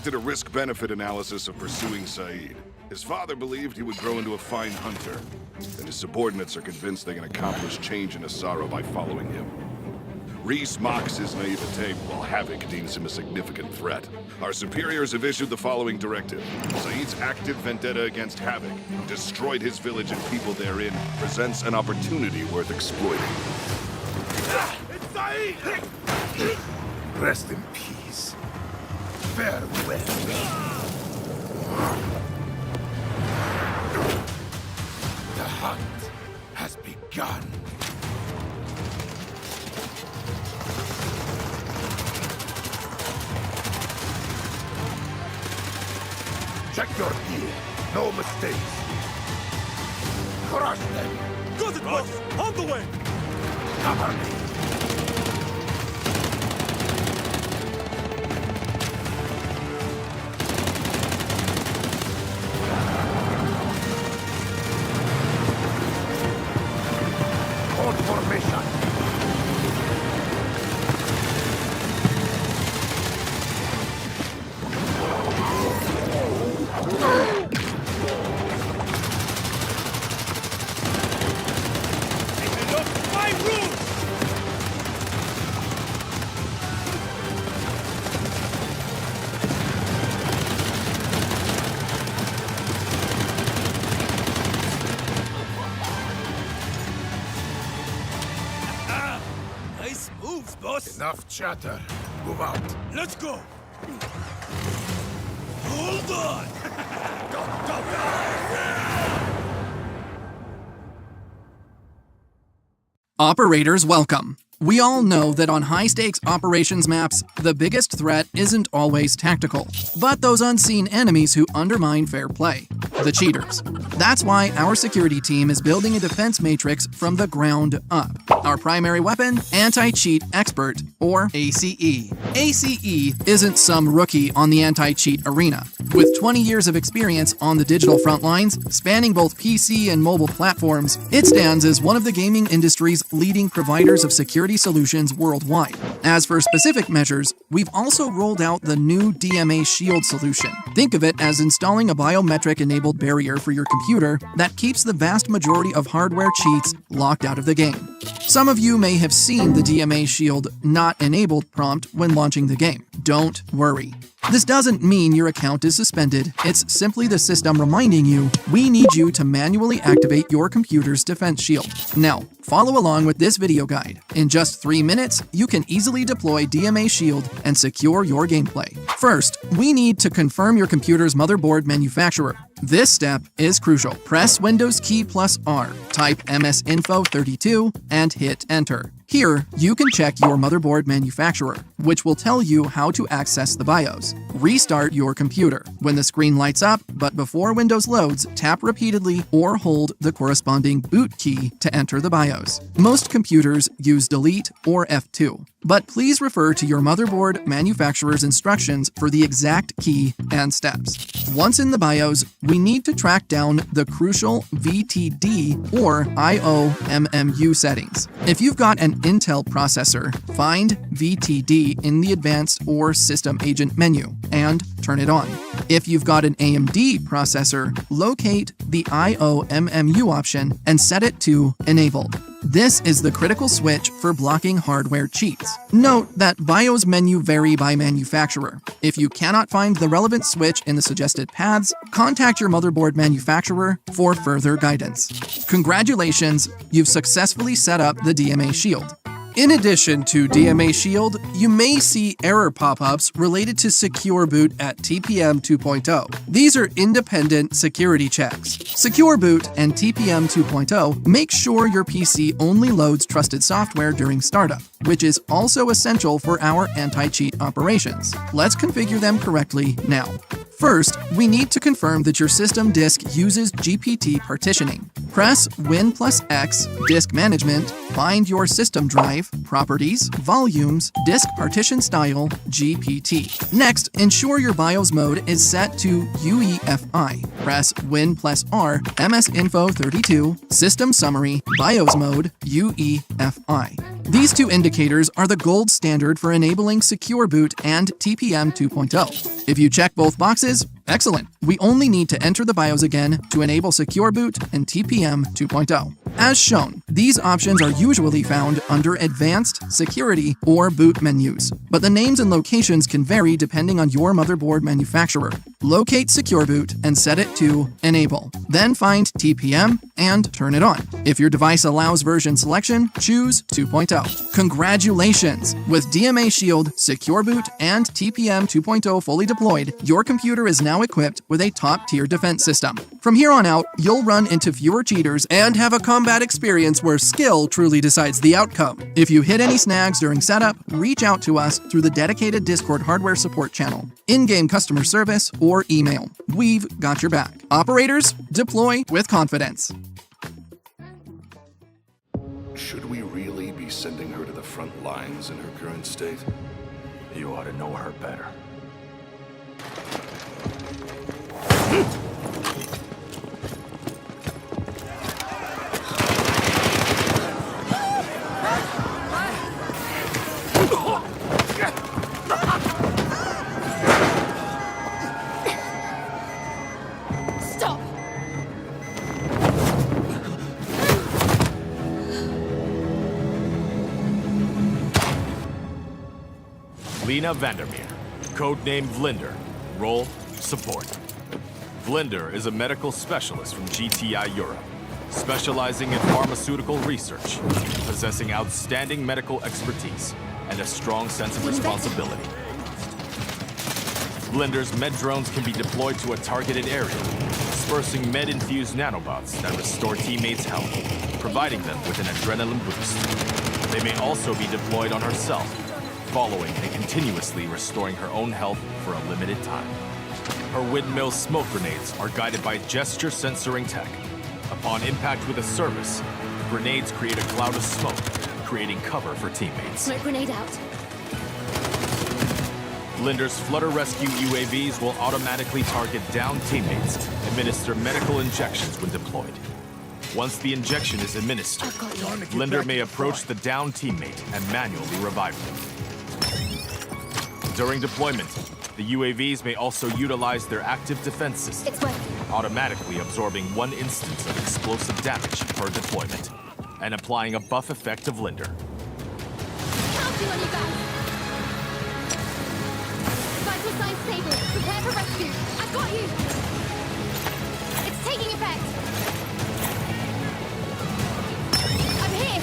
conducted a risk-benefit analysis of pursuing Saeed. His father believed he would grow into a fine hunter, and his subordinates are convinced they can accomplish change in Assara by following him. Reese mocks his naivete, while Havoc deems him a significant threat. Our superiors have issued the following directive. Saeed's active vendetta against Havoc, who destroyed his village and people therein, presents an opportunity worth exploiting. It's Saeed! Rest in peace. Farewell. The hunt has begun. Check your gear. No mistakes. Crush them. Got it, boss! On the way! Cover me. Hold formation. Nice moves, boss! Enough chatter. Move out. Let's go! Hold on! Operators, welcome. We all know that on high-stakes operations maps, the biggest threat isn't always tactical, but those unseen enemies who undermine fair play, the cheaters. That's why our security team is building a defense matrix from the ground up. Our primary weapon, Anti-Cheat Expert, or ACE. ACE isn't some rookie on the anti-cheat arena. With 20 years of experience on the digital front lines, spanning both PC and mobile platforms, it stands as one of the gaming industry's leading providers of security solutions worldwide. As for specific measures, we've also rolled out the new DMA Shield solution. Think of it as installing a biometric-enabled barrier for your computer that keeps the vast majority of hardware cheats locked out of the game. Some of you may have seen the DMA Shield not enabled prompt when launching the game. Don't worry. This doesn't mean your account is suspended, it's simply the system reminding you, we need you to manually activate your computer's defense shield. Now, follow along with this video guide. In just 3 minutes, you can easily deploy DMA Shield and secure your gameplay. First, we need to confirm your computer's motherboard manufacturer. This step is crucial. Press Windows key plus R, type msinfo32, and hit enter. Here, you can check your motherboard manufacturer, which will tell you how to access the BIOS. Restart your computer. When the screen lights up, but before Windows loads, tap repeatedly or hold the corresponding boot key to enter the BIOS. Most computers use Delete or F2, but please refer to your motherboard manufacturer's instructions for the exact key and steps. Once in the BIOS, we need to track down the crucial VTD or IOMMU settings. If you've got an Intel processor, find VTD in the Advanced or System Agent menu and turn it on. If you've got an AMD processor, locate the IOMMU option and set it to Enabled. This is the critical switch for blocking hardware cheats. Note that BIOS menu vary by manufacturer. If you cannot find the relevant switch in the suggested paths, contact your motherboard manufacturer for further guidance. Congratulations, you've successfully set up the DMA Shield. In addition to DMA Shield, you may see error pop-ups related to Secure Boot at TPM 2.0. These are independent security checks. Secure Boot and TPM 2.0 make sure your PC only loads trusted software during startup, which is also essential for our anti-cheat operations. Let's configure them correctly now. First, we need to confirm that your system disk uses GPT partitioning. Press Win plus X, Disk Management, find your system drive, Properties, Volumes, Disk Partition Style, GPT. Next, ensure your BIOS mode is set to UEFI. Press Win plus R, MS Info 32, System Summary, BIOS mode, UEFI. These two indicators are the gold standard for enabling Secure Boot and TPM 2.0. If you check both boxes, excellent. We only need to enter the BIOS again to enable Secure Boot and TPM 2.0. As shown, these options are usually found under Advanced, Security, or Boot menus, but the names and locations can vary depending on your motherboard manufacturer. Locate Secure Boot and set it to Enable. Then find TPM and turn it on. If your device allows version selection, choose 2.0. Congratulations! With DMA Shield, Secure Boot, and TPM 2.0 fully deployed, your computer is now equipped with a top-tier defense system. From here on out, you'll run into fewer cheaters and have a combat experience where skill truly decides the outcome. If you hit any snags during setup, reach out to us through the dedicated Discord hardware support channel, in-game customer service, or email. We've got your back. Operators, deploy with confidence. Should we really be sending her to the front lines in her current state? You ought to know her better. Stop! Lena Vandermeer, codenamed Vlinder, role support. Vlinder is a medical specialist from GTI Europe, specializing in pharmaceutical research, possessing outstanding medical expertise, and a strong sense of responsibility. Vlinder's med drones can be deployed to a targeted area, dispersing med-infused nanobots that restore teammates' health, providing them with an adrenaline boost. They may also be deployed on herself, following and continuously restoring her own health for a limited time. Her windmill smoke grenades are guided by gesture censoring tech. Upon impact with a service, the grenades create a cloud of smoke, creating cover for teammates. Smoke grenade out. Vlinder's Flutter Rescue UAVs will automatically target downed teammates, administer medical injections when deployed. Once the injection is administered, I've got you. Vlinder may approach the downed teammate and manually revive them. During deployment, the UAVs may also utilize their active defense system, It's working. automatically absorbing 1 instance of explosive damage per deployment, and applying a buff effect to Vlinder. Counting on you guys. Vital signs stable. Prepare for rescue. I've got you. It's taking effect. I'm here.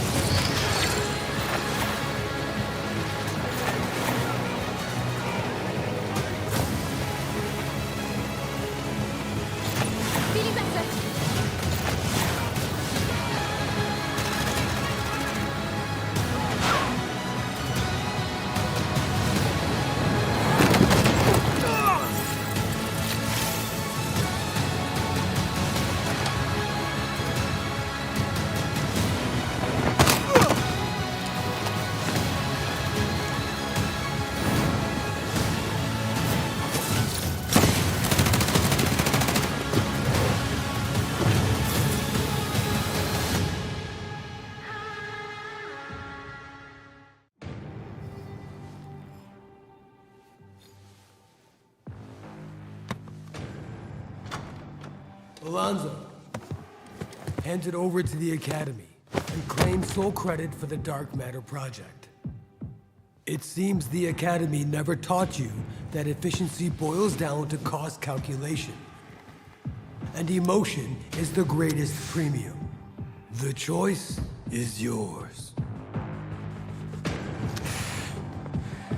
Feeling better. Alonzo, hand it over to the Academy and claim sole credit for the Dark Matter project. It seems the Academy never taught you that efficiency boils down to cost calculation. And emotion is the greatest premium. The choice is yours.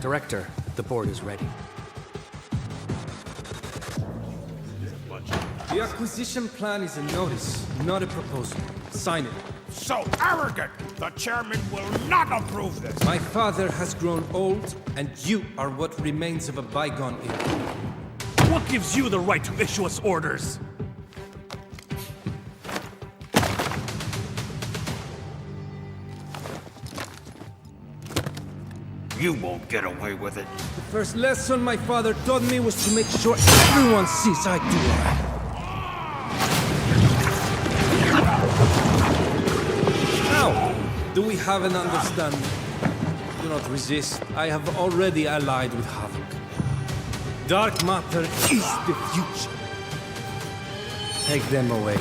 Director, the board is ready. The acquisition plan is a notice, not a proposal. Sign it. So arrogant! The chairman will not approve this! My father has grown old, and you are what remains of a bygone era. What gives you the right to issue us orders? You won't get away with it. The first lesson my father taught me was to make sure everyone sees eye to eye. Now, Do we have an understanding? Do not resist. I have already allied with Havoc. Dark matter is the future. Take them away.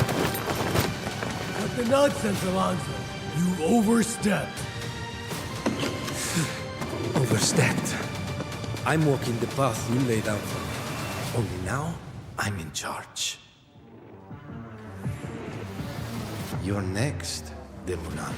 Cut the nonsense, Alonso. You overstepped. Overstepped. I'm walking the path you laid out for me. Only now, I'm in charge. You're next, Demonan.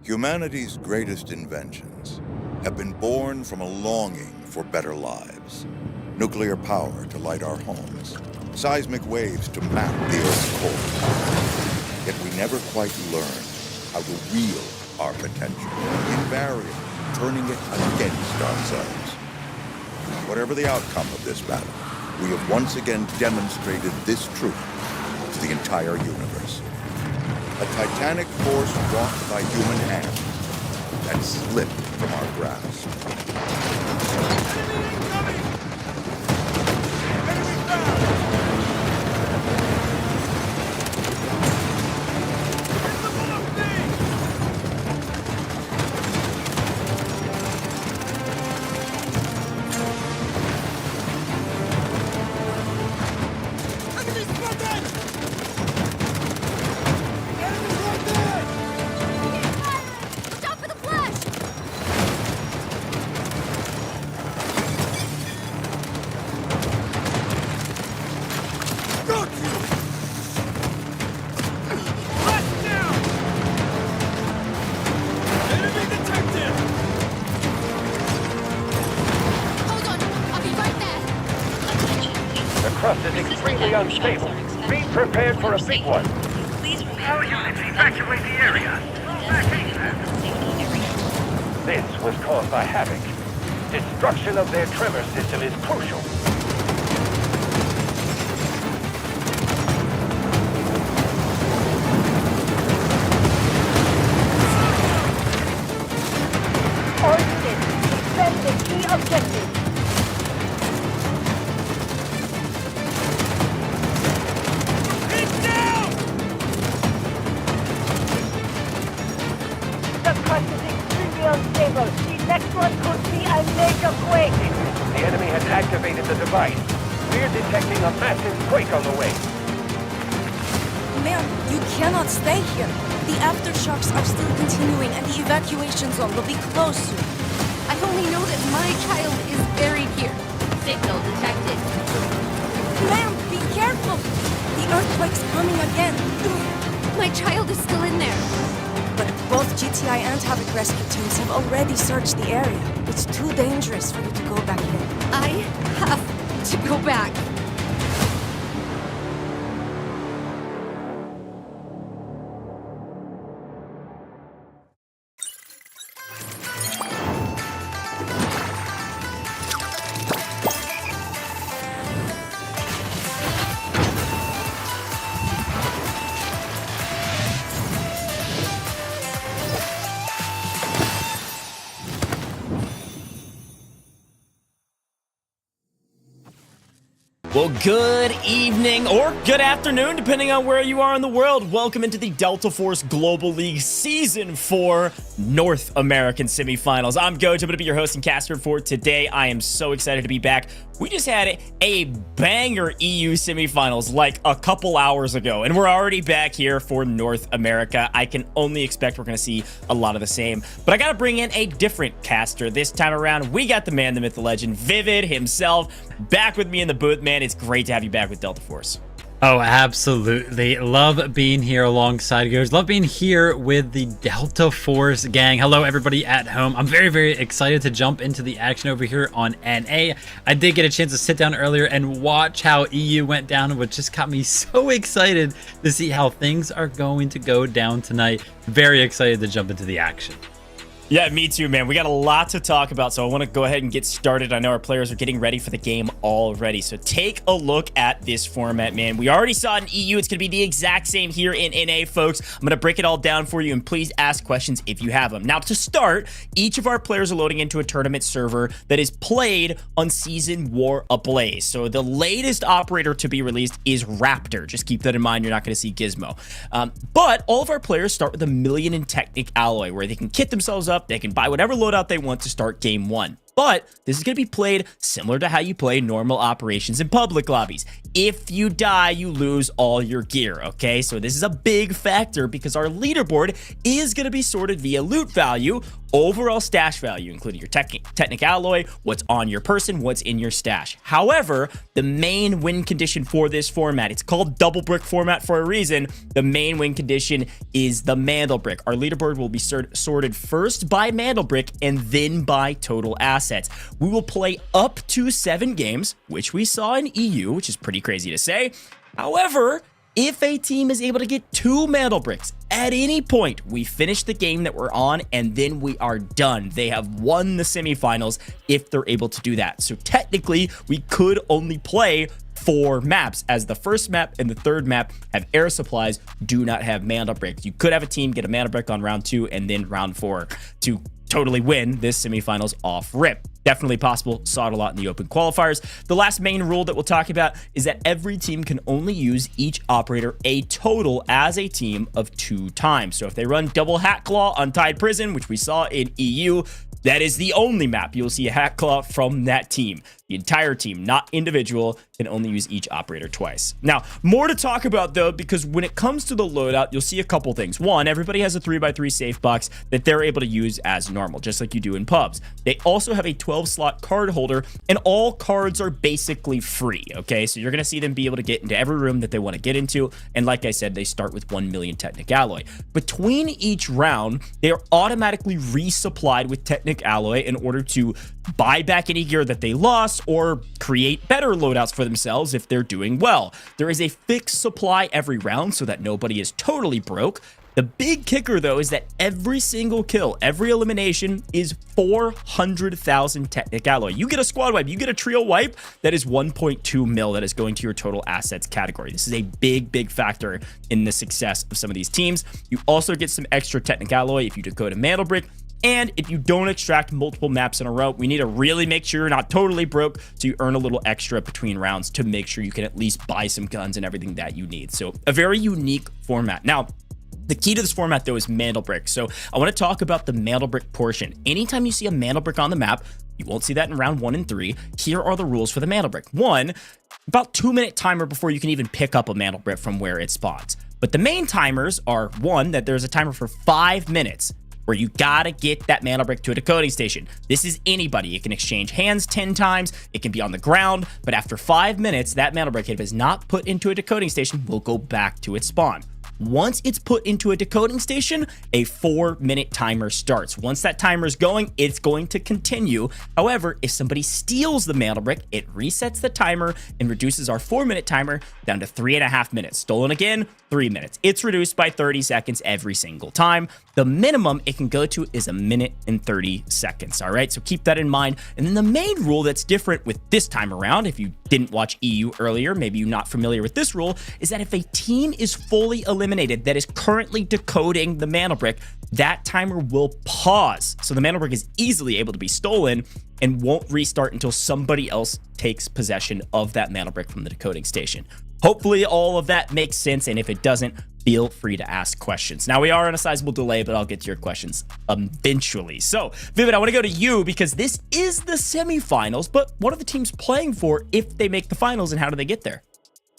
Humanity's greatest inventions have been born from a longing for better lives. Nuclear power to light our homes, seismic waves to map the Earth's core. Yet we never quite learned how to wield our potential, invariably turning it against ourselves. Whatever the outcome of this battle, we have once again demonstrated this truth to the entire universe. A titanic force wrought by human hands that slipped from our grasp. Stop for the flash! Hold on, I'll be right there. The crust is extremely unstable. Be prepared for a big one. All units evacuate the area. This was caused by Havoc. Destruction of their tremor system is crucial. All units, defend the key objective. The crust is extremely unstable. The next one could be a major quake. The enemy has activated the device. We're detecting a massive quake on the way. Ma'am, you cannot stay here. The aftershocks are still continuing and the evacuation zone will be closed soon. I only know that my child is buried here. Signal detected. Ma'am, be careful! The earthquake's coming again. My child is still in there. But both GTI and Havoc rescue teams have already searched the area. It's too dangerous for you to go back in. I have to go back. Well, good evening or good afternoon, depending on where you are in the world. Welcome into the Delta Force Global League Season 4 North American semifinals. I'm Gojo, I'm going to be your host and caster for today. I am so excited to be back. We just had a banger EU semifinals like a couple hours ago, and we're already back here for North America. I can only expect we're going to see a lot of the same, but I got to bring in a different caster this time around. We got the man, the myth, the legend, Vivid himself, back with me in the booth. Man, it's great to have you back with Delta Force. Oh, absolutely. Love being here alongside you guys. Love being here with the Delta Force gang. Hello, everybody at home. I'm very, very excited to jump into the action over here on NA. I did get a chance to sit down earlier and watch how EU went down, which just got me so excited to see how things are going to go down tonight. Very excited to jump into the action. Yeah, me too, man. We got a lot to talk about, so I want to go ahead and get started. I know our players are getting ready for the game already, so take a look at this format, man. We already saw it in EU. It's going to be the exact same here in NA, folks. I'm going to break it all down for you, and please ask questions if you have them. Now, to start, each of our players are loading into a tournament server that is played on Season War Ablaze. So the latest operator to be released is Raptor. Just keep that in mind. You're not going to see Gizmo. But all of our players start with $1 million in Technic Alloy, where they can kit themselves up. They can buy whatever loadout they want to start game one. But this is going to be played similar to how you play normal operations in public lobbies. If you die, you lose all your gear, okay? So this is a big factor because our leaderboard is going to be sorted via loot value, overall stash value, including your Technic Alloy, what's on your person, what's in your stash. However, the main win condition for this format, it's called double brick format for a reason. The main win condition is the Mandlebrick. Our leaderboard will be sorted first by Mandlebrick and then by total assets. We will play up to 7 games, which we saw in EU, which is pretty crazy to say. However, if a team is able to get 2 Mandlebricks at any point, we finish the game that we're on and then we are done. They have won the semifinals if they're able to do that. So technically, we could only play 4 maps, as the first map and the third map have air supplies, do not have Mandlebricks. You could have a team get a Mandlebrick on round 2 and then round 4 to totally win this semifinals off rip. Definitely possible. Saw it a lot in the open qualifiers. The last main rule that we'll talk about is that every team can only use each operator a total as a team of 2 times. So if they run double Hat Claw on Tide Prison, which we saw in EU, that is the only map you'll see a Hat Claw from that team. The entire team, not individual, can only use each operator twice. Now, more to talk about though, because when it comes to the loadout, you'll see a couple things. One, everybody has a 3x3 safe box that they're able to use as normal, just like you do in pubs. They also have a 12-slot card holder, and all cards are basically free, okay? So you're gonna see them be able to get into every room that they wanna get into, and like I said, they start with 1 million Technic Alloy. Between each round, they are automatically resupplied with Technic Alloy in order to buy back any gear that they lost or create better loadouts for themselves if they're doing well. There is a fixed supply every round so that nobody is totally broke. The big kicker, though, is that every single kill, every elimination is 400,000 Technic Alloy. You get a squad wipe, you get a trio wipe, that is 1.2 mil that is going to your total assets category. This is a big, big factor in the success of some of these teams. You also get some extra Technic Alloy if you decode a Mandlebrick. And if you don't extract multiple maps in a row, we need to really make sure you're not totally broke, so you earn a little extra between rounds to make sure you can at least buy some guns and everything that you need. So a very unique format. Now, the key to this format, though, is Mandlebrick. So I want to talk about the Mandlebrick portion. Anytime you see a Mandlebrick on the map, you won't see that in round 1 and 3. Here are the rules for the Mandlebrick. 1, about 2-minute timer before you can even pick up a Mandlebrick from where it spawns. But the main timers are, 1, that there's a timer for 5 minutes where you gotta get that Mandlebrick to a decoding station. This is anybody. It can exchange hands 10 times, it can be on the ground, but after 5 minutes, that Mandlebrick, if it is not put into a decoding station, will go back to its spawn. Once it's put into a decoding station, a 4-minute timer starts. Once that timer is going, it's going to continue. However, if somebody steals the Mandlebrick, it resets the timer and reduces our 4-minute timer down to 3.5 minutes. Stolen again, 3 minutes. It's reduced by 30 seconds every single time. The minimum it can go to is 1 minute and 30 seconds. All right, so keep that in mind. And then the main rule that's different with this time around, if you didn't watch EU earlier, maybe you're not familiar with this rule, is that if a team is fully eliminated that is currently decoding the Mandlebrick, that timer will pause. So the Mandlebrick is easily able to be stolen and won't restart until somebody else takes possession of that Mandlebrick from the decoding station. Hopefully all of that makes sense, and if it doesn't, feel free to ask questions. Now, we are on a sizable delay, but I'll get to your questions eventually. So, Vivid, I want to go to you because this is the semifinals, but what are the teams playing for if they make the finals, and how do they get there?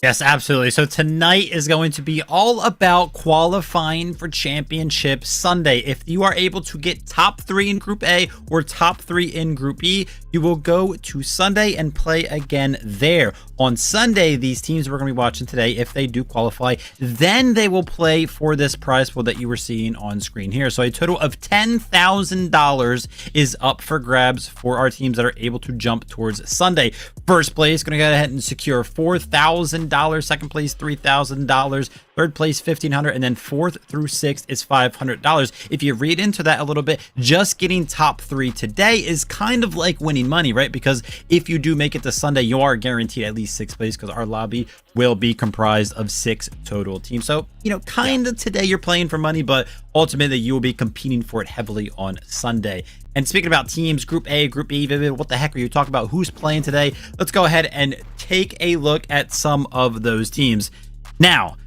Yes, absolutely. So tonight is going to be all about qualifying for Championship Sunday. If you are able to get top 3 in Group A or top 3 in Group B, you will go to Sunday and play again there. On Sunday, these teams we're going to be watching today, if they do qualify, then they will play for this prize pool that you were seeing on screen here. So a total of $10,000 is up for grabs for our teams that are able to jump towards Sunday. First place going to go ahead and secure $4,000. Second place, $3,000. Third place, $1,500, and then 4th through 6th is $500. If you read into that a little bit, just getting top 3 today is kind of like winning money, right? Because if you do make it to Sunday, you are guaranteed at least 6th place because our lobby will be comprised of 6 total teams. So, you know, kind of today you're playing for money, but ultimately you will be competing for it heavily on Sunday. And speaking about teams, Group A, Group B, Vivid, what the heck are you talking about? Who's playing today? Let's go ahead and take a look at some of those teams. Now,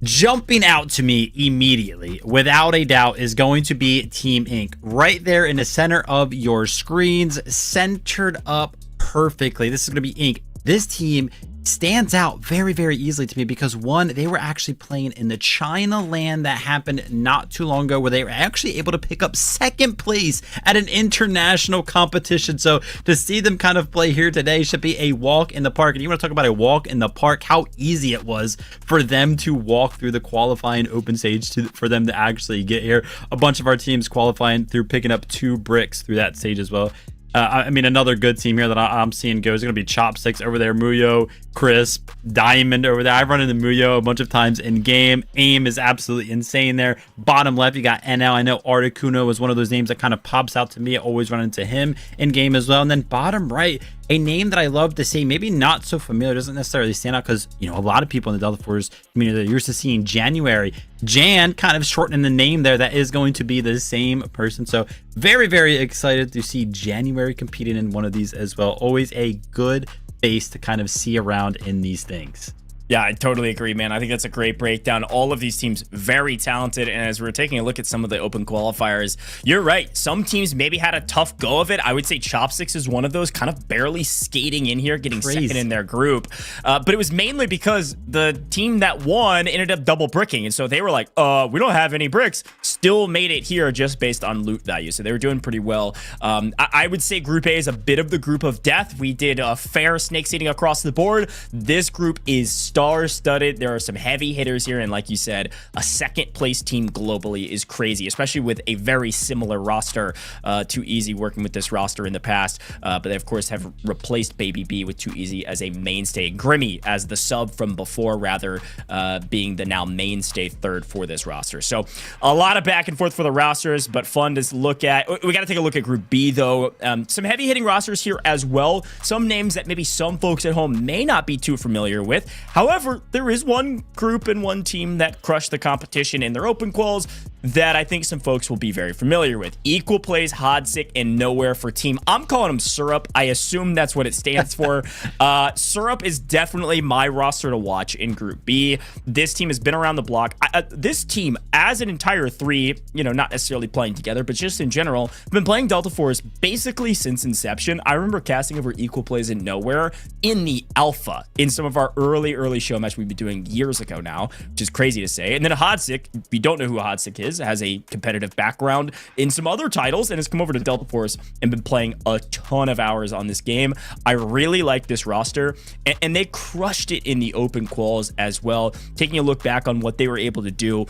jumping out to me immediately, without a doubt, is going to be Team Inc. Right there in the center of your screens, centered up perfectly. This is going to be Inc. This team stands out very, very easily to me because, one, they were actually playing in the China land that happened not too long ago where they were actually able to pick up 2nd place at an international competition. So to see them kind of play here today should be a walk in the park. And you want to talk about a walk in the park, how easy it was for them to walk through the qualifying open stage for them to actually get here. A bunch of our teams qualifying through picking up 2 bricks through that stage as well. I mean, another good team here that I'm seeing go is going to be Chopsticks over there, Muyo, Crisp, Diamond over there. I've run into Muyo a bunch of times in game. Aim is absolutely insane there. Bottom left, you got NL. I know Articuno is one of those names that kind of pops out to me. I always run into him in game as well. And then bottom right, a name that I love to see, maybe not so familiar, doesn't necessarily stand out because, you know, a lot of people in the Delta Force community are used to seeing January. Jan, kind of shortening the name there, that is going to be the same person. So very, very excited to see January competing in one of these as well. Always a good face to kind of see around in these things. Yeah, I totally agree, man. I think that's a great breakdown. All of these teams very talented, and as we're taking a look at some of the open qualifiers, you're right. Some teams maybe had a tough go of it. I would say Chopsticks is one of those, kind of barely skating in here, getting second in their group. But it was mainly because the team that won ended up double bricking, and so they were like, we don't have any bricks. Still made it here just based on loot value, so they were doing pretty well. I would say Group A is a bit of the group of death. We did a fair snake seating across the board. This group is star-studded. There are some heavy hitters here, and like you said, a 2nd place team globally is crazy, especially with a very similar roster. Too Easy working with this roster in the past, but they of course have replaced Baby B with Too Easy as a mainstay. Grimmy as the sub from before, rather, being the now mainstay 3rd for this roster. So a lot of back and forth for the rosters, but fun to look at. We got to take a look at Group B though. Some heavy hitting rosters here as well. Some names that maybe some folks at home may not be too familiar with. However, there is one group and one team that crushed the competition in their open quals that I think some folks will be very familiar with. Equal Plays, Hodsick, and Nowhere for team. I'm calling them Syrup. I assume that's what it stands for. Syrup is definitely my roster to watch in Group B. This team has been around the block. This team, as an entire 3, you know, not necessarily playing together, but just in general, have been playing Delta Force basically since inception. I remember casting over Equal Plays and Nowhere in the alpha in some of our early show match we've been doing years ago now, which is crazy to say. And then Hodsick, if you don't know who Hodsick is, has a competitive background in some other titles and has come over to Delta Force and been playing a ton of hours on this game. I really like this roster, and they crushed it in the open quals as well. Taking a look back on what they were able to do,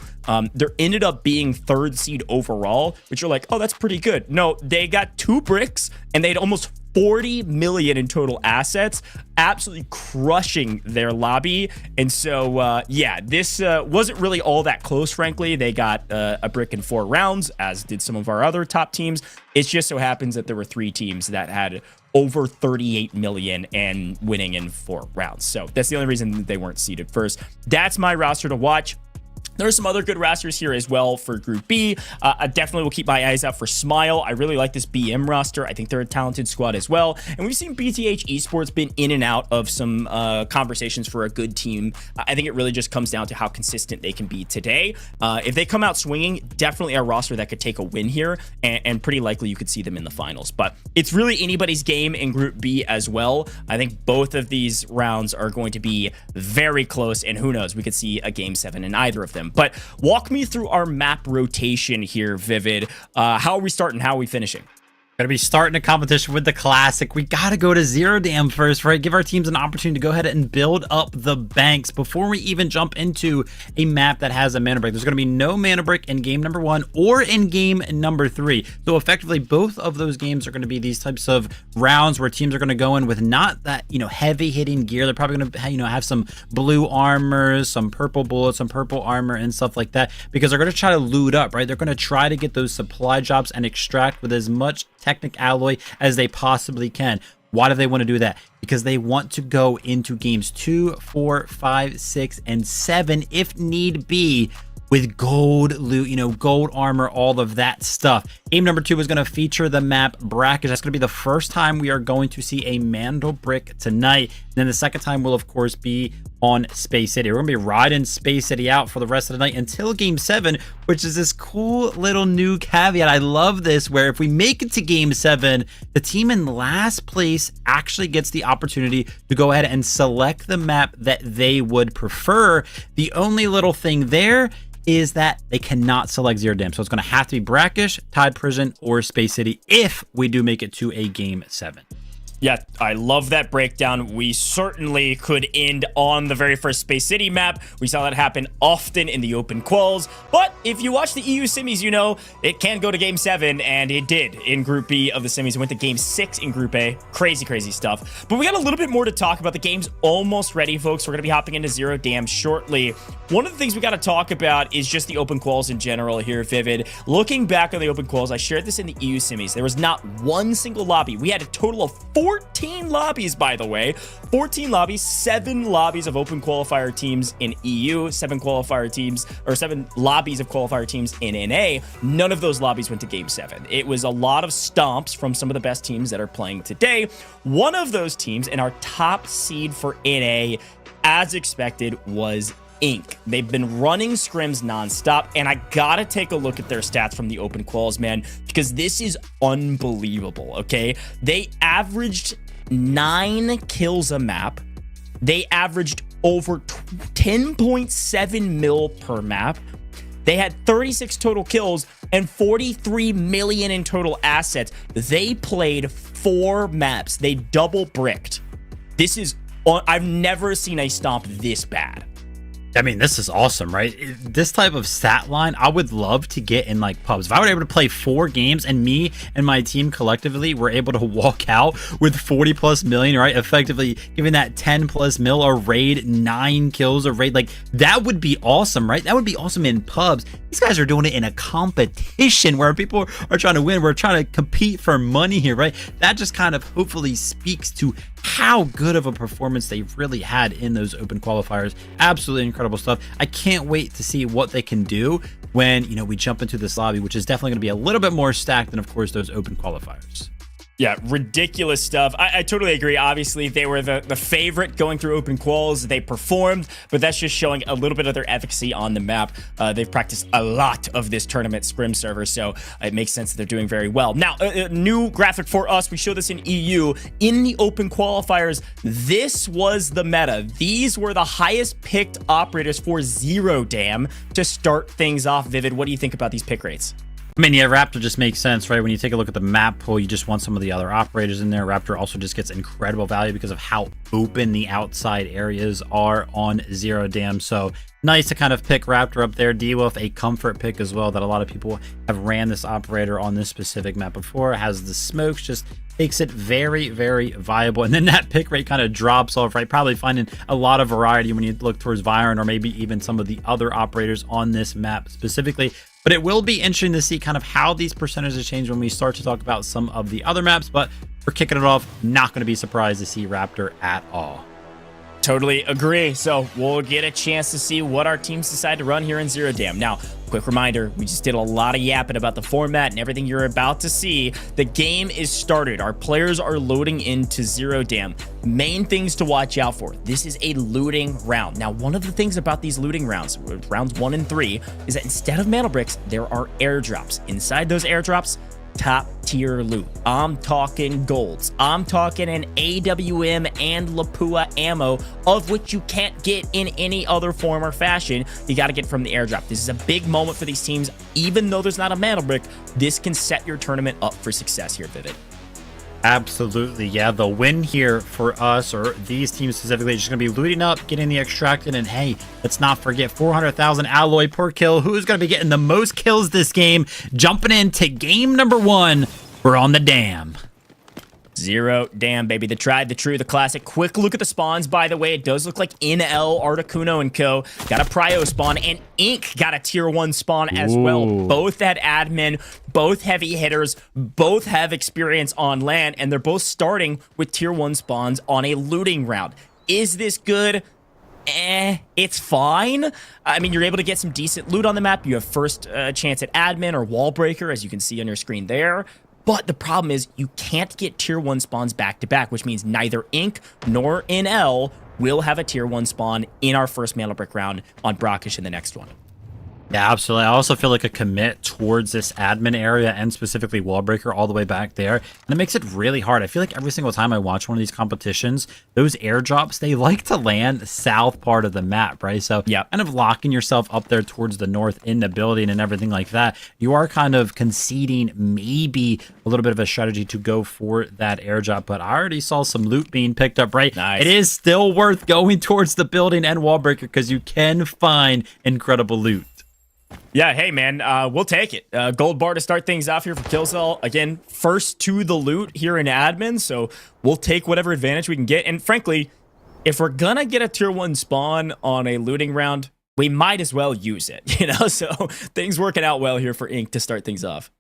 there ended up being 3rd seed overall, which you're like, oh, that's pretty good. No, they got 2 bricks and they had almost 40 million in total assets, absolutely crushing their lobby. And so, yeah, this wasn't really all that close, frankly. They got a brick in 4 rounds, as did some of our other top teams. It just so happens that there were 3 teams that had over 38 million and winning in 4 rounds. So that's the only reason that they weren't seeded first. That's my roster to watch. There are some other good rosters here as well for Group B. I definitely will keep my eyes out for Smile. I really like this BM roster. I think they're a talented squad as well. And we've seen BTH Esports been in and out of some conversations for a good team. I think it really just comes down to how consistent they can be today. If they come out swinging, definitely a roster that could take a win here, and pretty likely you could see them in the finals. But it's really anybody's game in Group B as well. I think both of these rounds are going to be very close, and who knows, we could see a Game 7 in either of them. But walk me through our map rotation here, Vivid. How are we starting? How are we finishing? Gonna be starting a competition with the classic. We gotta go to Zero Dam first, right? Give our teams an opportunity to go ahead and build up the banks before we even jump into a map that has a mana break. There's gonna be no mana break in game number 1 or in game number 3. So effectively, both of those games are gonna be these types of rounds where teams are gonna go in with not that, heavy hitting gear. They're probably gonna, have some blue armor, some purple bullets, some purple armor and stuff like that, because they're gonna try to loot up, right? They're gonna try to get those supply drops and extract with as much Technic alloy as they possibly can. Why do they want to do that? Because they want to go into games 2, 4, 5, 6, and 7 if need be with gold loot, gold armor, all of that stuff. Game number 2 is going to feature the map Brakkesh. That's going to be the first time we are going to see a Mandlebrick tonight. And then the second time will, of course, be on Space City. We're going to be riding Space City out for the rest of the night until Game 7, which is this cool little new caveat. I love this, where if we make it to Game 7, the team in last place actually gets the opportunity to go ahead and select the map that they would prefer. The only little thing there is that they cannot select Zero Dam. So it's going to have to be Brakkesh, Tide Prison, or Space City if we do make it to a Game 7. Yeah, I love that breakdown. We certainly could end on the very first Space City map. We saw that happen often in the open quals. But if you watch the EU semis, you know it can go to Game 7, and it did in Group B of the semis. It went to Game 6 in Group A. Crazy, crazy stuff. But we got a little bit more to talk about. The game's almost ready, folks. We're going to be hopping into Zero Dam shortly. One of the things we got to talk about is just the open quals in general here, Vivid. Looking back on the open quals, I shared this in the EU semis. There was not one single lobby. We had a total of 14 lobbies, by the way. 14 lobbies, 7 lobbies of open qualifier teams in EU, 7 qualifier teams, or 7 lobbies of qualifier teams in NA. None of those lobbies went to Game 7. It was a lot of stomps from some of the best teams that are playing today. One of those teams, and our top seed for NA, as expected, was Inc. They've been running scrims nonstop, and I gotta take a look at their stats from the open quals, man, because this is unbelievable, okay? They averaged 9 kills a map. They averaged over 10.7 mil per map. They had 36 total kills and 43 million in total assets. They played 4 maps. They double bricked. This is, I've never seen a stomp this bad. I mean, this is awesome, right? This type of stat line, I would love to get in like pubs. If I were able to play 4 games and me and my team collectively were able to walk out with 40 plus million, right? Effectively giving that 10 plus mil a raid, 9 kills a raid. Like, that would be awesome, right? That would be awesome in pubs. These guys are doing it in a competition where people are trying to win. We're trying to compete for money here, right? That just kind of hopefully speaks to how good of a performance they really had in those open qualifiers. Absolutely incredible stuff. I can't wait to see what they can do when, we jump into this lobby, which is definitely going to be a little bit more stacked than, of course, those open qualifiers. Yeah, ridiculous stuff. I totally agree. Obviously, they were the favorite going through open quals. They performed, but that's just showing a little bit of their efficacy on the map. They've practiced a lot of this tournament scrim server, so it makes sense that they're doing very well. Now, a new graphic for us. We show this in EU. In the open qualifiers, this was the meta. These were the highest picked operators for Zero Dam to start things off. Vivid, what do you think about these pick rates? I mean, yeah, Raptor just makes sense, right? When you take a look at the map pool, you just want some of the other operators in there. Raptor also just gets incredible value because of how open the outside areas are on Zero Dam. So nice to kind of pick Raptor up there. D-Wolf, a comfort pick as well, that a lot of people have ran this operator on this specific map before. Has the smokes, just makes it very, very viable. And then that pick rate kind of drops off, right? Probably finding a lot of variety when you look towards Viren or maybe even some of the other operators on this map specifically. But it will be interesting to see kind of how these percentages change when we start to talk about some of the other maps. But we're kicking it off. Not going to be surprised to see Raptor at all. Totally agree. So we'll get a chance to see what our teams decide to run here in Zero Dam. Now, quick reminder, we just did a lot of yapping about the format and everything you're about to see. The game is started. Our players are loading into Zero Dam. Main things to watch out for. This is a looting round. Now, one of the things about these looting rounds 1 and 3, is that instead of Mandlebricks, there are airdrops. Inside those airdrops, top tier loot. I'm talking golds. I'm talking an AWM and Lapua ammo, of which you can't get in any other form or fashion. You got to get from the airdrop. This is a big moment for these teams. Even though there's not a Mandlebrick, this can set your tournament up for success here, Vivid. Absolutely, yeah. The win here for us, or these teams specifically, is just going to be looting up, getting the extracted, and hey, let's not forget 400,000 alloy per kill. Who's going to be getting the most kills this game? Jumping into game number 1, we're on the dam. Zero Dam, baby. The tried, the true, the classic. Quick look at the spawns, by the way. It does look like NL, Articuno, and Co. got a Prio spawn, and Ink got a tier 1 spawn as well. Both at admin, both heavy hitters, both have experience on land, and they're both starting with tier 1 spawns on a looting round. Is this good? It's fine. I mean, you're able to get some decent loot on the map. You have first chance at admin or wall breaker, as you can see on your screen there. But the problem is you can't get tier 1 spawns back to back, which means neither Ink nor NL will have a tier 1 spawn in our first Mandlebrick round on Brakkesh in the next one. Yeah, absolutely. I also feel like a commit towards this admin area and specifically Wallbreaker all the way back there. And it makes it really hard. I feel like every single time I watch one of these competitions, those airdrops, they like to land south part of the map, right? So yeah, kind of locking yourself up there towards the north in the building and everything like that. You are kind of conceding maybe a little bit of a strategy to go for that airdrop. But I already saw some loot being picked up, right? Nice. It is still worth going towards the building and Wallbreaker because you can find incredible loot. Yeah, hey, man, we'll take it. Gold bar to start things off here for Killcell. Again, first to the loot here in admin, so we'll take whatever advantage we can get. And frankly, if we're going to get a tier 1 spawn on a looting round, we might as well use it, you know? So things working out well here for Ink to start things off.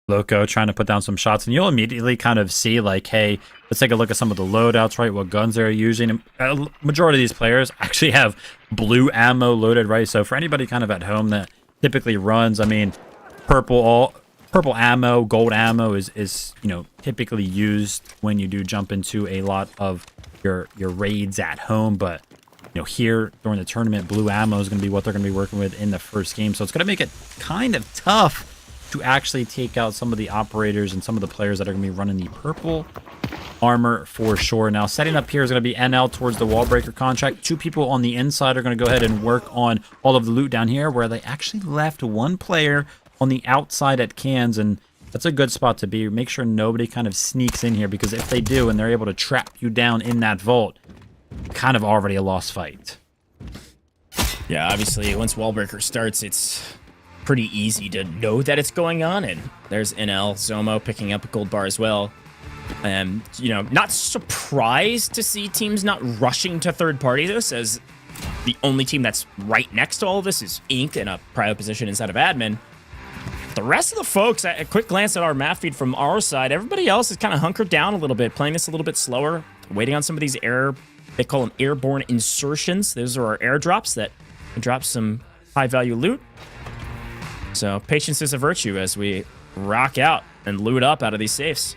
Loco trying to put down some shots, and you'll immediately kind of see like, hey, let's take a look at some of the loadouts, right? What guns they're using. A majority of these players actually have blue ammo loaded, right? So for anybody kind of at home that typically runs, I mean, purple ammo, gold ammo is you know, typically used when you do jump into a lot of your raids at home, but you know, here during the tournament, blue ammo is going to be what they're going to be working with in the first game. So it's going to make it kind of tough to actually take out some of the operators and some of the players that are going to be running the purple armor for sure. Now, setting up here is going to be NL towards the Wallbreaker contract. 2 people on the inside are going to go ahead and work on all of the loot down here, where they actually left 1 player on the outside at cans, and that's a good spot to be. Make sure nobody kind of sneaks in here, because if they do and they're able to trap you down in that vault, kind of already a lost fight. Yeah, obviously, once Wallbreaker starts, it's pretty easy to know that it's going on, and there's NL Zomo picking up a gold bar as well. And you know, not surprised to see teams not rushing to third party this, as the only team that's right next to all of this is Ink in a prio position inside of admin. The rest of the folks, a quick glance at our map feed from our side, everybody else is kind of hunkered down a little bit, playing this a little bit slower, waiting on some of these they call them airborne insertions. Those are our airdrops that drop some high value loot. So patience is a virtue as we rock out and loot up out of these safes.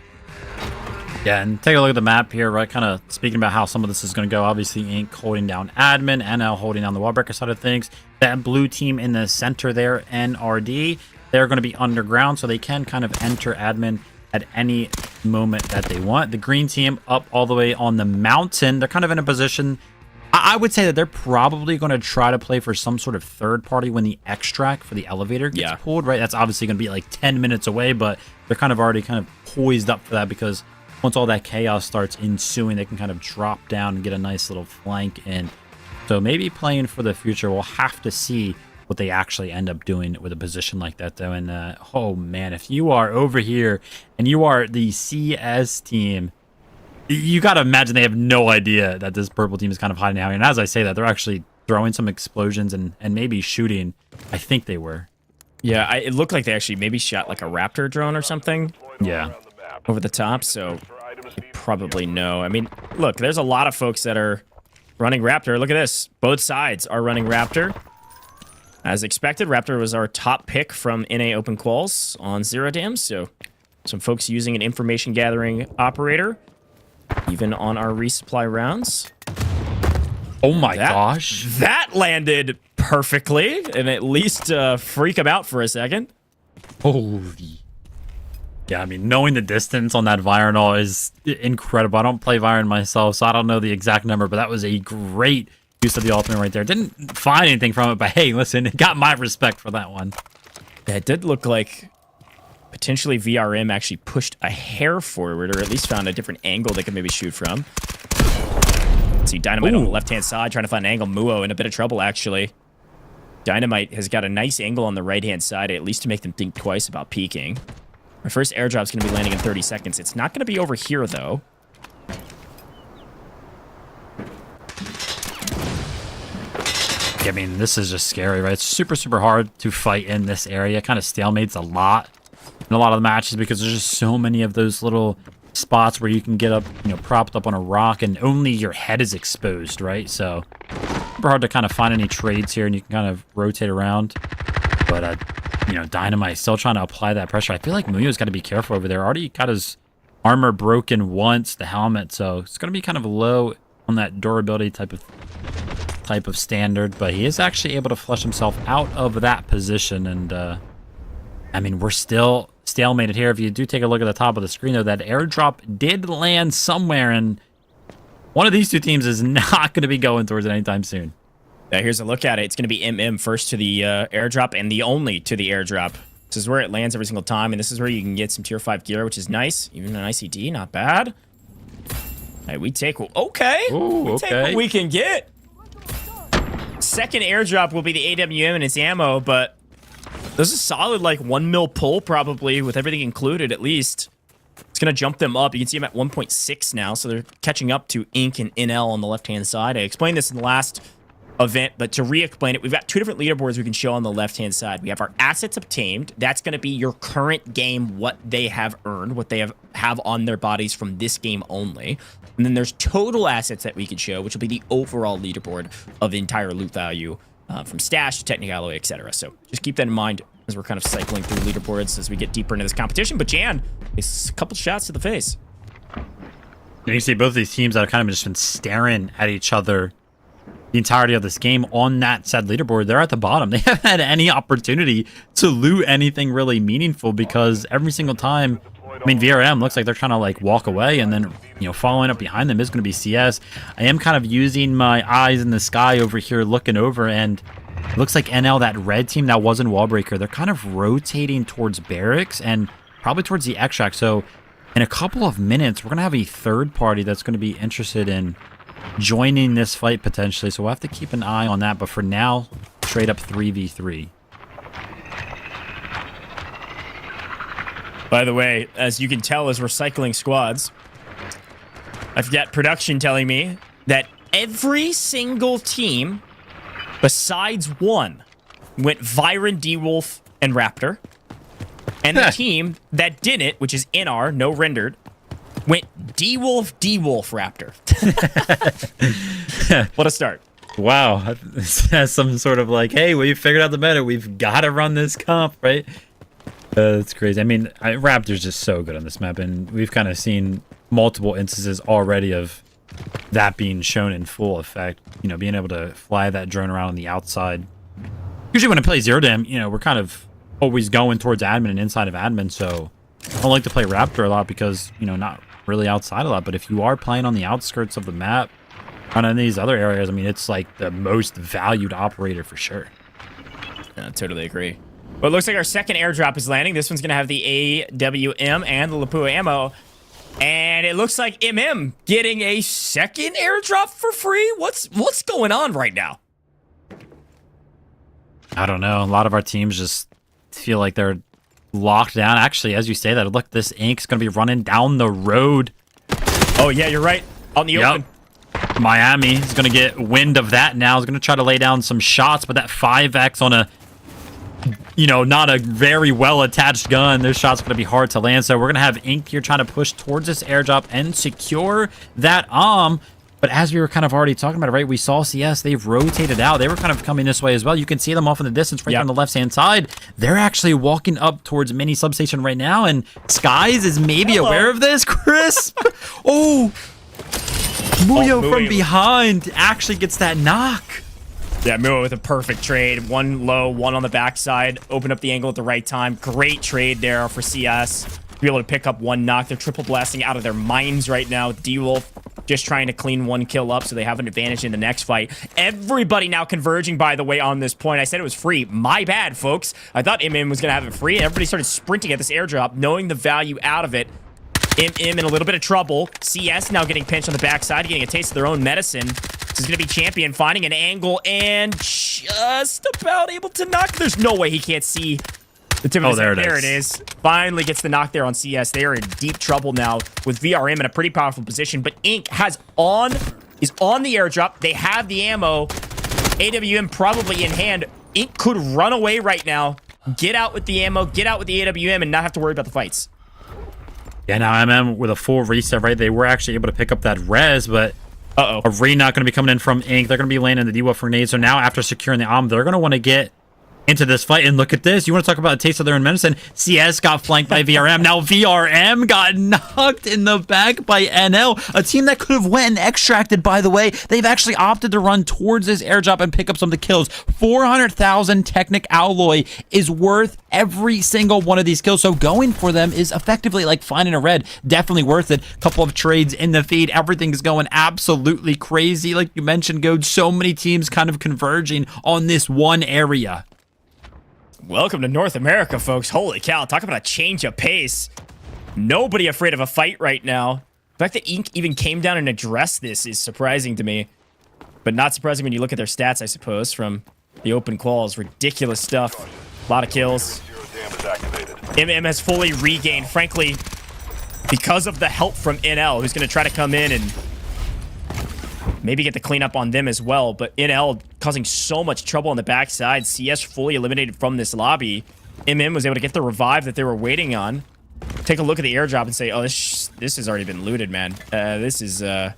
Yeah, and take a look at the map here, right? Kind of speaking about how some of this is going to go. Obviously, Ink holding down admin, NL holding down the Wallbreaker side of things. That blue team in the center there, NRD, they're going to be underground, so they can kind of enter admin at any moment that they want. The green team up all the way on the mountain. They're kind of in a position, I would say that they're probably going to try to play for some sort of third party when the extract for the elevator gets pulled, right? That's obviously going to be like 10 minutes away, but they're kind of already kind of poised up for that, because once all that chaos starts ensuing, they can kind of drop down and get a nice little flank in. So maybe playing for the future. We'll have to see what they actually end up doing with a position like that, though. And oh man, if you are over here and you are the CS team, you got to imagine they have no idea that this purple team is kind of hiding out here. And as I say that, they're actually throwing some explosions and maybe shooting. I think they were. Yeah, it looked like they actually maybe shot like a Raptor drone or something. Yeah. Over the top, so you probably know. I mean, look, there's a lot of folks that are running Raptor. Look at this. Both sides are running Raptor. As expected, Raptor was our top pick from NA Open Quals on Zero Dams, so some folks using an information gathering operator, even on our resupply rounds. Oh my gosh. That landed perfectly, and at least freak him out for a second. Holy. Yeah, I mean, knowing the distance on that Vironol is incredible. I don't play Viron myself, so I don't know the exact number, but that was a great use of the ultimate right there. Didn't find anything from it, but hey, listen, it got my respect for that one. Yeah, it did look like potentially VRM actually pushed a hair forward, or at least found a different angle they could maybe shoot from. Let's see, Dynamite on the left-hand side, trying to find an angle. Muo in a bit of trouble, actually. Dynamite has got a nice angle on the right-hand side, at least to make them think twice about peeking. Our first airdrop's going to be landing in 30 seconds. It's not going to be over here, though. I mean, this is just scary, right? It's super, super hard to fight in this area. Kind of stalemates a lot in a lot of the matches because there's just so many of those little spots where you can get up, you know, propped up on a rock and only your head is exposed, right? So super hard to kind of find any trades here, and you can kind of rotate around. But, you know, Dynamite still trying to apply that pressure. I feel like Muyo's got to be careful over there. Already got his armor broken once, the helmet, so it's going to be kind of low on that durability type of standard, but he is actually able to flush himself out of that position. And I mean, we're still stalemated here. If you do take a look at the top of the screen, though, that airdrop did land somewhere, and one of these two teams is not going to be going towards it anytime soon. Yeah, here's a look at it. It's going to be MM first to the airdrop, and the only to the airdrop. This is where it lands every single time, and this is where you can get some tier 5 gear, which is nice. Even an ICD, not bad. Hey, we take... Okay. Ooh, we take what we can get. Second airdrop will be the AWM and its ammo, but there's a solid, like, 1 mil pull, probably, with everything included, at least. It's going to jump them up. You can see them at 1.6 now, so they're catching up to Ink and NL on the left-hand side. I explained this in the last event, but to re-explain it, we've got two different leaderboards we can show on the left-hand side. We have our assets obtained. That's going to be your current game, what they have earned, what they have on their bodies from this game only. And then there's total assets that we can show, which will be the overall leaderboard of the entire loot value, from stash to technical alloy, etc. So just keep that in mind as we're kind of cycling through leaderboards as we get deeper into this competition. But Jan, it's a couple shots to the face. You can see both of these teams that have kind of just been staring at each other the entirety of this game on that said leaderboard. They're at the bottom. They haven't had any opportunity to loot anything really meaningful because every single time, I mean, VRM looks like they're trying to like walk away, and then, you know, following up behind them is going to be CS. I am kind of using my eyes in the sky over here looking over, and it looks like NL, that red team that was in Wallbreaker, they're kind of rotating towards barracks and probably towards the extract. So in a couple of minutes, we're going to have a third party that's going to be interested in joining this fight potentially, so we'll have to keep an eye on that. But for now, straight up 3v3. By the way, as you can tell as we're cycling squads, I've got production telling me that every single team besides one went Viren, D-Wolf, and Raptor. And the team that didn't, which is NR, no rendered, went D-Wolf, D-Wolf, Raptor. What a start. Wow. That's some sort of like, hey, we figured out the meta. We've got to run this comp, right? That's crazy. I mean, Raptor's just so good on this map, and we've kind of seen multiple instances already of that being shown in full effect. You know, being able to fly that drone around on the outside. Usually when I play Zero Dam, you know, we're kind of always going towards admin and inside of admin, so I don't like to play Raptor a lot because, you know, not really outside a lot. But if you are playing on the outskirts of the map, on any of these other areas, I mean, it's like the most valued operator for sure. Yeah, I totally agree. Well, it looks like our second airdrop is landing. This one's going to have the AWM and the Lapua ammo. And it looks like MM getting a second airdrop for free. What's going on right now? I don't know. A lot of our teams just feel like they're locked down. Actually, as you say that, look, this Ink's going to be running down the road. Oh, yeah, you're right. Out in the open. Miami is going to get wind of that now. Is going to try to lay down some shots, but that 5x on a, you know, not a very well-attached gun, those shots are going to be hard to land. So we're going to have Ink here trying to push towards this airdrop and secure that But as we were kind of already talking about it, right, we saw CS, they've rotated out. They were kind of coming this way as well. You can see them off in the distance right on the left-hand side. They're actually walking up towards mini substation right now, and Skies is maybe aware of this. Crisp! Oh! Muyo from behind actually gets that knock. Yeah, Muyo with a perfect trade. One low, one on the backside. Open up the angle at the right time. Great trade there for CS. To be able to pick up one knock. They're triple blasting out of their minds right now. D-Wolf just trying to clean one kill up so they have an advantage in the next fight. Everybody now converging, by the way, on this point. I said it was free. My bad, folks. I thought MM was going to have it free. Everybody started sprinting at this airdrop, knowing the value out of it. MM in a little bit of trouble. CS now getting pinched on the backside, getting a taste of their own medicine. This is going to be Champion finding an angle and just about able to knock. There's no way he can't see the tip of his head. There it is. Finally gets the knock there on CS. They are in deep trouble now with VRM in a pretty powerful position. But Ink is on the airdrop. They have the ammo. AWM probably in hand. Ink could run away right now. Get out with the ammo. Get out with the AWM and not have to worry about the fights. Yeah, now MM with a full reset, right? They were actually able to pick up that res, but Arena not going to be coming in from Ink. They're going to be landing the D-Wolf grenade. So now after securing the ARM, they're going to want to get into this fight. And look at this. You want to talk about a taste of their own medicine? CS got flanked by VRM. Now VRM got knocked in the back by NL. A team that could have went and extracted, by the way. They've actually opted to run towards this airdrop and pick up some of the kills. 400,000 Technic Alloy is worth every single one of these kills. So going for them is effectively like finding a red. Definitely worth it. Couple of trades in the feed. Everything's going absolutely crazy. Like you mentioned, Goad, so many teams kind of converging on this one area. Welcome to North America, folks. Holy cow. Talk about a change of pace. Nobody afraid of a fight right now. The fact that Ink even came down and addressed this is surprising to me. But not surprising when you look at their stats, I suppose, from the open quals. Ridiculous stuff. A lot of kills. MM has fully regained, frankly, because of the help from NL, who's going to try to come in and maybe get the cleanup on them as well. But NL causing so much trouble on the backside. CS fully eliminated from this lobby. MM was able to get the revive that they were waiting on. Take a look at the airdrop and say, oh, this has already been looted, man. This isn't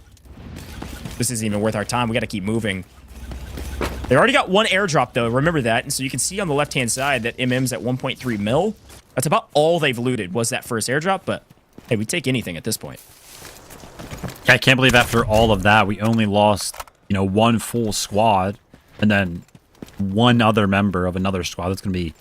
even worth our time. We got to keep moving. They already got one airdrop, though. Remember that. And so you can see on the left-hand side that MM's at 1.3 mil. That's about all they've looted was that first airdrop. But, hey, we take anything at this point. I can't believe after all of that, we only lost, one full squad and then one other member of another squad. That's going to be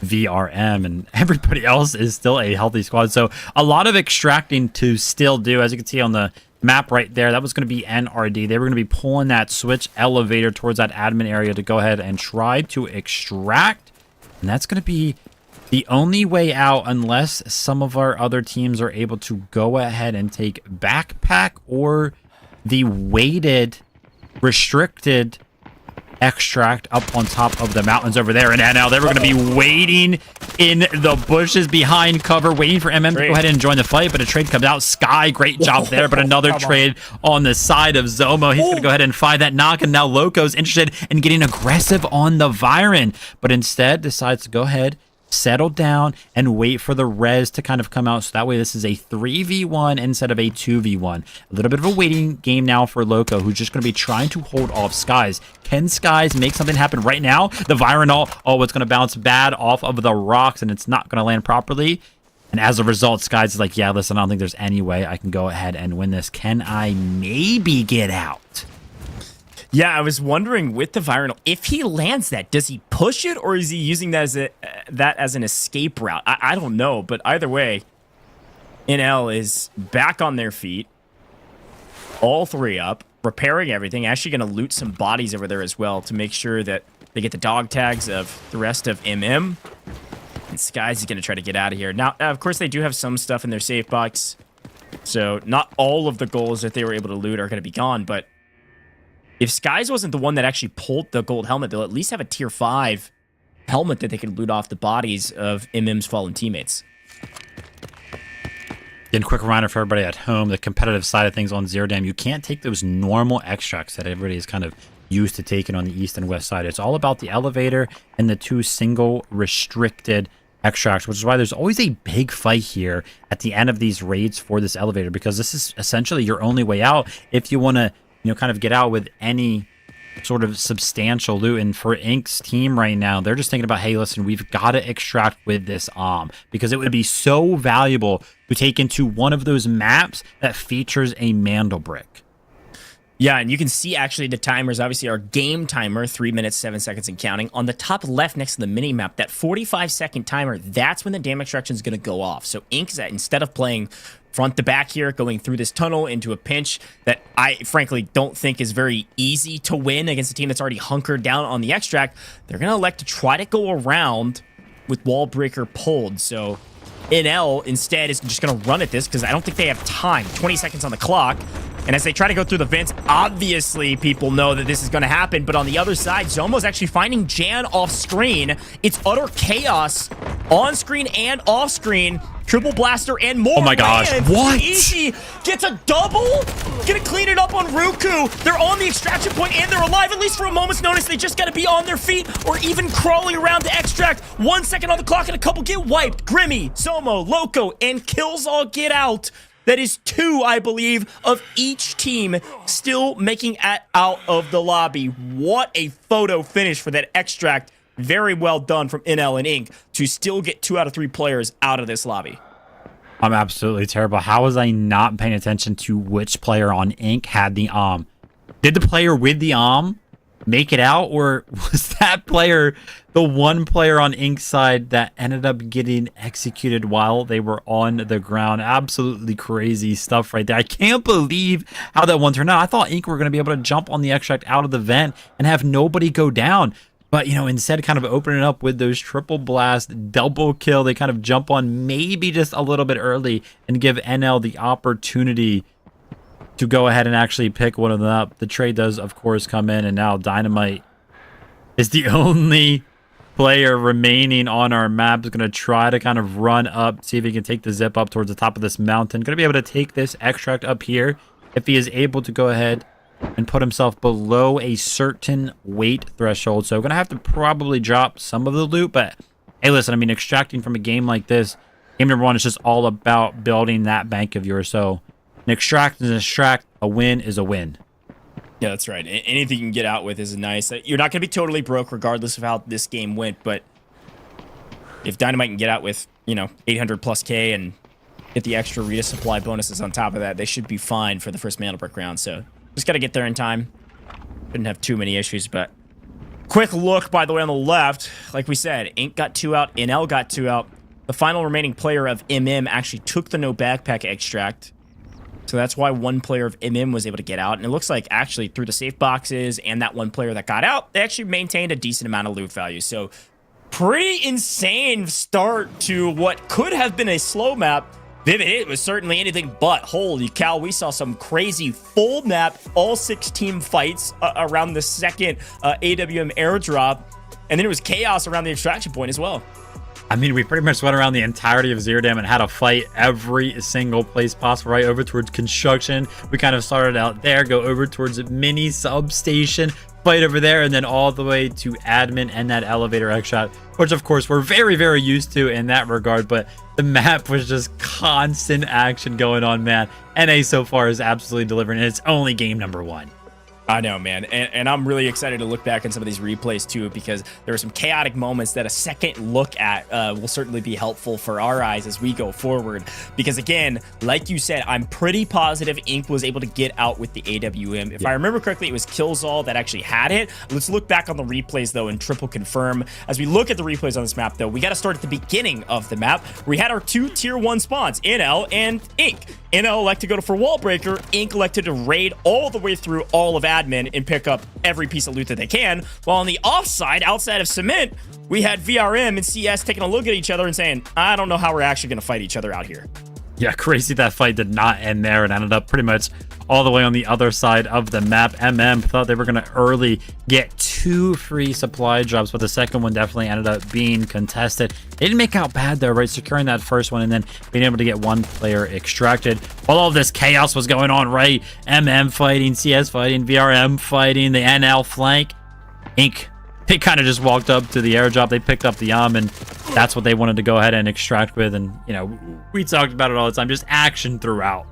VRM, and everybody else is still a healthy squad. So a lot of extracting to still do. As you can see on the map right there, that was going to be NRD. They were going to be pulling that switch elevator towards that admin area to go ahead and try to extract. And that's going to be the only way out unless some of our other teams are able to go ahead and take backpack or the weighted restricted extract up on top of the mountains over there. And now they were going to be waiting in the bushes behind cover, waiting for MM to go ahead and join the fight. But a trade comes out. Sky, great job there. But another trade on the side of Zomo. He's going to go ahead and find that knock. And now Loco's interested in getting aggressive on the Viren, but instead decides to go ahead, settle down, and wait for the res to kind of come out. So that way this is a 3v1 instead of a 2v1. A little bit of a waiting game now for Loco, who's just going to be trying to hold off Skies. Can Skies make something happen right now? The Virenol, it's going to bounce bad off of the rocks, and it's not going to land properly. And as a result, Skies is like, yeah, listen, I don't think there's any way I can go ahead and win this. Can I maybe get out? Yeah, I was wondering with the Virenol, if he lands that, does he push it or is he using that as an escape route? I don't know, but either way, NL is back on their feet, all three up, repairing everything, actually going to loot some bodies over there as well to make sure that they get the dog tags of the rest of MM. And Skies is going to try to get out of here. Now, of course, they do have some stuff in their safe box, so not all of the goals that they were able to loot are going to be gone, but if Skies wasn't the one that actually pulled the gold helmet, they'll at least have a tier 5 helmet that they could loot off the bodies of MM's fallen teammates. And quick reminder for everybody at home, the competitive side of things on Zero Dam, you can't take those normal extracts that everybody is kind of used to taking on the east and west side. It's all about the elevator and the 2 single restricted extracts, which is why there's always a big fight here at the end of these raids for this elevator, because this is essentially your only way out if you want to you know, kind of get out with any sort of substantial loot. And for Ink's team right now, they're just thinking about, hey, listen, we've got to extract with this because it would be so valuable to take into one of those maps that features a Mandlebrick. Yeah, and you can see actually the timers, obviously our game timer, 3 minutes, 7 seconds and counting. On the top left next to the mini map, that 45-second timer, that's when the dam extraction is going to go off. So Ink is instead of playing front to back here, going through this tunnel into a pinch that I frankly don't think is very easy to win against a team that's already hunkered down on the extract, they're going to elect to try to go around with wall breaker pulled. So NL instead is just going to run at this because I don't think they have time. 20 seconds on the clock. And as they try to go through the vents, obviously people know that this is going to happen. But on the other side, Zomo's actually finding Jan off screen. It's utter chaos on screen and off screen. Triple blaster and more. Oh my gosh. Lands. What? Easy gets a double. Gonna clean it up on Ruku. They're on the extraction point and they're alive, at least for a moment's notice. They just gotta be on their feet or even crawling around to extract. 1 second on the clock and a couple get wiped. Grimmy, Zomo, Loco, and Kills all get out. That is 2, I believe, of each team still making it out of the lobby. What a photo finish for that extract. Very well done from NL and Ink to still get 2 out of 3 players out of this lobby. I'm absolutely terrible. How was I not paying attention to which player on Ink had the Did the player with the make it out, or was that player the one player on Ink's side that ended up getting executed while they were on the ground? Absolutely crazy stuff right there. I can't believe how that one turned out. I thought Ink were going to be able to jump on the extract out of the vent and have nobody go down. But, you know, instead kind of opening up with those triple blast, double kill, they kind of jump on maybe just a little bit early and give NL the opportunity to go ahead and actually pick one of them up. The trade does, of course, come in, and now Dynamite is the only player remaining on our map. Is going to try to kind of run up, see if he can take the zip up towards the top of this mountain. Going to be able to take this extract up here if he is able to go ahead and put himself below a certain weight threshold. So going to have to probably drop some of the loot. But hey, listen, I mean, extracting from a game like this, game number 1 is just all about building that bank of yours. So an extract is an extract. A win is a win. Yeah, that's right. Anything you can get out with is nice. You're not going to be totally broke regardless of how this game went. But if Dynamite can get out with, you know, 800 plus K and get the extra Rita supply bonuses on top of that, they should be fine for the first Mandlebrick round. So just got to get there in time. Shouldn't have too many issues, but quick look, by the way, on the left. Like we said, Ink got 2 out, NL got 2 out. The final remaining player of MM actually took the no backpack extract. So that's why one player of MM was able to get out. And it looks like actually through the safe boxes and that one player that got out, they actually maintained a decent amount of loot value. So pretty insane start to what could have been a slow map. Vivid, it was certainly anything but. Holy cow, we saw some crazy full map, all 6 team fights around the second AWM airdrop. And then it was chaos around the extraction point as well. I mean, we pretty much went around the entirety of Zero Dam and had to fight every single place possible, right over towards construction. We kind of started out there, go over towards mini substation, fight over there, and then all the way to admin and that elevator X shot, which of course we're very, very used to in that regard. But the map was just constant action going on, man. NA so far is absolutely delivering, and it's only game number 1. I know, man. And I'm really excited to look back on some of these replays, too, because there were some chaotic moments that a second look at will certainly be helpful for our eyes as we go forward. Because, again, like you said, I'm pretty positive Ink was able to get out with the AWM. If I remember correctly, it was Killzall that actually had it. Let's look back on the replays, though, and triple confirm. As we look at the replays on this map, though, we got to start at the beginning of the map. We had our 2 tier 1 spawns, NL and Ink. NL elected to go for Wall Breaker. Ink elected to raid all the way through all of admin and pick up every piece of loot that they can. While on the offside, outside of Cement, we had VRM and CS taking a look at each other and saying, I don't know how we're actually going to fight each other out here. Yeah, crazy that fight did not end there. It ended up pretty much all the way on the other side of the map. MM thought they were going to early get 2 free supply drops, but the second one definitely ended up being contested. They didn't make out bad though, right? Securing that first one and then being able to get 1 player extracted. While all this chaos was going on, right? MM fighting, CS fighting, VRM fighting, the NL flank. Ink, they kind of just walked up to the airdrop. They picked up the and that's what they wanted to go ahead and extract with. And, you know, we talked about it all the time, just action throughout.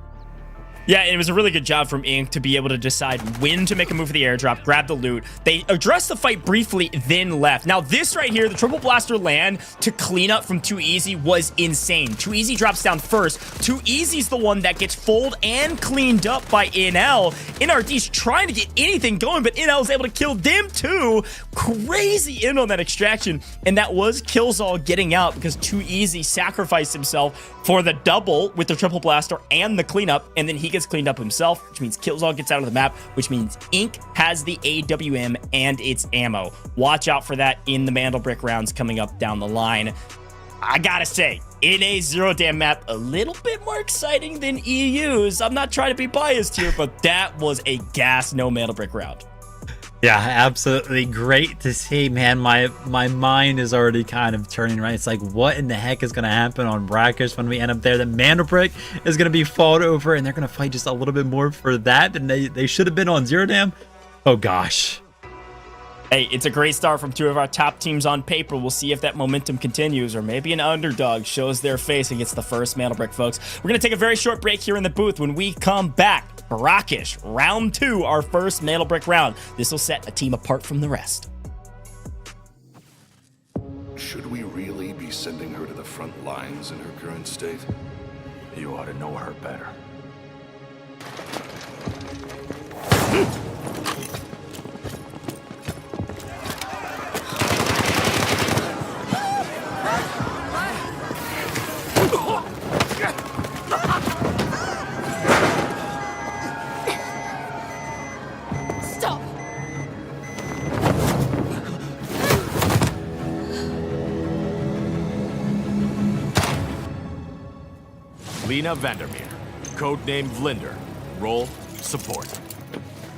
Yeah, it was a really good job from Inc. to be able to decide when to make a move for the airdrop, grab the loot. They addressed the fight briefly, then left. Now, this right here, the triple blaster land to clean up from Too Easy was insane. Too Easy drops down first. Too Easy's the one that gets fold and cleaned up by NL. NRD's trying to get anything going, but NL is able to kill them too. Crazy in on that extraction, and that was Killzall getting out because Too Easy sacrificed himself for the double with the triple blaster and the cleanup, and then he gets cleaned up himself, which means Killzall gets out of the map, which means Inc. has the AWM and its ammo. Watch out for that in the Mandlebrick rounds coming up down the line. I gotta say, NA's Zero Dam map, a little bit more exciting than EU's. I'm not trying to be biased here, but that was a gas no Mandlebrick round. Yeah, absolutely great to see, man. My mind is already kind of turning, right? It's like, what in the heck is going to happen on Brakkesh when we end up there? The Mandlebrick is going to be fought over, and they're going to fight just a little bit more for that than they should have been on Zero Dam. Oh, gosh. Hey, it's a great start from two of our top teams on paper. We'll see if that momentum continues, or maybe an underdog shows their face and gets the first Mandlebrick, folks. We're going to take a very short break here in the booth. When we come back, Brakkesh, round 2, our first Mandlebrick round. This will set a team apart from the rest. Should we really be sending her to the front lines in her current state? You ought to know her better. Stop! Lena Vandermeer, codenamed Vlinder. Role, support.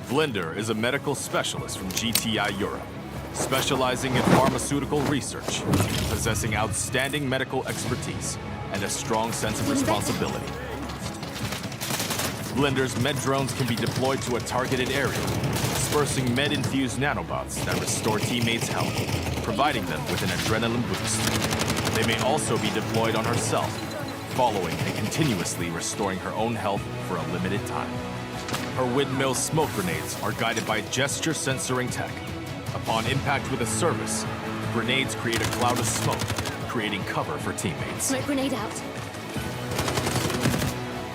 Vlinder is a medical specialist from GTI Europe, specializing in pharmaceutical research, possessing outstanding medical expertise, and a strong sense of responsibility. Vlinder's med drones can be deployed to a targeted area, dispersing med-infused nanobots that restore teammates' health, providing them with an adrenaline boost. They may also be deployed on herself, following and continuously restoring her own health for a limited time. Her windmill smoke grenades are guided by gesture censoring tech. Upon impact with a service, grenades create a cloud of smoke, creating cover for teammates. Smoke grenade out.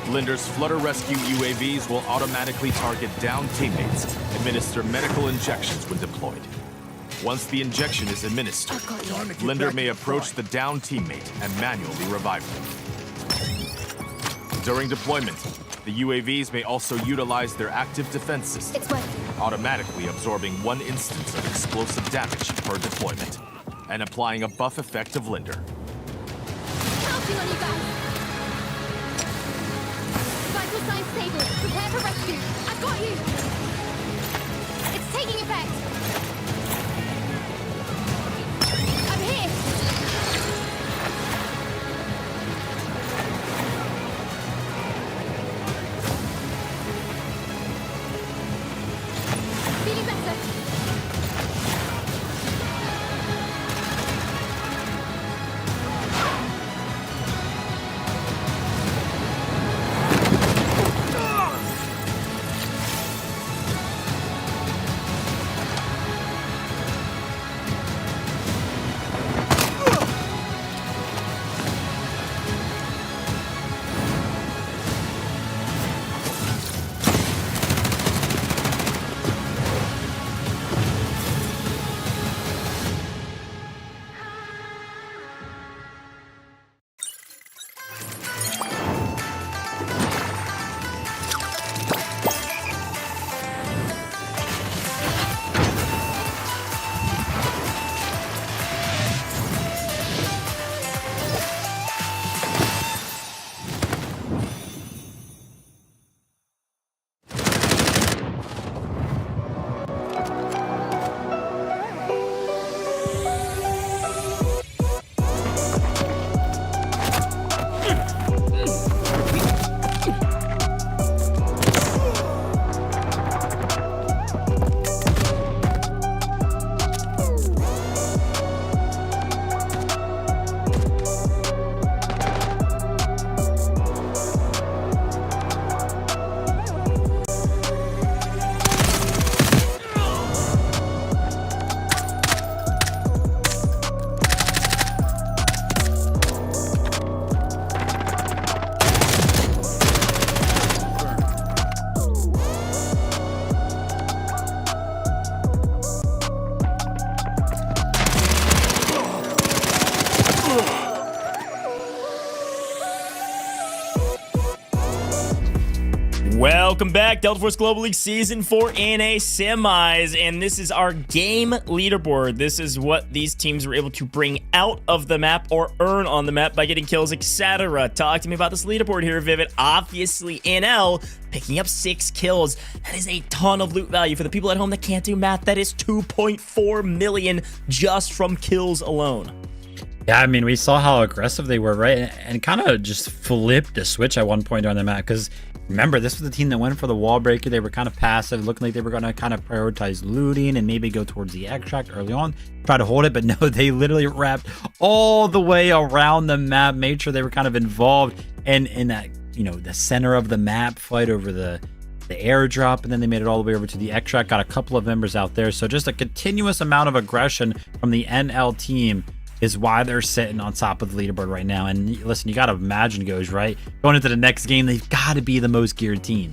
Vlinder's Flutter Rescue UAVs will automatically target downed teammates, administer medical injections when deployed. Once the injection is administered, Vlinder may approach the downed teammate and manually revive them. During deployment, the UAVs may also utilize their active defense system, automatically absorbing 1 instance of explosive damage per deployment, and applying a buff effect to Vlinder. Counting on you guys! Vital signs stable. Prepare for rescue. I've got you! It's taking effect! I'm here! Feeling better. Welcome back, Delta Force Global League Season 4 NA Semis, and this is our game leaderboard. This is what these teams were able to bring out of the map or earn on the map by getting kills, etc. Talk to me about this leaderboard here, Vivid. Obviously, NL picking up 6 kills. That is a ton of loot value. For the people at home that can't do math, that is 2.4 million just from kills alone. Yeah, I mean, we saw how aggressive they were, right? And kind of just flipped a switch at one point on the map, because remember, this was the team that went for the wall breaker. They were kind of passive, looking like they were going to kind of prioritize looting and maybe go towards the extract early on, try to hold it. But no, they literally wrapped all the way around the map, made sure they were kind of involved in that, you know, the center of the map fight over the airdrop, and then they made it all the way over to the extract, got a couple of members out there. So just a continuous amount of aggression from the NL team is why they're sitting on top of the leaderboard right now. And listen, you got to imagine, Goes, right? Going into the next game, they've got to be the most geared team.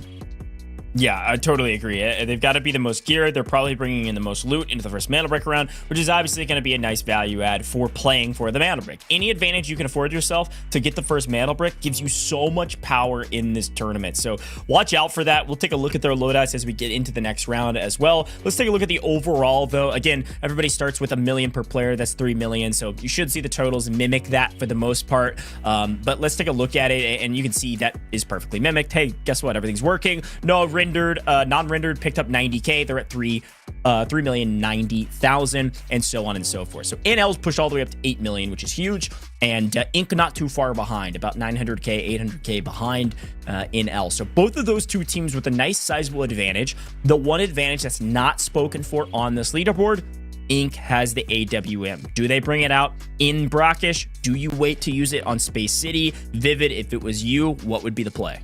Yeah, I totally agree. They've got to be the most geared. They're probably bringing in the most loot into the first Mandlebrick round, which is obviously going to be a nice value add for playing for the Mandlebrick. Any advantage you can afford yourself to get the first Mandlebrick gives you so much power in this tournament. So watch out for that. We'll take a look at their loadouts as we get into the next round as well. Let's take a look at the overall, though. Again, everybody starts with $1 million per player. That's 3 million. So you should see the totals mimic that for the most part. But let's take a look at it, and you can see that is perfectly mimicked. Hey, guess what? Everything's working. No rendered, non-rendered picked up 90k. They're at 3,090,000, and so on and so forth. So NL's pushed all the way up to 8 million, which is huge, and Inc not too far behind, about 900k, 800k behind NL. So both of those two teams with a nice sizable advantage. The one advantage that's not spoken for on this leaderboard, Inc has the AWM. Do they bring it out in Brakkesh? Do you wait to use it on Space City? Vivid, if it was you, what would be the play?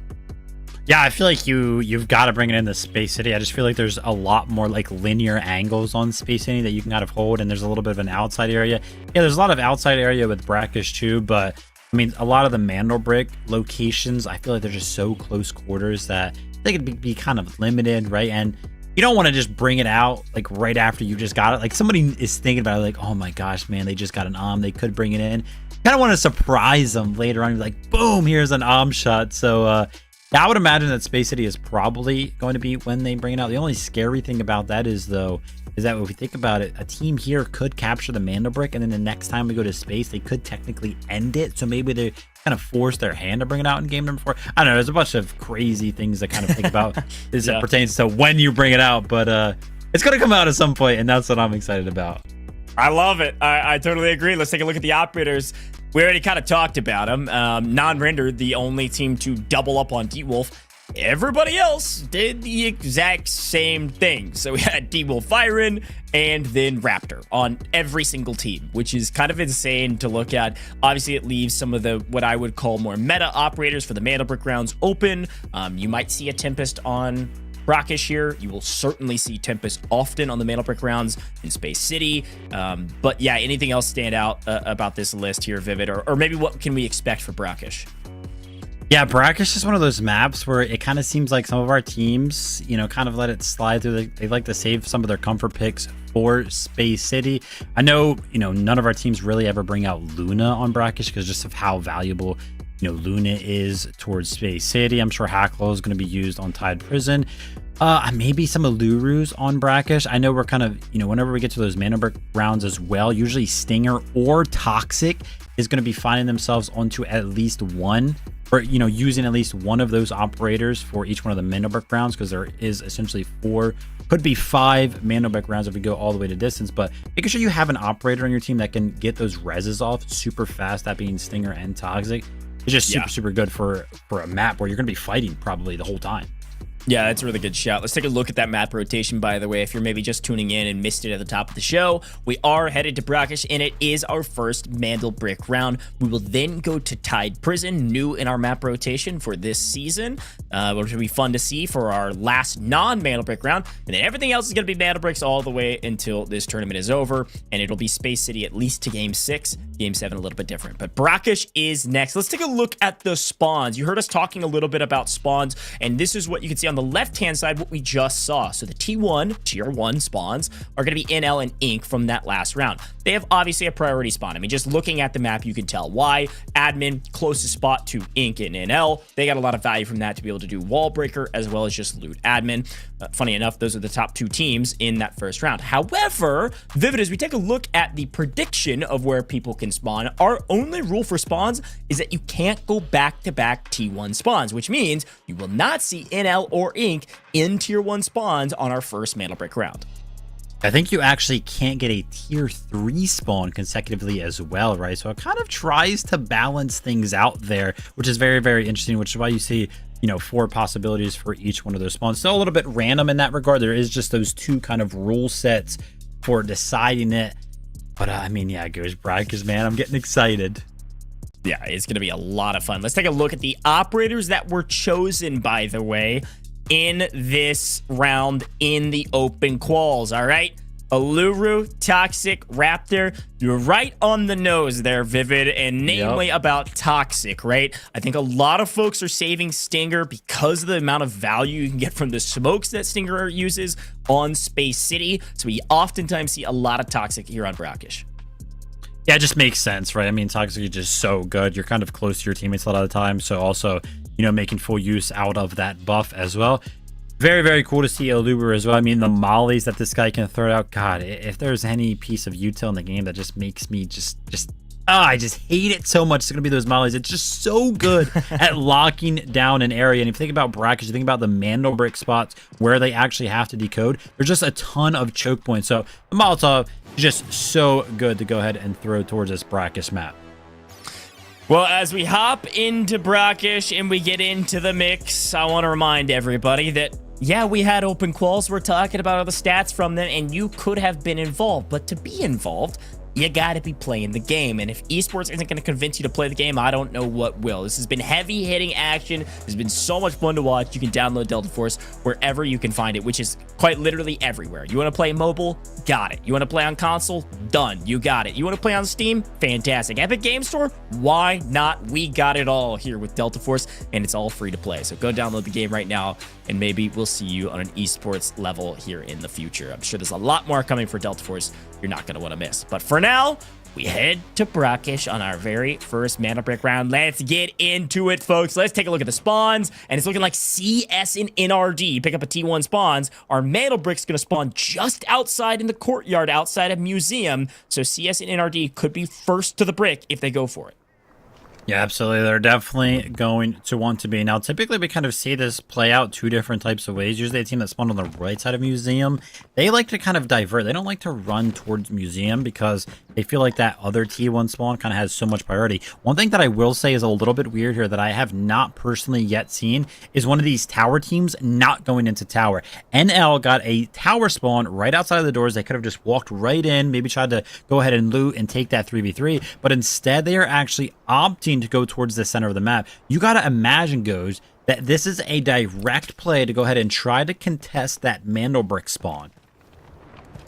Yeah, I feel like you've got to bring it in the Space City. I just feel like there's a lot more like linear angles on Space City that you can kind of hold, and there's a little bit of an outside area. Yeah, there's a lot of outside area with Brakkesh too, but I mean, a lot of the Mandlebrick locations, I feel like they're just so close quarters that they could be kind of limited, right? And you don't want to just bring it out like right after you just got it. Like somebody is thinking about it, like, oh my gosh, man, they just got an they could bring it in. Kind of want to surprise them later on, like, boom, here's an shot. So yeah, I would imagine that Space City is probably going to be when they bring it out. The only scary thing about that is that if we think about it, a team here could capture the Mandlebrick, and then the next time we go to space, they could technically end it. So maybe they kind of force their hand to bring it out in game number 4. I don't know. There's a bunch of crazy things to kind of think about as it pertains to when you bring it out, but it's going to come out at some point, and that's what I'm excited about. I love it. I totally agree. Let's take a look at the operators. We already kind of talked about them. Non-rendered, the only team to double up on D-Wolf. Everybody else did the exact same thing. So we had D-Wolf Iron and then Raptor on every single team, which is kind of insane to look at. Obviously, it leaves some of the what I would call more meta operators for the Mandlebrick rounds open. You might see a Tempest on Brakkesh here. You will certainly see Tempest often on the Mandlebrick rounds in Space City. But yeah, anything else stand out about this list here, Vivid? Or maybe what can we expect for Brakkesh? Yeah, Brakkesh is one of those maps where it kind of seems like some of our teams, you know, kind of let it slide through. They like to save some of their comfort picks for Space City. I know, you know, none of our teams really ever bring out Luna on Brakkesh because just of how valuable, you know, Luna is towards Space City. I'm sure Hacklow is going to be used on Tide Prison. Maybe some Aluru's on Brakkesh. I know we're kind of, you know, whenever we get to those Mandlebrick rounds as well, usually Stinger or Toxic is going to be finding themselves onto at least one, or, you know, using at least one of those operators for each one of the Mandlebrick rounds, because there is essentially 4, could be 5 Mandlebrick rounds if we go all the way to distance. But making sure you have an operator on your team that can get those reses off super fast, that being Stinger and Toxic, is just super good for a map where you're going to be fighting probably the whole time. Yeah, that's a really good shout. Let's take a look at that map rotation, by the way. If you're maybe just tuning in and missed it at the top of the show, we are headed to Brakkesh, and it is our first Mandlebrick round. We will then go to Tide Prison, new in our map rotation for this season, which will be fun to see for our last non-Mandlebrick round. And then everything else is going to be Mandlebricks all the way until this tournament is over, and it'll be Space City at least to Game 6. Game 7 a little bit different, but Brakkesh is next. Let's take a look at the spawns. You heard us talking a little bit about spawns, and this is what you can see on on the left-hand side what we just saw. So the T1, Tier 1 spawns are going to be NL and Ink from that last round. They have obviously a priority spawn. I mean, just looking at the map, you can tell why. Admin, closest spot to Ink and NL. They got a lot of value from that to be able to do wall breaker as well as just loot admin. Funny enough, those are the top 2 teams in that first round. However, Vivid, as we take a look at the prediction of where people can spawn, our only rule for spawns is that you can't go back-to-back T1 spawns, which means you will not see NL or Ink in Tier 1 spawns on our first Mandlebrick round. I think you actually can't get a Tier 3 spawn consecutively as well, right? So it kind of tries to balance things out there, which is very, very interesting, which is why you see, you know, 4 possibilities for each one of those spawns. Still a little bit random in that regard. There is just those 2 kind of rule sets for deciding it. But I mean, yeah, it goes Brakkesh, man. I'm getting excited. Yeah, it's going to be a lot of fun. Let's take a look at the operators that were chosen, by the way, in this round in the open quals, all right? Uluru, Toxic, Raptor, you're right on the nose there, Vivid, and namely about Toxic, right? I think a lot of folks are saving Stinger because of the amount of value you can get from the smokes that Stinger uses on Space City, so we oftentimes see a lot of Toxic here on Brakkesh. Yeah, it just makes sense, right? I mean, Toxic is just so good. You're kind of close to your teammates a lot of the time, so also, you know, making full use out of that buff as well. Very, very cool to see Uluru as well. I mean, the mollies that this guy can throw out. God, if there's any piece of util in the game that just makes me I just hate it so much. It's going to be those mollies. It's just so good at locking down an area. And if you think about Brakkesh, you think about the Mandlebrick spots where they actually have to decode. There's just a ton of choke points. So the Molotov is just so good to go ahead and throw towards this Brakkesh map. Well, as we hop into Brakkesh and we get into the mix, I want to remind everybody that yeah, we had open quals. We're talking about all the stats from them, and you could have been involved. But to be involved, you got to be playing the game. And if esports isn't going to convince you to play the game, I don't know what will. This has been heavy-hitting action. It's been so much fun to watch. You can download Delta Force wherever you can find it, which is quite literally everywhere. You want to play mobile? Got it. You want to play on console? Done. You got it. You want to play on Steam? Fantastic. Epic Game Store? Why not? We got it all here with Delta Force, and it's all free to play. So go download the game right now, and maybe we'll see you on an esports level here in the future. I'm sure there's a lot more coming for Delta Force you're not going to want to miss. But for now, we head to Brakkesh on our very first Mandlebrick round. Let's get into it, folks. Let's take a look at the spawns, and it's looking like CS and NRD pick up a T1 spawns. Our Mandlebrick's going to spawn just outside in the courtyard outside of Museum, so CS and NRD could be first to the brick if they go for it. Yeah, absolutely. They're definitely going to want to be. Now, typically, we kind of see this play out 2 different types of ways. Usually, a team that spawned on the right side of Museum, they like to kind of divert. They don't like to run towards Museum because they feel like that other T1 spawn kind of has so much priority. One thing that I will say is a little bit weird here that I have not personally yet seen is one of these tower teams not going into tower. NL got a tower spawn right outside of the doors. They could have just walked right in, maybe tried to go ahead and loot and take that 3v3, but instead they are actually opting to go towards the center of the map. You got to imagine, Goes, that this is a direct play to go ahead and try to contest that Mandlebrick spawn.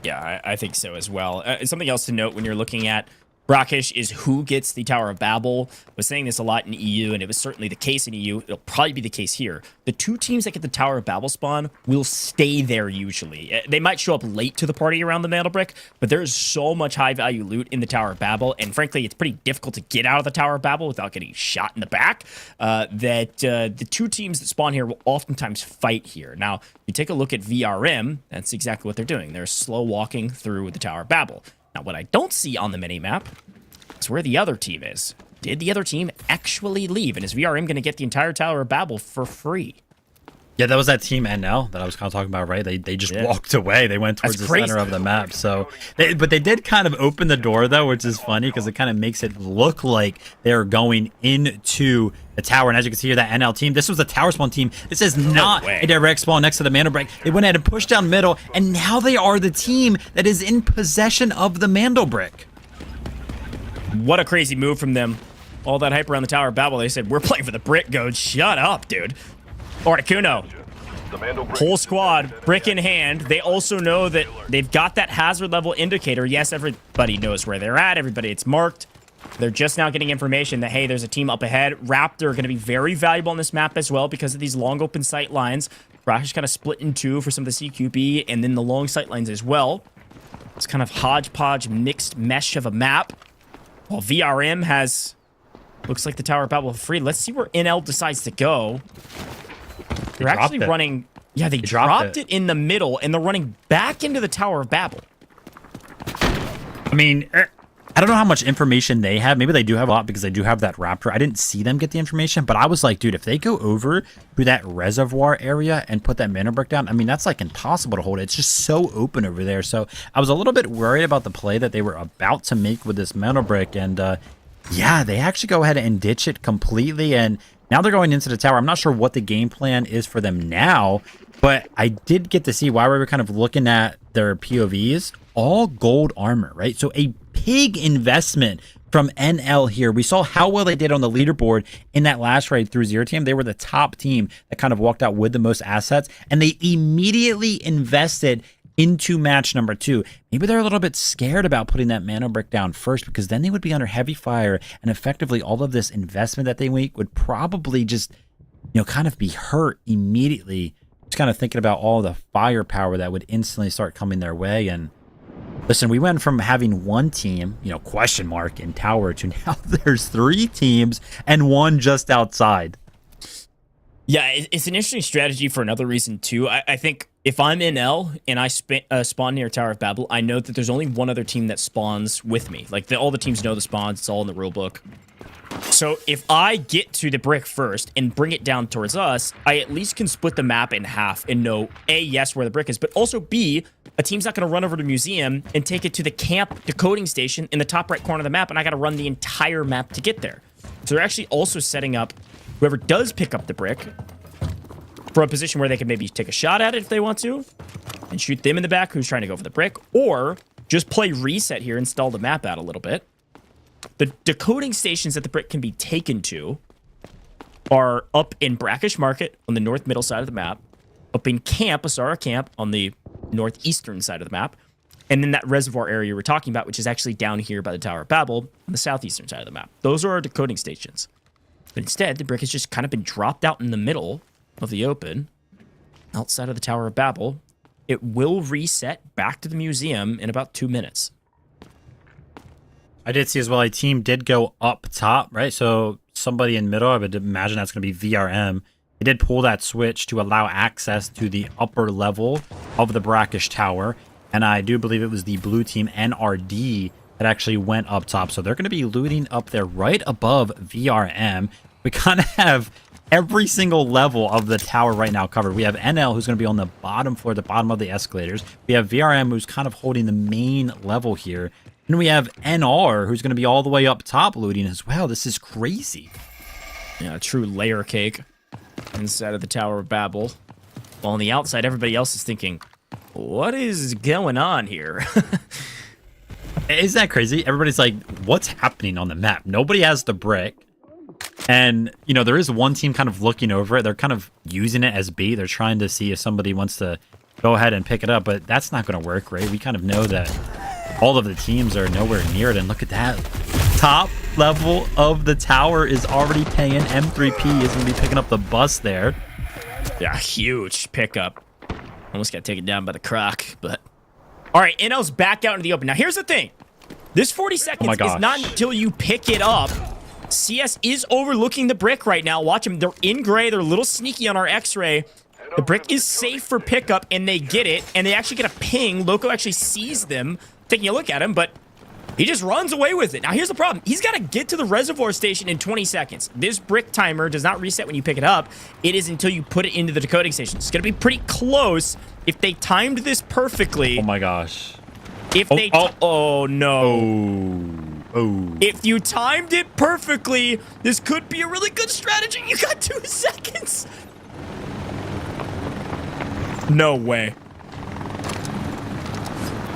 Yeah, I think so as well. Something else to note when you're looking at Brakkesh is who gets the Tower of Babel. I was saying this a lot in EU, and it was certainly the case in EU. It'll probably be the case here. The 2 teams that get the Tower of Babel spawn will stay there usually. They might show up late to the party around the Mandlebrick, but there's so much high-value loot in the Tower of Babel, and frankly, it's pretty difficult to get out of the Tower of Babel without getting shot in the back, that the 2 teams that spawn here will oftentimes fight here. Now, you take a look at VRM, that's exactly what they're doing. They're slow walking through the Tower of Babel. Now, what I don't see on the mini-map is where the other team is. Did the other team actually leave? And is VRM going to get the entire Tower of Babel for free? Yeah, that was that team NL that I was kind of talking about, right? They just walked away. They went towards the center of the map. So, but they did kind of open the door, though, which is funny because it kind of makes it look like they're going into the tower. And as you can see here, that NL team, this was a tower spawn team. This is not a direct spawn next to the Mandlebrick. They went ahead and pushed down middle, and now they are the team that is in possession of the Mandlebrick. What a crazy move from them. All that hype around the Tower of Babel. They said, we're playing for the brick, Goad. Shut up, dude. Articuno. Whole squad, brick in hand. They also know that they've got that hazard level indicator. Yes, everybody knows where they're at. Everybody, it's marked. They're just now getting information that, hey, there's a team up ahead. Raptor are going to be very valuable on this map as well because of these long open sight lines. Brakkesh kind of split in two for some of the CQB and then the long sight lines as well. It's kind of hodgepodge mixed mesh of a map. While VRM has... Looks like the Tower of Babel free. Let's see where NL decides to go. They're actually running... Yeah, they dropped it in the middle, and they're running back into the Tower of Babel. I mean, I don't know how much information they have. Maybe they do have a lot because they do have that Raptor. I didn't see them get the information, but I was like, dude, if they go over to that reservoir area and put that Mandlebrick down, I mean, that's like impossible to hold. It's just so open over there. So I was a little bit worried about the play that they were about to make with this Mandlebrick. And yeah, they actually go ahead and ditch it completely. And now they're going into the tower. I'm not sure what the game plan is for them now, but I did get to see why we were kind of looking at their POVs. All gold armor, right? So a big investment from NL here. We saw how well they did on the leaderboard in that last raid through Zero Team. They were the top team that kind of walked out with the most assets, and they immediately invested into match number 2. Maybe they're a little bit scared about putting that Mandlebrick down first, because then they would be under heavy fire, and effectively all of this investment that they make would probably just, you know, kind of be hurt immediately. Just kind of thinking about all the firepower that would instantly start coming their way. And listen, we went from having one team, you know, question mark in tower, to now there's 3 teams and 1 just outside. Yeah, it's an interesting strategy for another reason, too. I think if I'm in L and I spawn near Tower of Babel, I know that there's only one other team that spawns with me. Like, all the teams know the spawns. It's all in the rule book. So if I get to the brick first and bring it down towards us, I at least can split the map in half and know, A, yes, where the brick is, but also B, a team's not going to run over to museum and take it to the camp decoding station in the top right corner of the map, and I got to run the entire map to get there. So they're actually also setting up whoever does pick up the brick for a position where they can maybe take a shot at it if they want to and shoot them in the back who's trying to go for the brick, or just play reset here and stall the map out a little bit. The decoding stations that the brick can be taken to are up in Brakkesh Market on the north middle side of the map, up in camp, Assara camp on the northeastern side of the map, and then that reservoir area we're talking about, which is actually down here by the Tower of Babel on the southeastern side of the map. Those are our decoding stations. But instead, the brick has just kind of been dropped out in the middle of the open, outside of the Tower of Babel. It will reset back to the museum in about 2 minutes. I did see as well, a team did go up top, right? So somebody in middle, I would imagine that's going to be VRM. They did pull that switch to allow access to the upper level of the Brakkesh Tower. And I do believe it was the blue team NRD that actually went up top. So they're going to be looting up there right above VRM. We kind of have every single level of the tower right now covered. We have NL, who's going to be on the bottom floor, the bottom of the escalators. We have VRM, who's kind of holding the main level here. And we have NR, who's going to be all the way up top looting as well. This is crazy. Yeah, a true layer cake inside of the Tower of Babel. While on the outside, everybody else is thinking, what is going on here? Isn't that crazy? Everybody's like, what's happening on the map? Nobody has the brick. And, you know, there is one team kind of looking over it. They're kind of using it as bait. They're trying to see if somebody wants to go ahead and pick it up, but that's not going to work, right? We kind of know that all of the teams are nowhere near it. And look at that. Top level of the tower is already paying. M3P is going to be picking up the bus there. Yeah, huge pickup. Almost got taken down by the croc, but... All right, NL's back out into the open. Now, here's the thing. This 40 seconds is not until you pick it up. CS is overlooking the brick right now. Watch them. They're in gray. They're a little sneaky on our X-ray. The brick is safe for pickup, and they get it, and they actually get a ping. Loco actually sees them, taking a look at him, but he just runs away with it. Now, here's the problem. He's got to get to the reservoir station in 20 seconds. This brick timer does not reset when you pick it up. It is until you put it into the decoding station. It's going to be pretty close. If they timed this perfectly... Oh, my gosh. If they... Oh, no. Oh. If you timed it perfectly, this could be a really good strategy. You got 2 seconds. No way.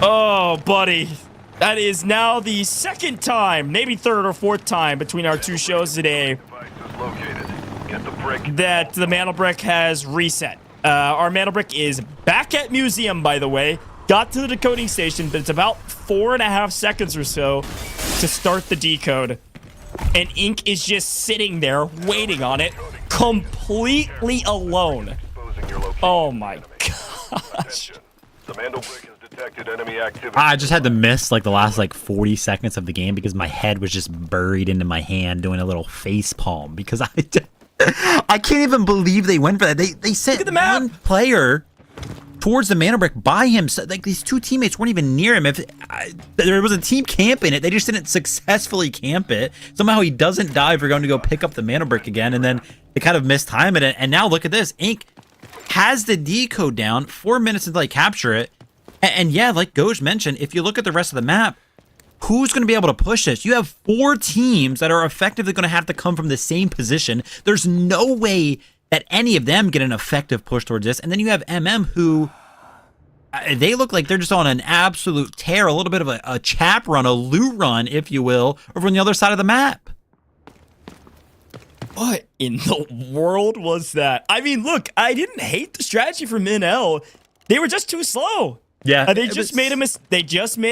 Oh, buddy. That is now the second time, maybe third or fourth time between our 2 shows today that the Mandlebrick has reset. Our Mandlebrick is back at museum, by the way. Got to the decoding station, but it's about 4.5 seconds or so to start the decode. And Ink is just sitting there waiting on it completely alone. Oh my gosh. The Mandlebrick has detected enemy activity. I just had to miss like the last like 40 seconds of the game because my head was just buried into my hand doing a little face palm because I can't even believe they went for that. They sent one player towards the Mandlebrick by him. So, like these two teammates weren't even near him. If there was a team camping it, they just didn't successfully camp it. Somehow he doesn't die for going to go pick up the Mandlebrick again, and then they kind of mistime it. And now look at this. Ink has the decode down 4 minutes until they capture it. And yeah, like Goj mentioned, if you look at the rest of the map, who's going to be able to push this? You have 4 teams that are effectively going to have to come from the same position. There's no way that any of them get an effective push towards this. And then you have MM who, they look like they're just on an absolute tear, a little bit of a chap run, a loot run, if you will, over on the other side of the map. What in the world was that? I mean, look, I didn't hate the strategy from NL. They were just too slow. Yeah. They just made a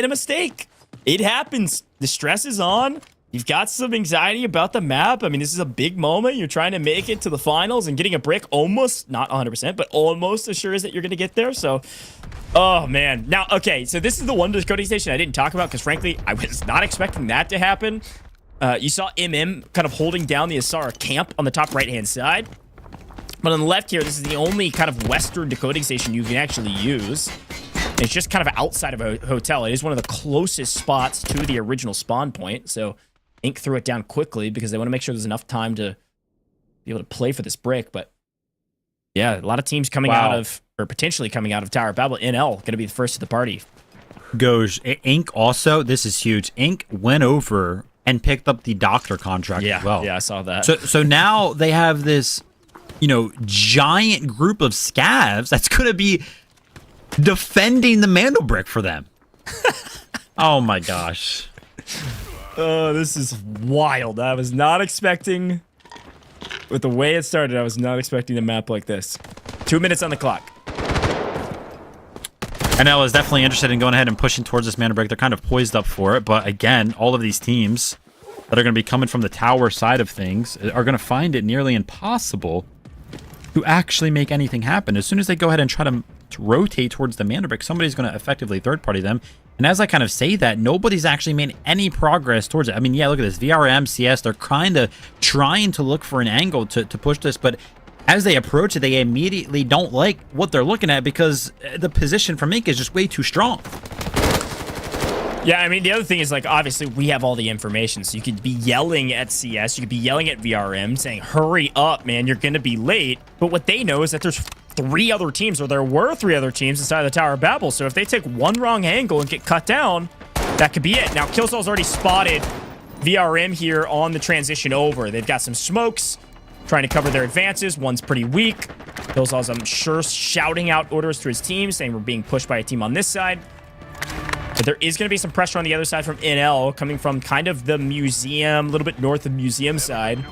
mistake. It happens. The stress is on. You've got some anxiety about the map. I mean, this is a big moment. You're trying to make it to the finals and getting a brick almost, not 100%, but almost assures that you're going to get there. So, oh, man. Now, okay, so this is the one decoding station I didn't talk about because, frankly, I was not expecting that to happen. You saw MM kind of holding down the Assara camp on the top right-hand side. But on the left here, this is the only kind of western decoding station you can actually use. It's just kind of outside of a hotel. It is one of the closest spots to the original spawn point. So Ink threw it down quickly because they want to make sure there's enough time to be able to play for this brick. But yeah, a lot of teams coming out of, or potentially coming out of Tower of Babel. NL going to be the first to the party. Goj, Ink also, this is huge. Ink went over and picked up the doctor contract as well. Yeah, I saw that. So now they have this, you know, giant group of scavs that's going to be defending the Mandlebrick for them. Oh my gosh. Oh, this is wild. I was not expecting, with the way it started, I was not expecting a map like this. 2 minutes on the clock. NL is definitely interested in going ahead and pushing towards this Mandlebrick. They're kind of poised up for it, but again, all of these teams that are going to be coming from the tower side of things are going to find it nearly impossible to actually make anything happen. As soon as they go ahead and try to rotate towards the Mandlebrick, somebody's going to effectively third-party them. And as I kind of say that, nobody's actually made any progress towards it. I mean, yeah, look at this. VRM, CS, they're kind of trying to look for an angle to push this, but as they approach it, they immediately don't like what they're looking at because the position from Ink is just way too strong. Yeah, I mean, the other thing is, like, obviously, we have all the information, so you could be yelling at CS, you could be yelling at VRM, saying, hurry up, man, you're going to be late. But what they know is that there's 3 other teams, or there were 3 other teams inside of the Tower of Babel, so if they take one wrong angle and get cut down, that could be it. Now, Killsol's already spotted VRM here on the transition over. They've got some smokes, trying to cover their advances. One's pretty weak. Killsol's, I'm sure, shouting out orders to his team, saying we're being pushed by a team on this side. But there is going to be some pressure on the other side from NL, coming from kind of the museum, a little bit north of museum side.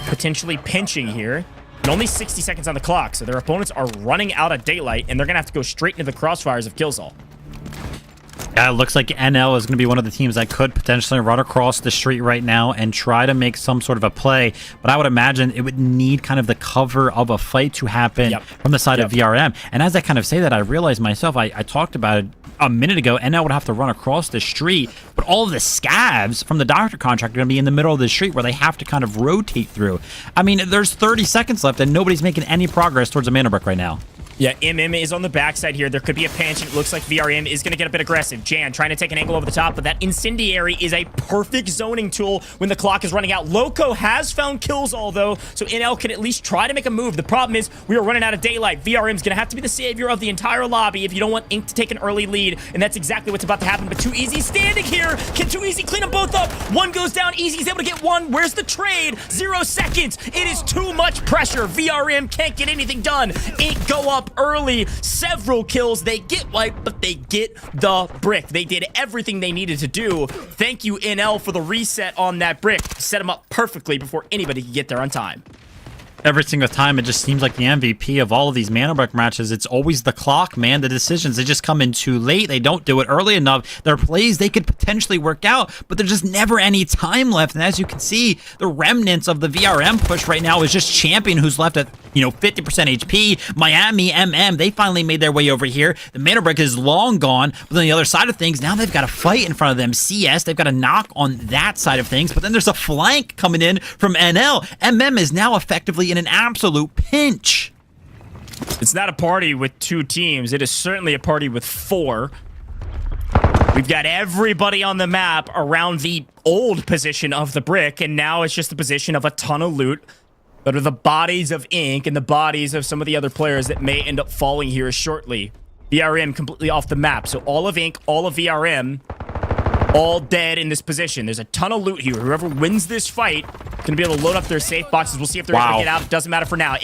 Potentially pinching here. And only 60 seconds on the clock, so their opponents are running out of daylight, and they're going to have to go straight into the crossfires of Killsol. Yeah, it looks like NL is going to be one of the teams that could potentially run across the street right now and try to make some sort of a play. But I would imagine it would need kind of the cover of a fight to happen from the side of VRM. And as I kind of say that, I realize myself, I talked about it a minute ago, NL would have to run across the street, but all of the scavs from the doctor contract are going to be in the middle of the street where they have to kind of rotate through. I mean, there's 30 seconds left and nobody's making any progress towards the Mandlebrick right now. Yeah, MM is on the backside here. There could be a pinch. It looks like VRM is going to get a bit aggressive. Jan trying to take an angle over the top, but that incendiary is a perfect zoning tool when the clock is running out. Loco has found Killsol, though, so NL can at least try to make a move. The problem is we are running out of daylight. VRM is going to have to be the savior of the entire lobby if you don't want Ink to take an early lead, and that's exactly what's about to happen. But Too Easy standing here. Can Too Easy clean them both up? One goes down. Easy's able to get one. Where's the trade? 0 seconds. It is too much pressure. VRM can't get anything done. Ink go up early. Several kills. They get wiped, but they get the brick. They did everything they needed to do. Thank you, NL, for the reset on that brick. Set them up perfectly before anybody could get there on time. every single time. It just seems like the MVP of all of these Mandlebrick matches, it's always the clock, man. The decisions, they just come in too late. They don't do it early enough. Their plays, they could potentially work out, but there's just never any time left. And as you can see, the remnants of the VRM push right now is just Champion, who's left at, 50% HP. Miami, they finally made their way over here. The Mandlebrick is long gone, but on the other side of things, now they've got a fight in front of them. CS, they've got a knock on that side of things, but then there's a flank coming in from NL. is now effectively in an absolute pinch. It's not a party with 2 teams. It is certainly a party with 4. We've got everybody on the map around the old position of the brick, and now it's just the position of a ton of loot that are the bodies of Ink and the bodies of some of the other players that may end up falling here shortly. VRM completely off the map, so all of Ink, all of VRM, all dead in this position. There's a ton of loot here. Whoever wins this fight can be able to load up their safe boxes. We'll see if they're able to get out. It doesn't matter for now.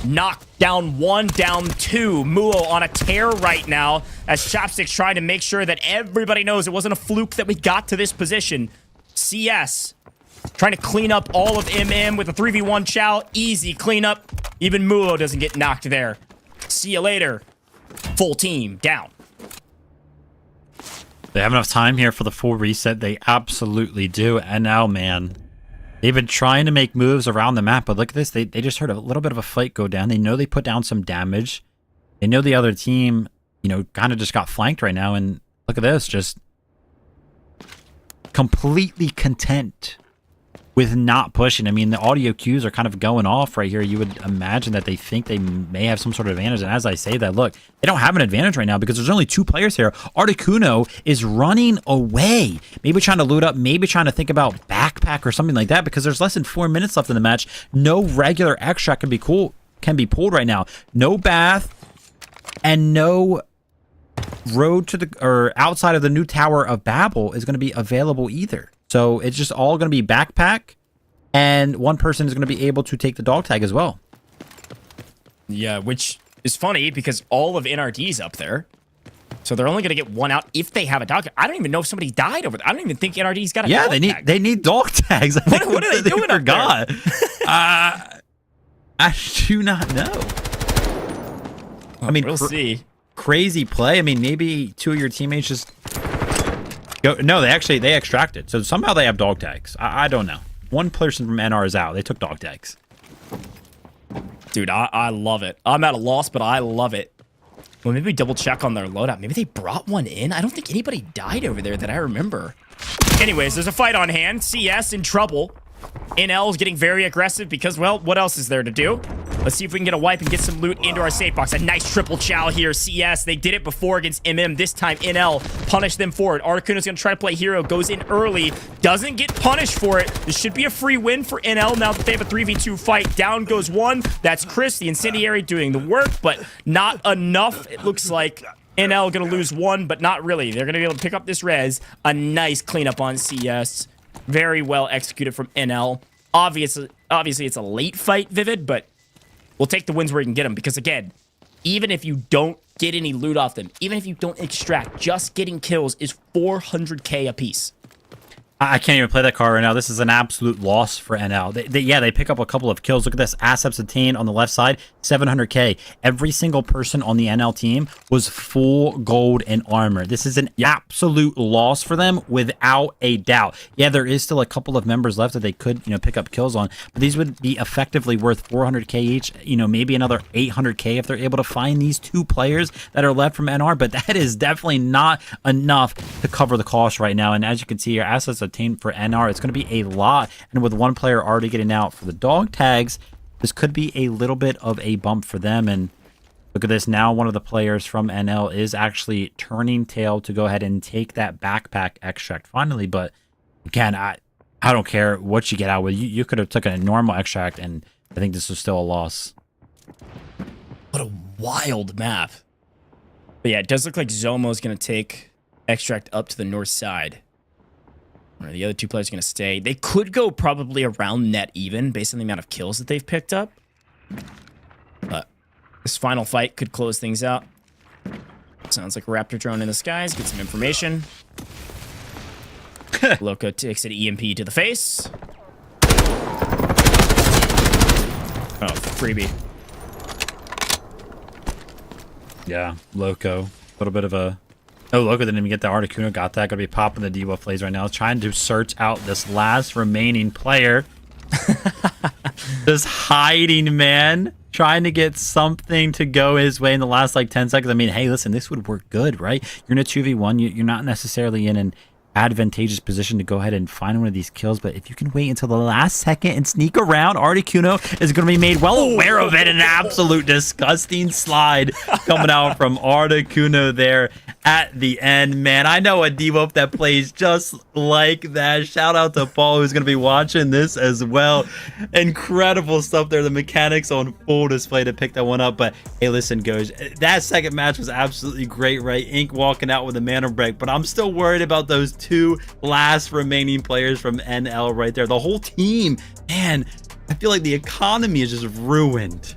Knocked down 1, down 2. Muo on a tear right now as Chopstick's trying to make sure that everybody knows it wasn't a fluke that we got to this position. CS trying to clean up all of with a 3v1 chow. Easy cleanup. Even Muo doesn't get knocked there. See you later. Full team down. They have enough time here for the full reset. They absolutely do. And now, man, they've been trying to make moves around the map, but look at this. They just heard a little bit of a fight go down. They know they put down some damage. They know the other team, kind of just got flanked right now. And look at this, just completely content with not pushing. I mean, the audio cues are kind of going off right here. You would imagine that they think they may have some sort of advantage. And as I say that, look, they don't have an advantage right now because there's only 2 players here. Articuno is running away. Maybe trying to loot up, maybe trying to think about backpack or something like that because there's less than 4 minutes left in the match. No regular extract can be pulled right now. No bath and no road to or outside of the new Tower of Babel is going to be available either. So it's just all going to be backpack, and one person is going to be able to take the dog tag as well. Yeah, which is funny because all of NRD's up there. So they're only going to get 1 out if they have a dog tag. I don't even know if somebody died over there. I don't even think NRD's got a dog tag. They need dog tags. What are they doing up there? I do not know. I mean, we'll see. Crazy play. I mean, maybe 2 of your teammates just... No, they extracted. So somehow they have dog tags. I don't know. One person from NR is out. They took dog tags. Dude, I love it. I'm at a loss, but I love it. Well, maybe double check on their loadout. Maybe they brought one in. I don't think anybody died over there that I remember. Anyways, there's a fight on hand. CS in trouble. NL is getting very aggressive because, well, what else is there to do? Let's see if we can get a wipe and get some loot into our safe box. A nice triple chow here. CS, they did it before against This time, NL punished them for it. Articuno's going to try to play hero. Goes in early. Doesn't get punished for it. This should be a free win for NL now that they have a 3v2 fight. Down goes 1. That's Chris, the incendiary, doing the work, but not enough. It looks like NL going to lose 1, but not really. They're going to be able to pick up this res. A nice cleanup on CS. Very well executed from NL. Obviously, it's a late fight, Vivid, but we'll take the wins where you can get them. Because, again, even if you don't get any loot off them, even if you don't extract, just getting kills is 400k apiece. I can't even play that card right now. This is an absolute loss for NL. They pick up a couple of kills. Look at this. Assets attained on the left side, 700k. Every single person on the NL team was full gold and armor. This is an absolute loss for them without a doubt. Yeah, there is still a couple of members left that they could, pick up kills on, but these would be effectively worth 400k each. Maybe another 800k if they're able to find these 2 players that are left from NR, but that is definitely not enough to cover the cost right now. And as you can see, your assets obtained for NR, it's going to be a lot, and with 1 player already getting out for the dog tags, this could be a little bit of a bump for them. And look at this, now one of the players from NL is actually turning tail to go ahead and take that backpack extract finally. But again, I don't care what you get out with. You could have taken a normal extract, and I think this is still a loss. What a wild map. But yeah, it does look like Zomo's going to take extract up to the north side. The other 2 players are going to stay. They could go probably around net even based on the amount of kills that they've picked up. But this final fight could close things out. Sounds like a Raptor drone in the skies. Get some information. Loco takes an EMP to the face. Oh, freebie. Yeah, Loco. A little bit of a... Oh, Loco didn't even get the Articuno. Got that. Gonna be popping the debuff plays right now. Trying to search out this last remaining player. Just hiding, man. Trying to get something to go his way in the last, like, 10 seconds. I mean, hey, listen, this would work good, right? You're in a 2v1. You're not necessarily in an advantageous position to go ahead and find one of these kills, but if you can wait until the last second and sneak around, Articuno is going to be made well aware of it. An absolute disgusting slide coming out from Articuno there at the end. Man, I know a debuff that plays just like that. Shout out to Paul, who's going to be watching this as well. Incredible stuff there. The mechanics on full display to pick that one up. But hey, listen, Goj, that second match was absolutely great, right? Ink walking out with a Mandlebrick, but I'm still worried about those two last remaining players from NL right there. The whole team, man, I feel like the economy is just ruined.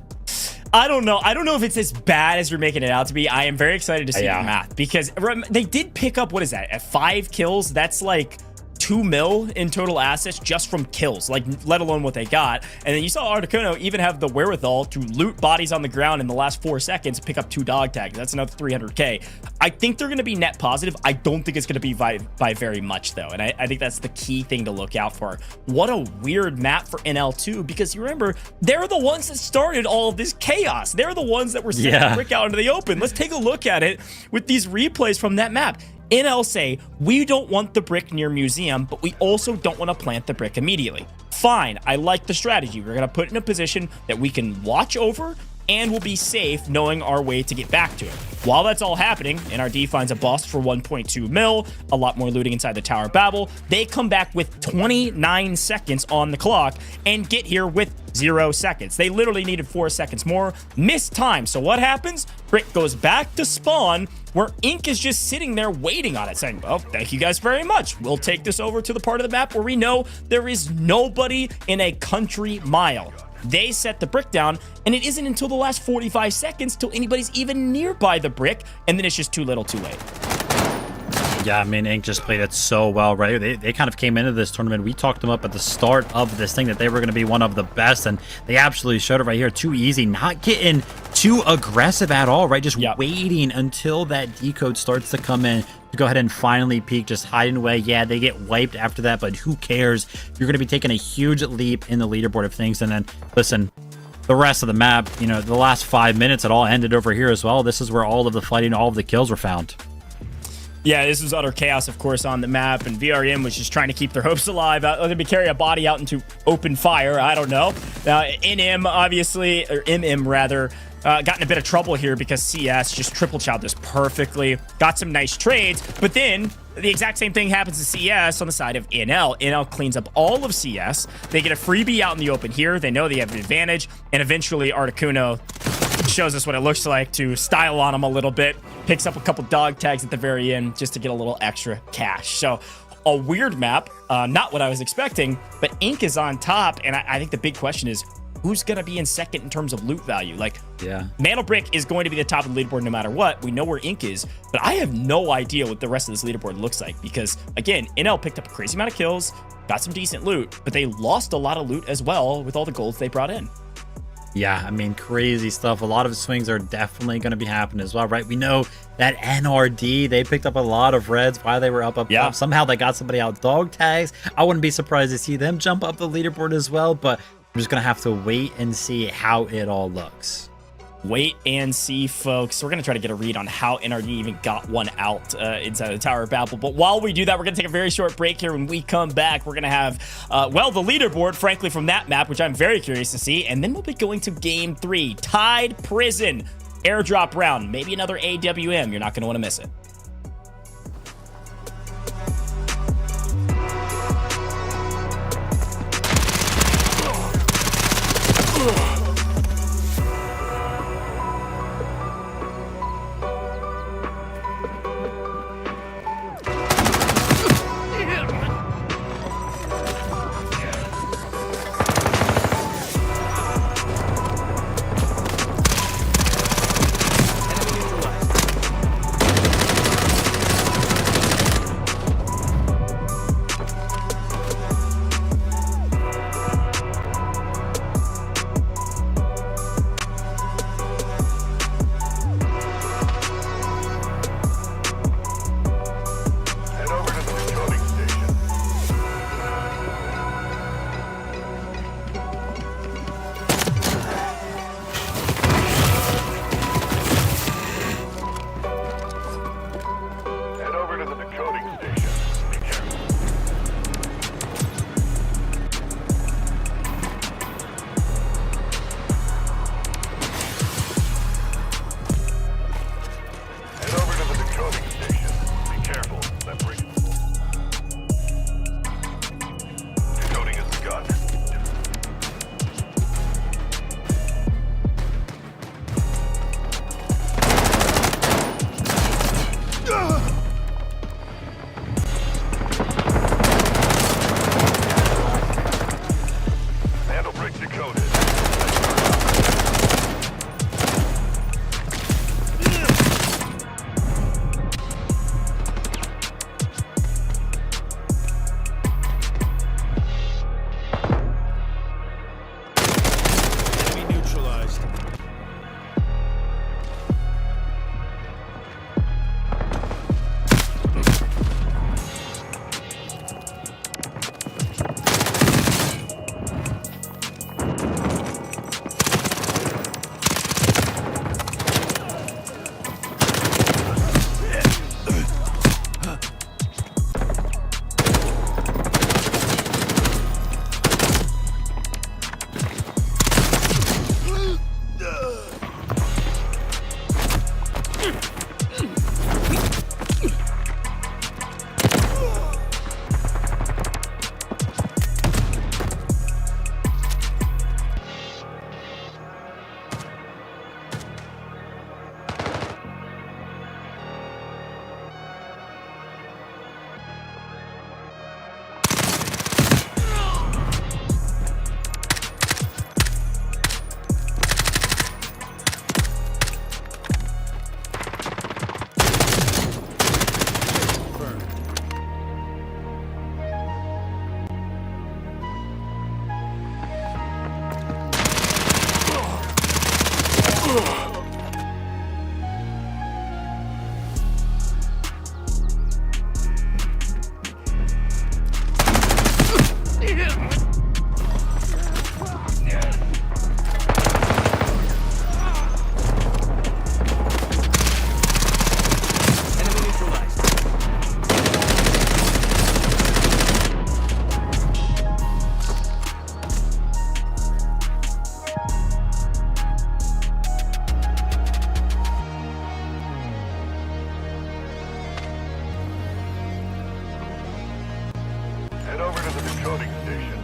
I don't know. I don't know if it's as bad as you're making it out to be. I am very excited to see the math because they did pick up, what is that, at 5 kills? That's like 2 mil in total assets just from kills, like, let alone what they got. And then you saw Articuno even have the wherewithal to loot bodies on the ground in the last 4 seconds, pick up 2 dog tags. That's another 300k. I think they're going to be net positive. I don't think it's going to be by very much, though. And I think that's the key thing to look out for. What a weird map for NL2, because you remember, they're the ones that started all of this chaos. They're the ones that were sending the brick out into the open. Let's take a look at it with these replays from that map. NL say, we don't want the brick near museum, but we also don't want to plant the brick immediately. Fine, I like the strategy. We're going to put it in a position that we can watch over and we'll be safe knowing our way to get back to it. While that's all happening, NRD finds a bust for 1.2 mil, a lot more looting inside the Tower Babel. They come back with 29 seconds on the clock and get here with 0 seconds. They literally needed 4 seconds more. Missed time. So what happens? Brick goes back to spawn, where Ink is just sitting there waiting on it, saying, well, thank you guys very much. We'll take this over to the part of the map where we know there is nobody in a country mile. They set the brick down, and it isn't until the last 45 seconds till anybody's even nearby the brick, and then it's just too little too late. Yeah, I mean, Ink just played it so well, right? They kind of came into this tournament. We talked them up at the start of this thing that they were going to be one of the best, and they absolutely showed it right here. Too easy, not getting too aggressive at all, right? Just waiting until that decode starts to come in to go ahead and finally peak, just hiding away. Yeah, they get wiped after that, but who cares? You're going to be taking a huge leap in the leaderboard of things. And then, listen, the rest of the map, you know, the last 5 minutes, it all ended over here as well. This is where all of the fighting, all of the kills were found. Yeah, this was utter chaos, of course, on the map, and VRM was just trying to keep their hopes alive. They'd be carrying a body out into open fire. I don't know. NM, obviously, or MM, rather, got in a bit of trouble here because CS just triple chowed this perfectly. Got some nice trades, but then the exact same thing happens to CS on the side of NL. NL cleans up all of CS. They get a freebie out in the open here. They know they have an advantage, and eventually Articuno shows us what it looks like to style on him a little bit. Picks up a couple dog tags at the very end just to get a little extra cash. So a weird map, not what I was expecting, but Ink is on top, and I think the big question is, who's going to be in second in terms of loot value? Like, Mandlebrick is going to be the top of the leaderboard no matter what. We know where Ink is, but I have no idea what the rest of this leaderboard looks like because, again, NL picked up a crazy amount of kills, got some decent loot, but they lost a lot of loot as well with all the golds they brought in. Yeah, I mean, crazy stuff. A lot of swings are definitely going to be happening as well, right? We know that NRD, they picked up a lot of reds while they were up. Somehow they got somebody out dog tags. I wouldn't be surprised to see them jump up the leaderboard as well, but we're just going to have to wait and see how it all looks. Wait and see, folks. We're going to try to get a read on how NRD even got one out inside the Tower of Babel. But while we do that, we're going to take a very short break here. When we come back, we're going to have, well, the leaderboard, frankly, from that map, which I'm very curious to see. And then we'll be going to Game 3. Tide Prison. Airdrop round. Maybe another AWM. You're not going to want to miss it. coding station.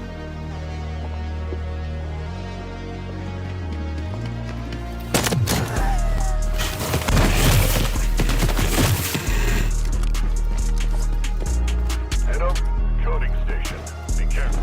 Head over to the coding station. Be careful.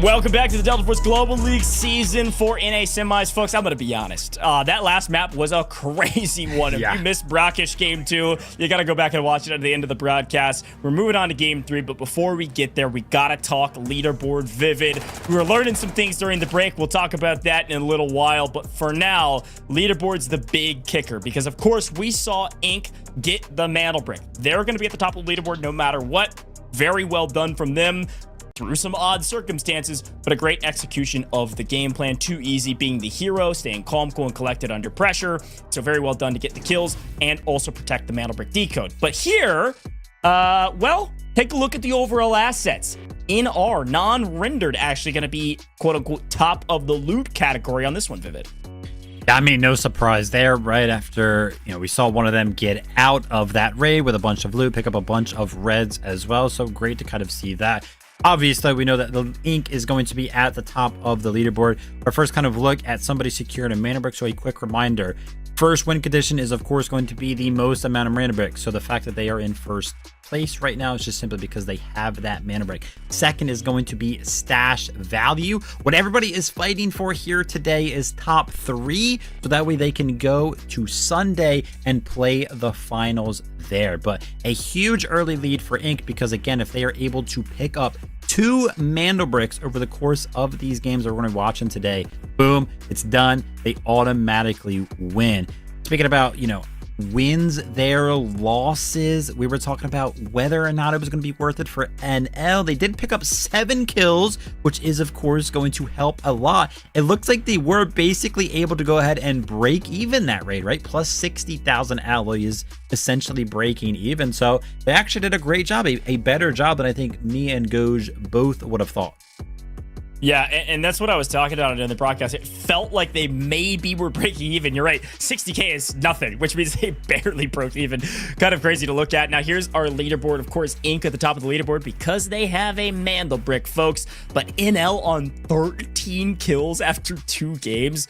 Welcome back to the Delta Force Global League Season 4 NA Semis. Folks, I'm going to be honest. That last map was a crazy one. If you missed Brakkesh Game 2, you got to go back and watch it at the end of the broadcast. We're moving on to Game 3, but before we get there, we got to talk leaderboard Vivid. We were learning some things during the break. We'll talk about that in a little while, but for now, leaderboard's the big kicker because, of course, we saw Inc. get the Mandlebrick. They're going to be at the top of the leaderboard no matter what. Very well done from them. Through some odd circumstances, but a great execution of the game plan. Too easy being the hero, staying calm, cool, and collected under pressure. So very well done to get the kills and also protect the Mandlebrick decode. But here, well, take a look at the overall assets. In our non-rendered, actually going to be quote-unquote top of the loot category on this one, Vivid. I mean, no surprise there. Right after, we saw one of them get out of that raid with a bunch of loot, pick up a bunch of reds as well. So great to kind of see that. Obviously, we know that the Inc. is going to be at the top of the leaderboard. Our first kind of look at somebody securing a Mandlebrick. So a quick reminder, first win condition is, of course, going to be the most amount of Mandlebrick. So the fact that they are in first place right now is just simply because they have that Mandlebrick. Second is going to be stash value. What everybody is fighting for here today is top 3. So that way they can go to Sunday and play the finals there. But a huge early lead for Inc. because, again, if they are able to pick up 2 Mandlebricks over the course of these games that we're going to be watching today, boom, it's done. They automatically win. Speaking about, wins there, losses, we were talking about whether or not it was going to be worth it for NL. They did pick up 7 kills, which is, of course, going to help a lot. It looks like they were basically able to go ahead and break even that raid, right? Plus 60,000 alloy is essentially breaking even. So they actually did a great job, a better job than I think me and Goj both would have thought. Yeah, and that's what I was talking about in the broadcast. It felt like they maybe were breaking even. You're right. 60K is nothing, which means they barely broke even. Kind of crazy to look at. Now, here's our leaderboard. Of course, Inc. at the top of the leaderboard because they have a Mandlebrick, folks. But NL on 13 kills after 2 games.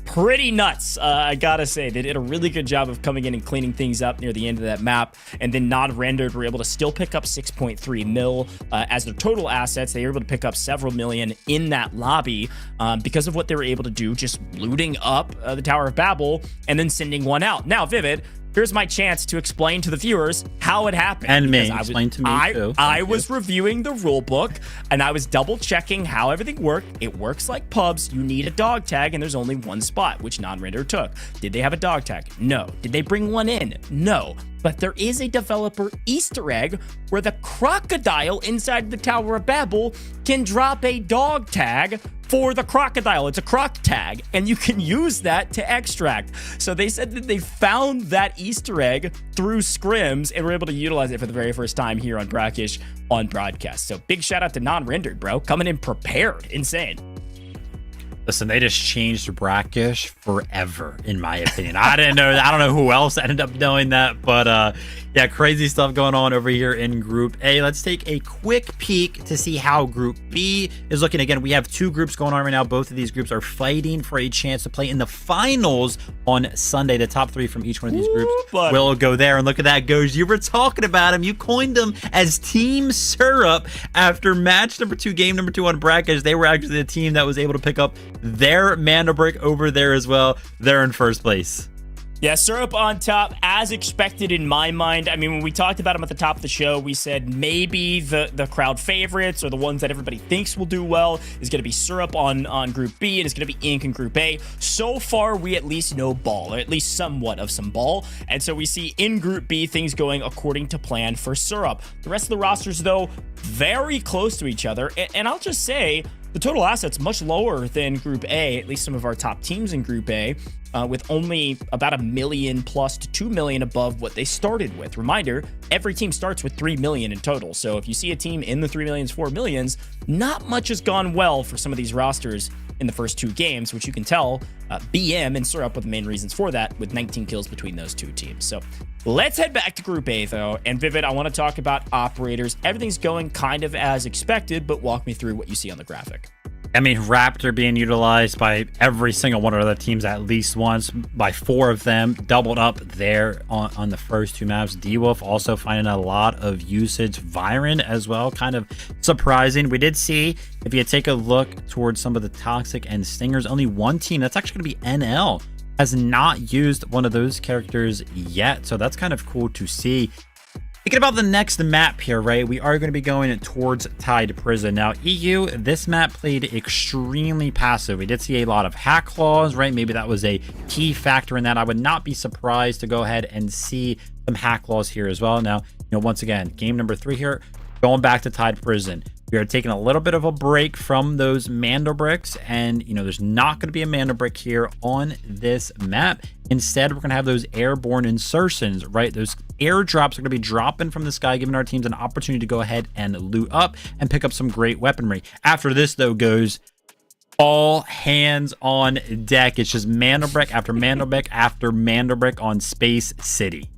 Pretty nuts, I gotta say. They did a really good job of coming in and cleaning things up near the end of that map, and then non-rendered were able to still pick up 6.3 mil as their total assets. They were able to pick up several million in that lobby because of what they were able to do, just looting up the Tower of Babel and then sending one out. Now, Vivid, here's my chance to explain to the viewers how it happened. And me, explain to me too. I was reviewing the rule book and I was double checking how everything worked. It works like pubs. You need a dog tag and there's only one spot, which non-render took. Did they have a dog tag? No. Did they bring one in? No. But there is a developer Easter egg where the crocodile inside the Tower of Babel can drop a dog tag for the crocodile. It's a croc tag, and you can use that to extract. So they said that they found that Easter egg through scrims and were able to utilize it for the very first time here on Brakkesh on broadcast. So big shout out to non-rendered, bro. Coming in prepared. Insane. Listen, they just changed Brakkesh forever, in my opinion. I didn't know that. I don't know who else ended up knowing that, but yeah, crazy stuff going on over here in Group A. Let's take a quick peek to see how Group B is looking. Again, we have 2 groups going on right now. Both of these groups are fighting for a chance to play in the finals on Sunday. The top 3 from each one of these groups will go there. And look at that, Goj. You were talking about him. You coined them as Team Syrup after match number 2, game number 2 on Brakkesh. They were actually the team that was able to pick up their Mandlebrick over there as well. They're in first place. Yeah, Syrup on top, as expected in my mind. I mean, when we talked about him at the top of the show, we said maybe the crowd favorites or the ones that everybody thinks will do well is going to be Syrup on Group B, and it's going to be Inc. in Group A. So far, we at least know ball, or at least somewhat of some ball. And so we see in Group B things going according to plan for Syrup. The rest of the rosters, though, very close to each other. And I'll just say, the total assets much lower than Group A, at least some of our top teams in Group A, with only about $1 million plus to $2 million above what they started with. Reminder, every team starts with $3 million in total. So if you see a team in the $3 millions, $4 millions, not much has gone well for some of these rosters in the first 2 games, which you can tell BM and Syrup were the main reasons for that, with 19 kills between those 2 teams. So let's head back to Group A, though. And Vivid, I want to talk about operators. Everything's going kind of as expected, but walk me through what you see on the graphic. I mean, Raptor being utilized by every single one of the teams at least once, by 4 of them, doubled up there on the first 2 maps. D-Wolf also finding a lot of usage. Viren as well, kind of surprising. We did see, if you take a look towards some of the Toxic and Stingers, only 1 team, that's actually going to be NL, has not used one of those characters yet. So that's kind of cool to see. Thinking about the next map here, right? We are going to be going towards Tide Prison. Now, EU, this map played extremely passive. We did see a lot of hack claws, right? Maybe that was a key factor in that. I would not be surprised to go ahead and see some hack claws here as well. Now, once again, game number 3 here, going back to Tide Prison. We are taking a little bit of a break from those Mandlebricks, and there's not going to be a Mandlebrick here on this map. Instead, we're going to have those airborne insertions, right? Those airdrops are going to be dropping from the sky, giving our teams an opportunity to go ahead and loot up and pick up some great weaponry. After this, though, goes all hands on deck. It's just Mandlebrick after Mandlebrick after Mandlebrick on Space City.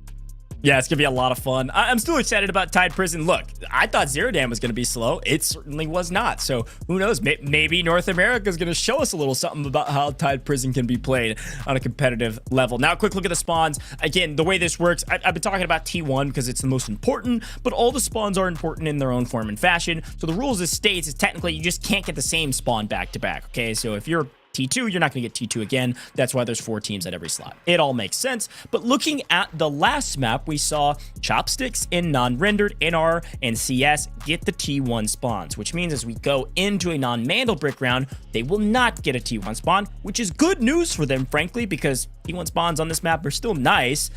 Yeah, it's going to be a lot of fun. I'm still excited about Tide Prison. Look, I thought Zero Dam was going to be slow. It certainly was not. So who knows? Maybe North America is going to show us a little something about how Tide Prison can be played on a competitive level. Now, a quick look at the spawns. Again, the way this works, I've been talking about T1 because it's the most important, but all the spawns are important in their own form and fashion. So the rules as states is technically you just can't get the same spawn back to back. Okay, so if you're T2, you're not going to get T2 again. That's why there's 4 teams at every slot. It all makes sense. But looking at the last map, we saw Chopsticks in non-rendered, NR, and CS get the T1 spawns, which means as we go into a non-Mandlebrick round, they will not get a T1 spawn, which is good news for them, frankly, because T1 spawns on this map are still nice,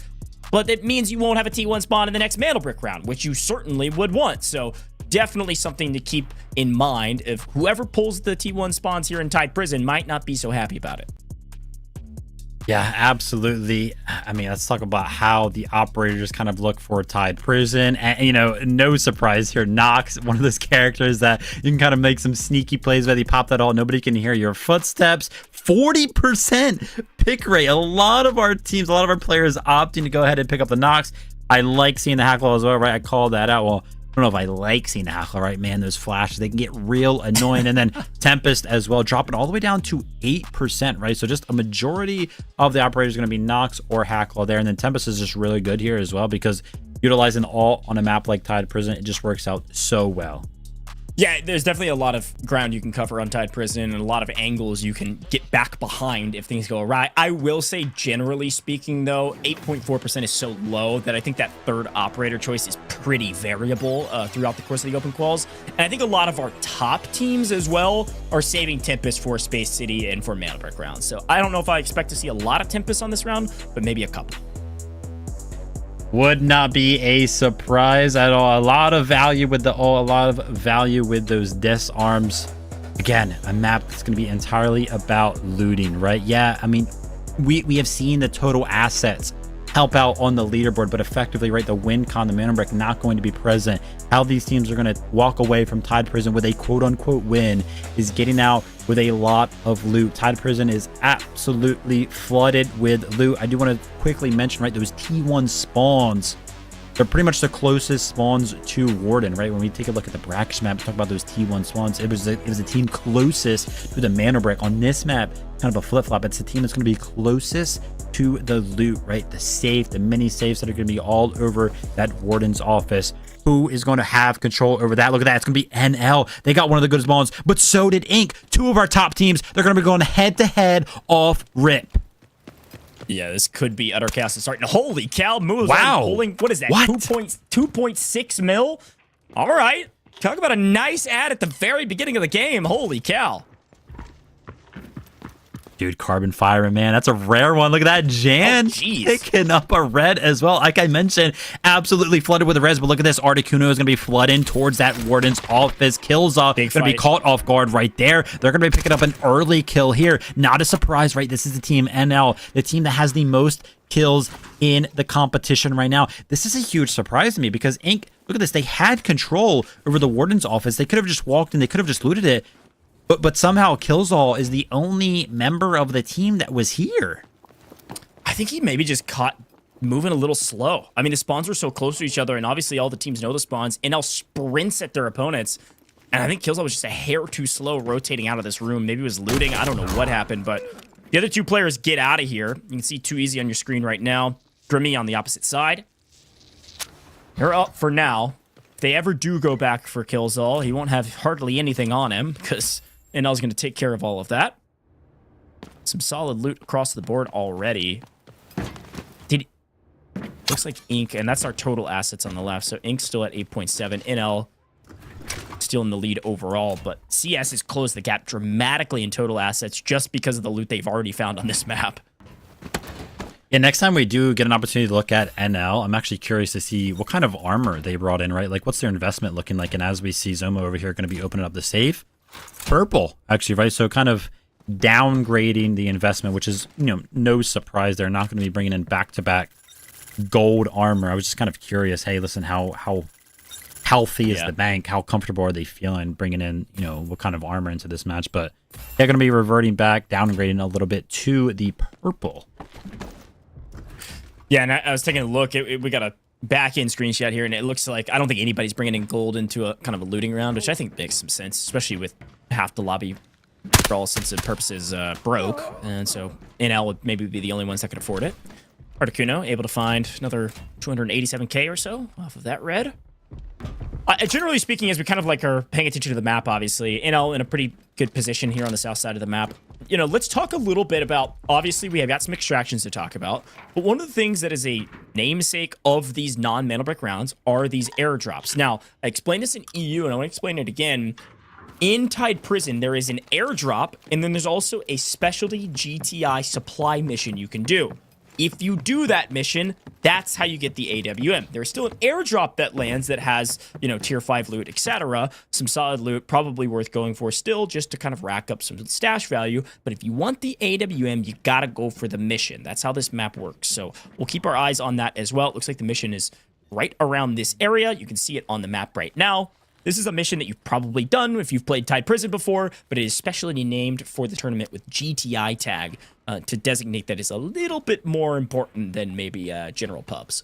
but it means you won't have a T1 spawn in the next Mandlebrick round, which you certainly would want. So definitely something to keep in mind if whoever pulls the T1 spawns here in Tide Prison might not be so happy about it. Yeah, absolutely. I mean, let's talk about how the operators kind of look for Tide Prison. And, no surprise here, Nox, one of those characters that you can kind of make some sneaky plays with. You pop that all, nobody can hear your footsteps. 40% pick rate. A lot of our teams, a lot of our players opting to go ahead and pick up the Nox. I like seeing the Hackle as well, right? I called that out. Well, I don't know if I like seeing the Hackle, right? Man, those flashes, they can get real annoying. And then Tempest as well, dropping all the way down to 8%, right? So just a majority of the operators are going to be Nox or Hackle there. And then Tempest is just really good here as well because utilizing all on a map like Tide Prison, it just works out so well. Yeah, there's definitely a lot of ground you can cover on Tide Prison and a lot of angles you can get back behind if things go awry. I will say, generally speaking, though, 8.4% is so low that I think that third operator choice is pretty variable throughout the course of the open quals. And I think a lot of our top teams as well are saving Tempest for Space City and for Mandlebrick rounds. So I don't know if I expect to see a lot of Tempest on this round, but maybe a couple. Would not be a surprise at all. A lot of value with those disarms. Again, a map that's going to be entirely about looting, right? Yeah, I mean, we have seen the total assets help out on the leaderboard, but effectively, right, the win con, the Mandlebrick not going to be present. How these teams are going to walk away from Tide Prison with a quote-unquote win is getting out with a lot of loot. Tide Prison is absolutely flooded with loot. I do want to quickly mention, right, those T1 spawns. They're pretty much the closest spawns to Warden, right? When we take a look at the Brakkesh map, talk about those T1 spawns. It was a team closest to the Mandlebrick. On this map, kind of a flip-flop. It's the team that's going to be closest to the loot, right? The safe, the mini safes that are going to be all over that Warden's office. Who is going to have control over that? Look at that. It's going to be NL. They got one of the good spawns, but so did Inc. 2 of our top teams. They're going to be going head-to-head off rip. Yeah, this could be utter chaos to start. Holy cow, moves. Wow. Holding, what is that? What? 2.6 mil? All right. Talk about a nice ad at the very beginning of the game. Holy cow. Dude, Carbon Fire, man, that's a rare one. Look at that. Jan picking up a red as well. Like I mentioned, absolutely flooded with the reds, but look at this. Articuno is going to be flooding towards that Warden's office. Killzoff going to be caught off guard right there. They're going to be picking up an early kill here. Not a surprise, right? This is the team NL, the team that has the most kills in the competition right now. This is a huge surprise to me because Inc., look at this. They had control over the Warden's office. They could have just walked in. They could have just looted it. But somehow Killzall is the only member of the team that was here. I think he maybe just caught moving a little slow. I mean, the spawns were so close to each other, and obviously all the teams know the spawns. NL sprints at their opponents, and I think Killzall was just a hair too slow rotating out of this room. Maybe it was looting. I don't know what happened, but the other two players get out of here. You can see Too Easy on your screen right now. Grimmy on the opposite side. They're up for now. If they ever do go back for Killzall, he won't have hardly anything on him because NL's going to take care of all of that. Some solid loot across the board already. Looks like Ink, and that's our total assets on the left. So Ink's still at 8.7. NL still in the lead overall, but CS has closed the gap dramatically in total assets just because of the loot they've already found on this map. Yeah, next time we do get an opportunity to look at NL, I'm actually curious to see what kind of armor they brought in, right? Like, what's their investment looking like? And as we see Zoma over here going to be opening up the safe, purple, actually, right? So kind of downgrading the investment, which is, you know, no surprise. They're not going to be bringing in back-to-back gold armor. I was just kind of curious, hey, listen, how healthy is the bank? How comfortable are they feeling bringing in, you know, what kind of armor into this match? But they're going to be reverting back, downgrading a little bit to the purple. Yeah, and I was taking a look. We got a back-end screenshot here, and it looks like I don't think anybody's bringing in gold into a kind of a looting round, which I think makes some sense, especially with half the lobby, for all intents and purposes, broke. And so NL would maybe be the only ones that could afford it. Articuno able to find another 287k or so off of that red. Generally speaking, as we kind of like are paying attention to the map, obviously, NL in a pretty good position here on the south side of the map. You know, let's talk a little bit about, obviously, we have got some extractions to talk about, but one of the things that is a namesake of these non-Mandlebrick rounds are these airdrops. Now, I explained this in EU, and I want to explain it again. In Tide Prison, there is an airdrop, and then there's also a specialty GTI supply mission you can do. If you do that mission, that's how you get the AWM. There's still an airdrop that lands that has, you know, tier 5 loot, etc. Some solid loot, probably worth going for still, just to kind of rack up some stash value. But if you want the AWM, you gotta go for the mission. That's how this map works. So we'll keep our eyes on that as well. It looks like the mission is right around this area. You can see it on the map right now. This is a mission that you've probably done if you've played Tide Prison before, but it is specially named for the tournament with GTI tag to designate that is a little bit more important than maybe general pubs.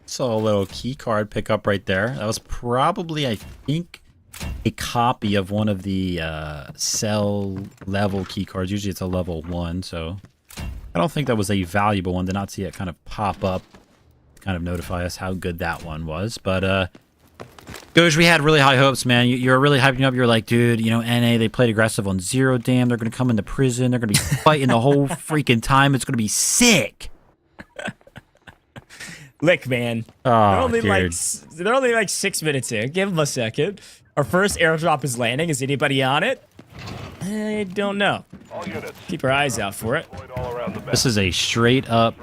So a little key card pickup right there. That was probably, I think, a copy of one of the cell level key cards. Usually it's a level 1, so I don't think that was a valuable one. Did not see it kind of pop up, kind of notify us how good that one was. But Goj, we had really high hopes, man. You were really hyping up. You were like, dude, you know, NA, they played aggressive on Zero Dam. They're going to come into prison. They're going to be fighting the whole freaking time. It's going to be sick. Lick, man. Oh, they're only like 6 minutes in. Give them a second. Our first airdrop is landing. Is anybody on it? I don't know. Keep our eyes out for it. This is a straight up,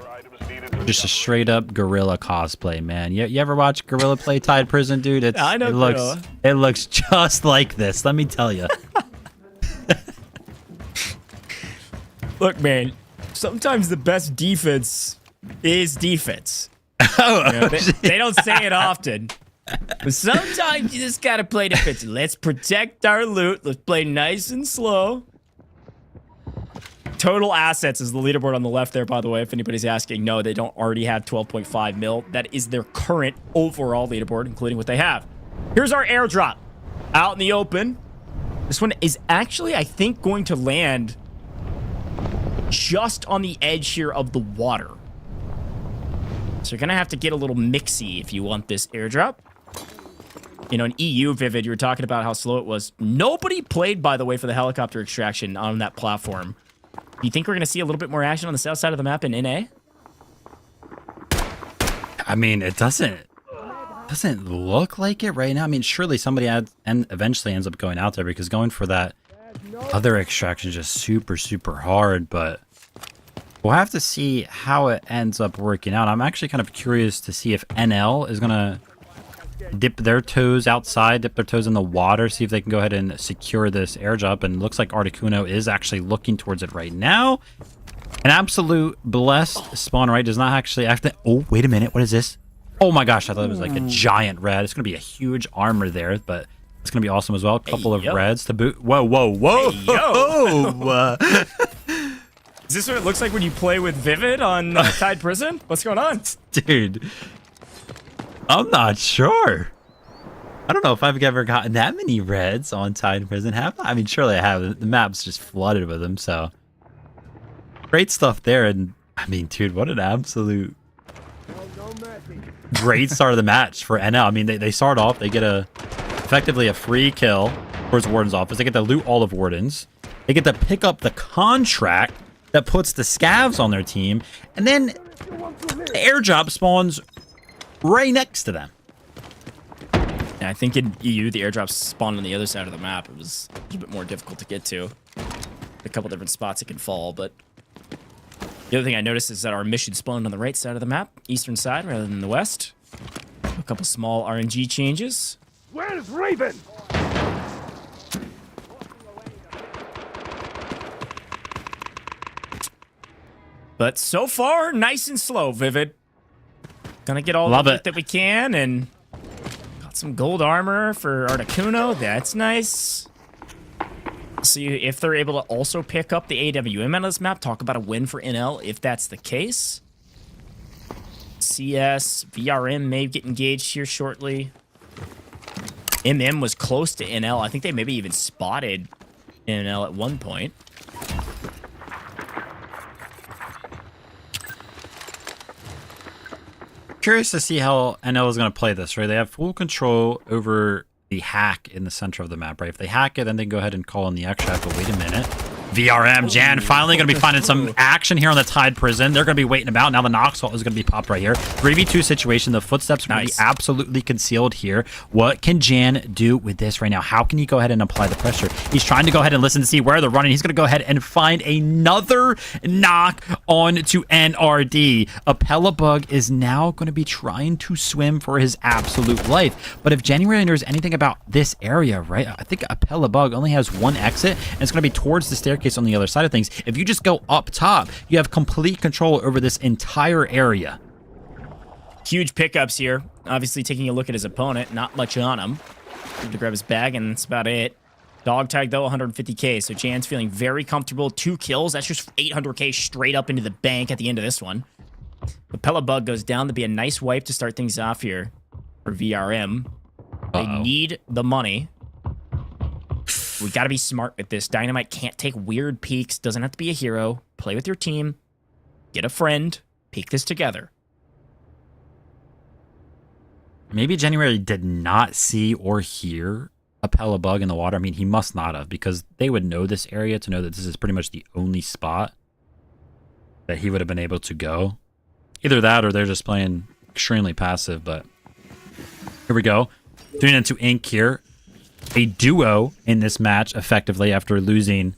just a straight up Gorilla cosplay, man. You ever watch Gorilla play Tide Prison, dude? I know it looks just like this. Let me tell you. Look, man. Sometimes the best defense is defense. Oh, you know, they don't say it often, but sometimes you just gotta play defense. Let's protect our loot. Let's play nice and slow. Total assets is the leaderboard on the left there, by the way, if anybody's asking. No, they don't already have 12.5 mil. That is their current overall leaderboard, including what they have. Here's our airdrop out in the open. This one is actually, I think, going to land just on the edge here of the water. So you're going to have to get a little mixy if you want this airdrop. You know, in EU, Vivid, you were talking about how slow it was. Nobody played, by the way, for the helicopter extraction on that platform. Do you think we're going to see a little bit more action on the south side of the map in NA? I mean, it doesn't look like it right now. I mean, surely somebody eventually ends up going out there, because going for that other extraction is just super, super hard, but we'll have to see how it ends up working out. I'm actually kind of curious to see if NL is going to dip their toes outside, dip their toes in the water, see if they can go ahead and secure this airdrop. And it looks like Articuno is actually looking towards it right now. An absolute blessed spawn, right? Does not actually oh, wait a minute. What is this? Oh my gosh, I thought it was like a giant red. It's going to be a huge armor there, but It's going to be awesome as well. A couple of yo. reds to boot. Whoa, whoa, whoa. Hey, yo. Is Is this what it looks like when you play with Vivid on Tide Prison? What's going on? Dude, I'm not sure. I don't know if I've ever gotten that many reds on Tide Prison. Have I? I mean, surely I have. The map's just flooded with them, so. Great stuff there. And, I mean, dude, what an absolute great start of the match for NL. I mean, they start off, they get effectively a free kill towards Warden's office. They get to loot all of Warden's. They get to pick up the contract that puts the scavs on their team. And then the airdrop spawns right next to them. Yeah, I think in EU, the airdrops spawned on the other side of the map. It was a bit more difficult to get to. A couple different spots it can fall, but the other thing I noticed is that our mission spawned on the right side of the map, eastern side rather than the west. A couple small RNG changes. Where's Raven? But so far, nice and slow, Vivid. Gonna get all Love the it loot that we can, and got some gold armor for Articuno. That's nice. See if they're able to also pick up the AWM on this map. Talk about a win for NL if that's the case. CS, VRM may get engaged here shortly. MM was close to NL. I think they maybe even spotted NL at one point. Curious to see how NL is going to play this, right? They have full control over the hack in the center of the map, right? If they hack it, then they go ahead and call in the extract, but wait a minute. VRM, Jan, finally going to be finding some action here on the Tide Prison. They're going to be waiting about. Now the Knox is going to be popped right here. 3v2 situation. The footsteps will be absolutely concealed here. What can Jan do with this right now? How can he go ahead and apply the pressure? He's trying to go ahead and listen to see where they're running. He's going to go ahead and find another knock on to NRD. Apellabug is now going to be trying to swim for his absolute life. But if January knows anything about this area, right? I think Apellabug only has one exit, and it's going to be towards the staircase on the other side of things. If you just go up top, you have complete control over this entire area. Huge pickups here. Obviously taking a look at his opponent. Not much on him. Need to grab his bag, and that's about it. Dog tag, though, 150k. So Jan's feeling very comfortable. 2 kills. That's just 800k straight up into the bank at the end of this one. The Pelabug goes down to be a nice wipe to start things off here for VRM. They need the money. We got to be smart with this. Dynamite can't take weird peeks. Doesn't have to be a hero. Play with your team. Get a friend. Peek this together. Maybe January did not see or hear a Pelabug in the water. I mean, he must not have, because they would know this area to know that this is pretty much the only spot that he would have been able to go. Either that or they're just playing extremely passive, but here we go. 3 into Ink here. A duo in this match, effectively, after losing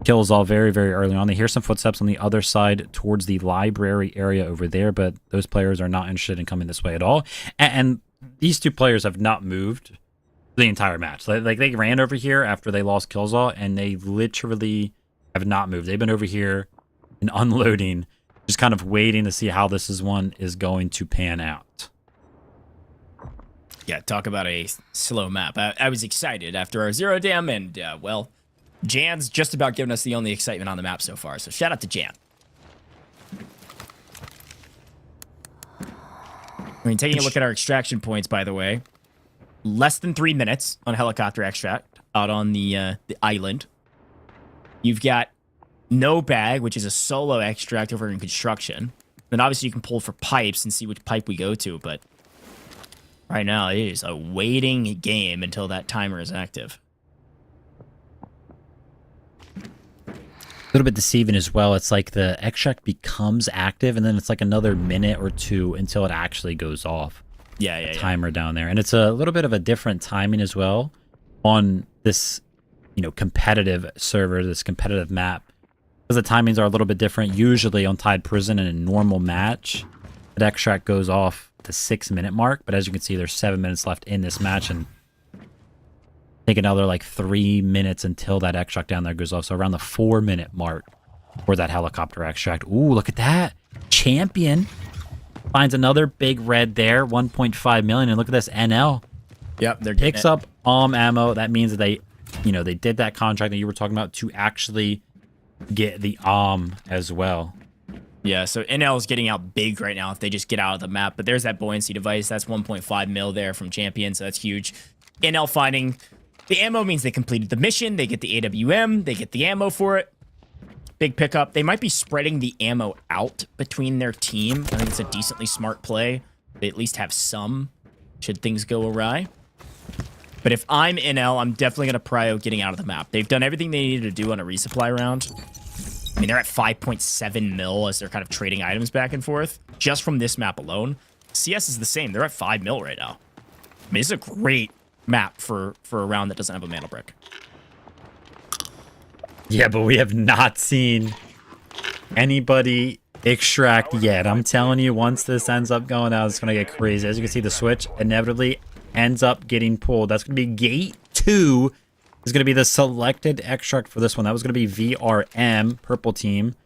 kills all very, very early on. They hear some footsteps on the other side towards the library area over there, but those players are not interested in coming this way at all. And these two players have not moved the entire match. Like they ran over here after they lost Killsaw, and they literally have not moved. They've been over here and unloading, just kind of waiting to see how this one is going to pan out. Yeah, talk about a slow map. I was excited after our 0 dam, and, well, Jan's just about given us the only excitement on the map so far, so shout out to Jan. I mean, taking a look at our extraction points, by the way, less than 3 minutes on helicopter extract out on the island. You've got no bag, which is a solo extract over in construction. Then obviously you can pull for pipes and see which pipe we go to, but right now, it is a waiting game until that timer is active. A little bit deceiving as well. It's like the extract becomes active, and then it's like another minute or two until it actually goes off. Yeah. Timer down there. And it's a little bit of a different timing as well on this, competitive server, this competitive map. Because the timings are a little bit different. Usually on Tide Prison in a normal match, that extract goes off the 6-minute mark, but as you can see, there's 7 minutes left in this match, and take another like 3 minutes until that extract down there goes off. So around the 4-minute mark for that helicopter extract. Ooh, look at that. Champion finds another big red there, 1.5 million, and look at this NL. Yep, they're picks up ammo. That means that they, they did that contract that you were talking about to actually get the as well. Yeah, so NL is getting out big right now if they just get out of the map. But there's that buoyancy device. That's 1.5 mil there from Champion, so that's huge. NL finding the ammo means they completed the mission. They get the AWM. They get the ammo for it. Big pickup. They might be spreading the ammo out between their team. I think it's a decently smart play. They at least have some, should things go awry. But if I'm NL, I'm definitely going to prio getting out of the map. They've done everything they needed to do on a resupply round. I mean, they're at 5.7 mil as they're kind of trading items back and forth, just from this map alone. CS is the same. They're at 5 mil right now. I mean, it's a great map for a round that doesn't have a Mandlebrick. Yeah, but we have not seen anybody extract yet. I'm telling you, once this ends up going out, it's going to get crazy. As you can see, the switch inevitably ends up getting pulled. That's going to be gate 2. Is going to be the selected extract for this one. That was going to be VRM, purple team,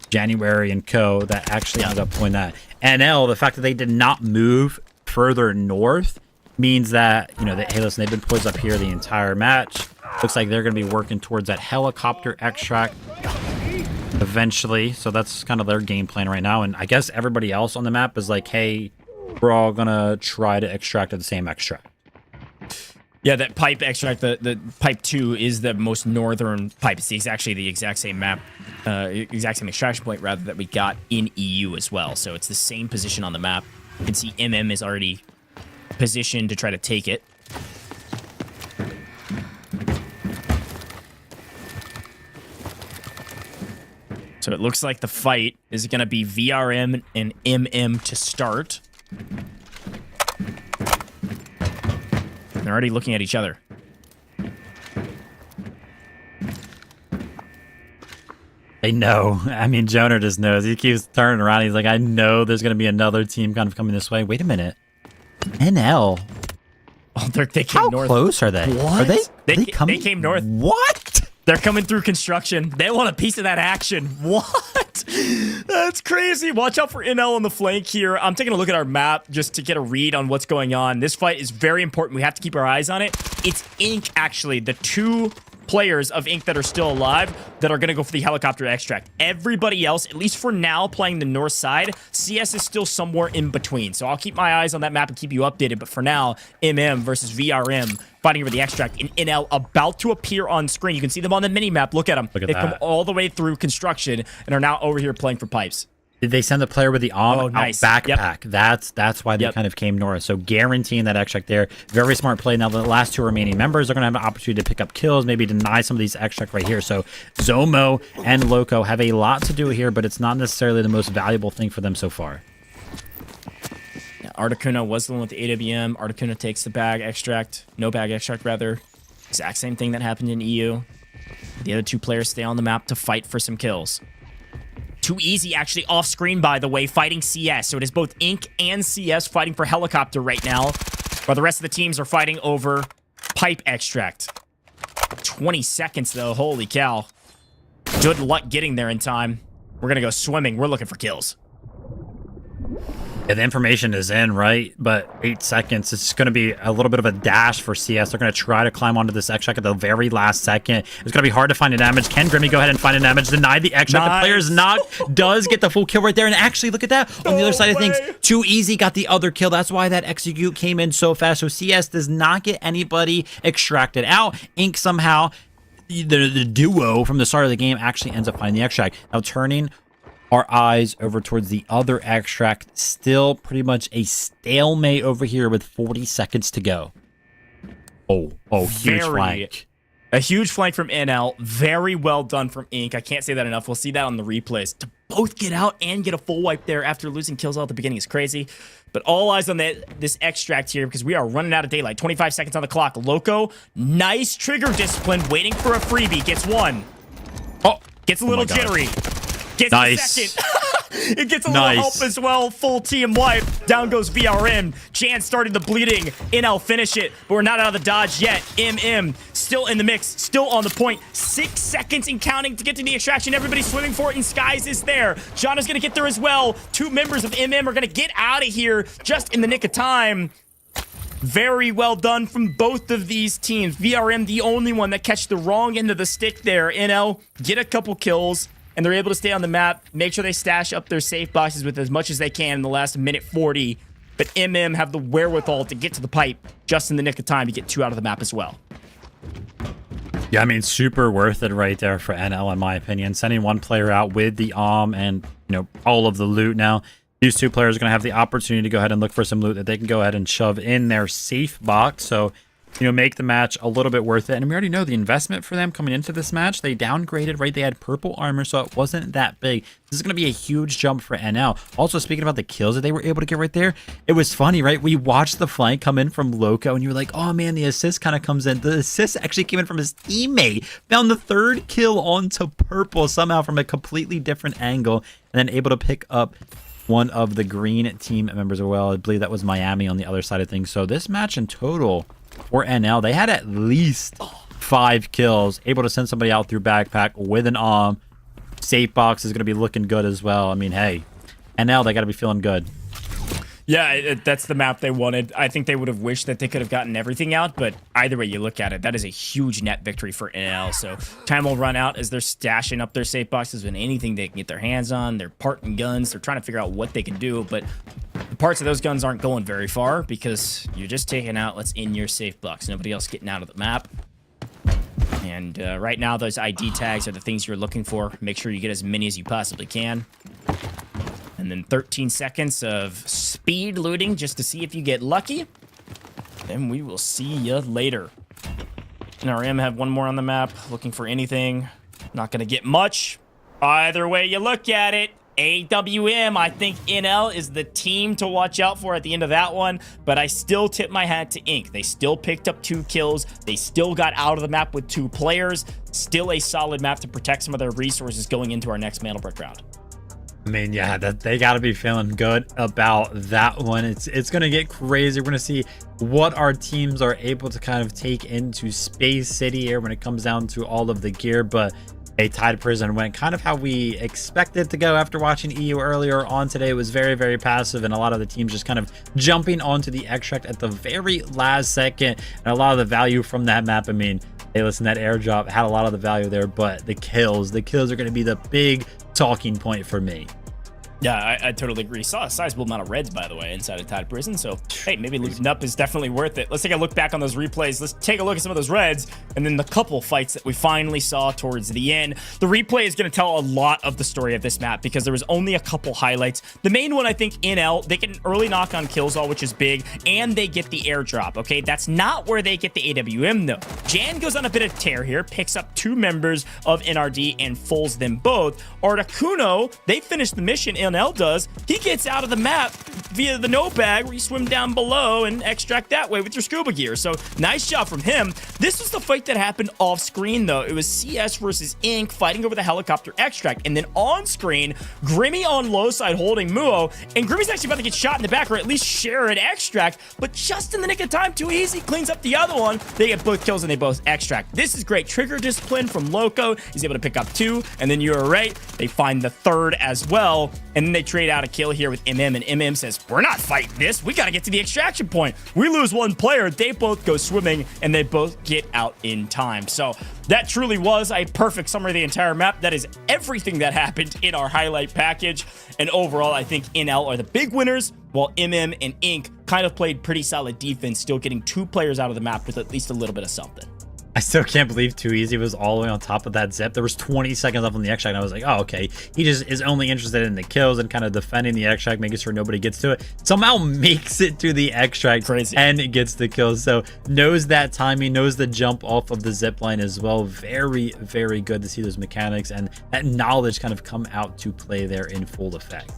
January and Co. That actually ended up pulling that. NL, the fact that they did not move further north means that, hey, listen, they've been poised up here the entire match. Looks like they're going to be working towards that helicopter extract eventually. So that's kind of their game plan right now. And I guess everybody else on the map is like, hey, we're all going to try to extract at the same extract. Yeah, that pipe extract, the pipe 2 is the most northern pipe. It's actually the exact same map, exact same extraction point, rather, that we got in EU as well. So it's the same position on the map. You can see MM is already positioned to try to take it. So it looks like the fight is going to be VRM and MM to start. They're already looking at each other. They know. I mean, Jonah just knows. He keeps turning around. He's like, I know there's going to be another team kind of coming this way. Wait a minute. NL. Oh, they came How north. close are they? What? Are they coming? They came north. What? They're coming through construction. They want a piece of that action. What? That's crazy. Watch out for NL on the flank here. I'm taking a look at our map just to get a read on what's going on. This fight is very important. We have to keep our eyes on it. It's Inc, actually. The 2 players of Inc that are still alive that are going to go for the helicopter extract. Everybody else, at least for now, playing the north side. CS is still somewhere in between. So I'll keep my eyes on that map and keep you updated. But for now, MM versus VRM fighting over the extract in NL about to appear on screen. You can see them on the mini-map. Look at them. Look at They've that. come all the way through construction and are now over here playing for pipes. Did they send the player with the nice. backpack? Yep. That's why they kind of came north. So guaranteeing that extract there. Very smart play. Now the last 2 remaining members are going to have an opportunity to pick up kills, maybe deny some of these extract right here. So Zomo and Loco have a lot to do here, but it's not necessarily the most valuable thing for them so far. Yeah, Articuno was the one with the AWM. Articuno takes the bag extract. No bag extract, rather. Exact same thing that happened in EU. The other 2 players stay on the map to fight for some kills. Too easy, actually, off screen, by the way, fighting CS. So it is both Inc and CS fighting for helicopter right now, while the rest of the teams are fighting over pipe extract. 20 seconds, though. Holy cow. Good luck getting there in time. We're going to go swimming. We're looking for kills. Yeah, the information is in, right? But 8 seconds, it's going to be a little bit of a dash for CS. They're going to try to climb onto this extract at the very last second. It's going to be hard to find a damage. Can Grimmy go ahead and find a damage? Deny the extract. Nice. The player's knocked. Does get the full kill right there. And actually, look at that. On the other side of things, Too Easy got the other kill. That's why that execute came in so fast. So CS does not get anybody extracted out. Inc somehow, the duo from the start of the game actually ends up finding the extract. Now turning our eyes over towards the other extract. Still pretty much a stalemate over here with 40 seconds to go. Oh, huge flank. A huge flank from NL. Very well done from Inc. I can't say that enough. We'll see that on the replays. To both get out and get a full wipe there after losing kills all at the beginning is crazy. But all eyes on this extract here because we are running out of daylight. 25 seconds on the clock. Loco, nice trigger discipline, waiting for a freebie. Gets 1. Oh, gets a little jittery. Gets a second. It gets a little help as well. Full team wipe. Down goes VRM. Jan started the bleeding. NL finish it, but we're not out of the dodge yet. MM still in the mix, still on the point. 6 seconds and counting to get to the extraction. Everybody's swimming for it, and Skies is there. John is going to get there as well. 2 members of MM are going to get out of here just in the nick of time. Very well done from both of these teams. VRM, the only one that catch the wrong end of the stick there. NL, get a couple kills, and they're able to stay on the map, make sure they stash up their safe boxes with as much as they can in the last minute 40. But MM have the wherewithal to get to the pipe just in the nick of time to get 2 out of the map as well. Yeah, I mean, super worth it right there for NL, in my opinion. Sending one player out with the and, all of the loot now. These 2 players are going to have the opportunity to go ahead and look for some loot that they can go ahead and shove in their safe box. So, make the match a little bit worth it. And we already know the investment for them coming into this match. They downgraded, right? They had purple armor, so it wasn't that big. This is going to be a huge jump for NL. Also, speaking about the kills that they were able to get right there, it was funny, right? We watched the flank come in from Loco, and you were like, oh man, the assist kind of comes in. The assist actually came in from his teammate. Found the 3rd kill onto purple somehow from a completely different angle, and then able to pick up one of the green team members as well. I believe that was Miami on the other side of things. So this match in total for NL, they had at least 5 kills, able to send somebody out through backpack with an safe box is going to be looking good as well. I mean, hey, NL, they got to be feeling good. Yeah, that's the map they wanted. I think they would have wished that they could have gotten everything out, but either way you look at it, that is a huge net victory for NL. So time will run out as they're stashing up their safe boxes with anything they can get their hands on. They're parting guns. They're trying to figure out what they can do, but the parts of those guns aren't going very far because you're just taking out what's in your safe box. Nobody else getting out of the map. And right now, those ID tags are the things you're looking for. Make sure you get as many as you possibly can. And then 13 seconds of speed looting just to see if you get lucky. Then we will see you later. NRM have one more on the map, looking for anything. Not going to get much. Either way you look at it, AWM, I think NL is the team to watch out for at the end of that one, but I still tip my hat to Inc. They still picked up 2 kills. They still got out of the map with 2 players. Still a solid map to protect some of their resources going into our next Mandlebrick round. I mean, yeah, they got to be feeling good about that one. It's going to get crazy. We're going to see what our teams are able to kind of take into Space City here when it comes down to all of the gear. But a Tide Prison went kind of how we expected to go after watching EU earlier on today. It was very, very passive, and a lot of the teams just kind of jumping onto the extract at the very last second. And a lot of the value from that map, I mean, hey, listen, that airdrop had a lot of the value there, but the kills are going to be the big talking point for me. Yeah, I totally agree. Saw a sizable amount of reds, by the way, inside of Tide Prison. So, hey, maybe looting up is definitely worth it. Let's take a look back on those replays. Let's take a look at some of those reds and then the couple fights that we finally saw towards the end. The replay is going to tell a lot of the story of this map because there was only a couple highlights. The main one, I think, NL, they get an early knock on kills all, which is big, and they get the airdrop, okay? That's not where they get the AWM, though. Jan goes on a bit of tear here, picks up 2 members of NRD and fulls them both. Articuno, they finish the mission. NL does. He gets out of the map via the no bag where you swim down below and extract that way with your scuba gear. So nice job from him. This was the fight that happened off screen though. It was CS versus Inc. fighting over the helicopter extract. And then on screen, Grimmy on low side holding Muo. And Grimmy's actually about to get shot in the back or at least share an extract. But just in the nick of time, too easy, cleans up the other one. They get both kills and they both extract. This is great trigger discipline from Loco. He's able to pick up 2. And then you're right. They find the 3rd as well. And then they trade out a kill here with MM, and MM says, we're not fighting this. We got to get to the extraction point. We lose 1 player. They both go swimming, and they both get out in time. So that truly was a perfect summary of the entire map. That is everything that happened in our highlight package. And overall, I think NL are the big winners, while MM and Inc. kind of played pretty solid defense, still getting 2 players out of the map with at least a little bit of something. I still can't believe Too Easy was all the way on top of that zip. There was 20 seconds left on the extract, and I was like, oh, okay. He just is only interested in the kills and kind of defending the extract, making sure nobody gets to it. Somehow makes it to the extract. Crazy. And it gets the kills. So knows that timing, knows the jump off of the zip line as well. Very, very good to see those mechanics and that knowledge kind of come out to play there in full effect.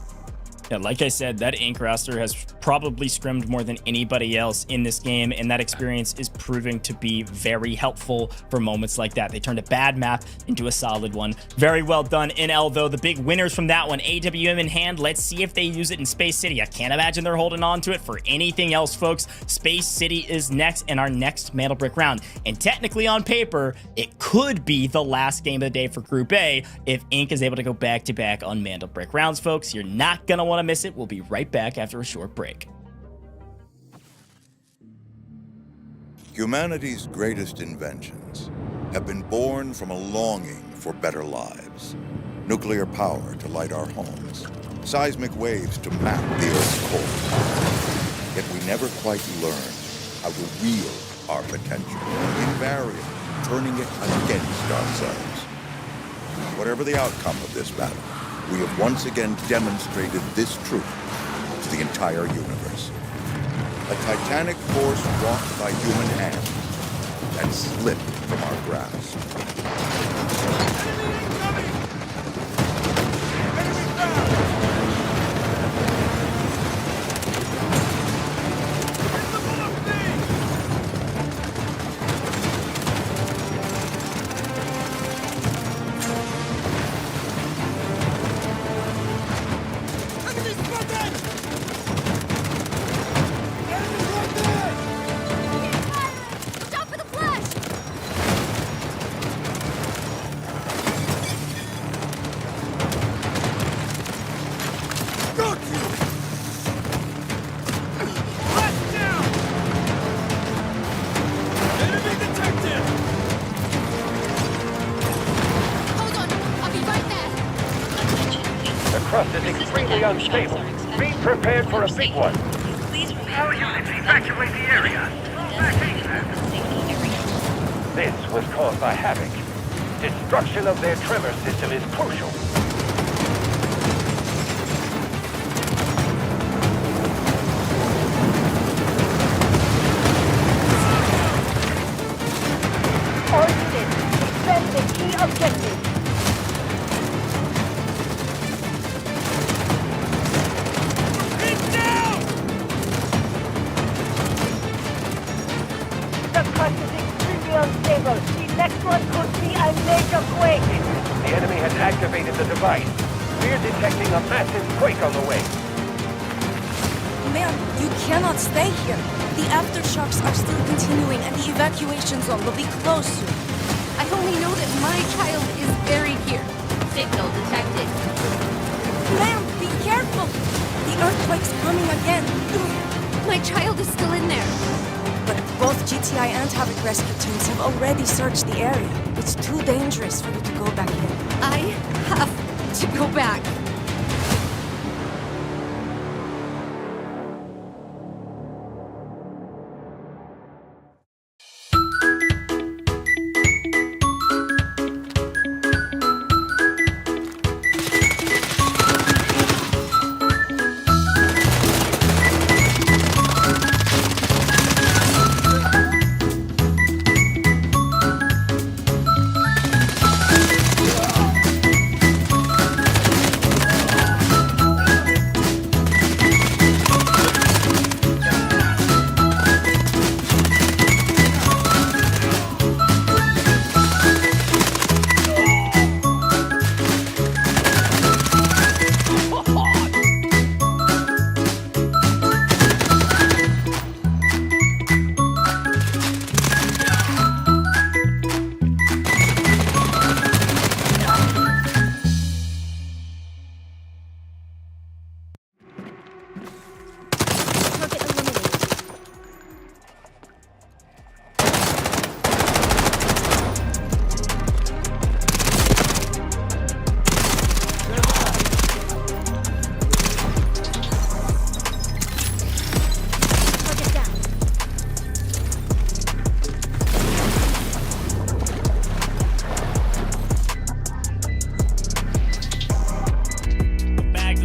Yeah, like I said, that Inc. roster has probably scrimmed more than anybody else in this game, and that experience is proving to be very helpful for moments like that. They turned a bad map into a solid one. Very well done, NL, though. The big winners from that one, AWM in hand. Let's see if they use it in Space City. I can't imagine they're holding on to it for anything else, folks. Space City is next in our next Mandlebrick round, and technically on paper, it could be the last game of the day for Group A if Inc. is able to go back-to-back on Mandlebrick rounds, folks. You're not going to want to miss it. We'll be right back after a short break. Humanity's greatest inventions have been born from a longing for better lives. Nuclear power to light our homes, seismic waves to map the Earth's core. Yet we never quite learned how to wield our potential, invariably turning it against ourselves. Whatever the outcome of this battle, we have once again demonstrated this truth to the entire universe. A titanic force wrought by human hands and slipped from our grasp. Crust is extremely unstable. Be prepared for a big one. All units evacuate the area. This was caused by Havoc. Destruction of their tremor system is crucial. All units, defend the key objective. Unstable. The next one could be a major quake. The enemy has activated the device. We're detecting a massive quake on the way. Ma'am, you cannot stay here. The aftershocks are still continuing and the evacuation zone will be closed soon. I only know that my child is buried here. Signal detected. Ma'am, be careful. The earthquake's coming again. My child is still in there. But both GTI and Havoc rescue teams have already searched the area. It's too dangerous for you to go back in. I have to go back.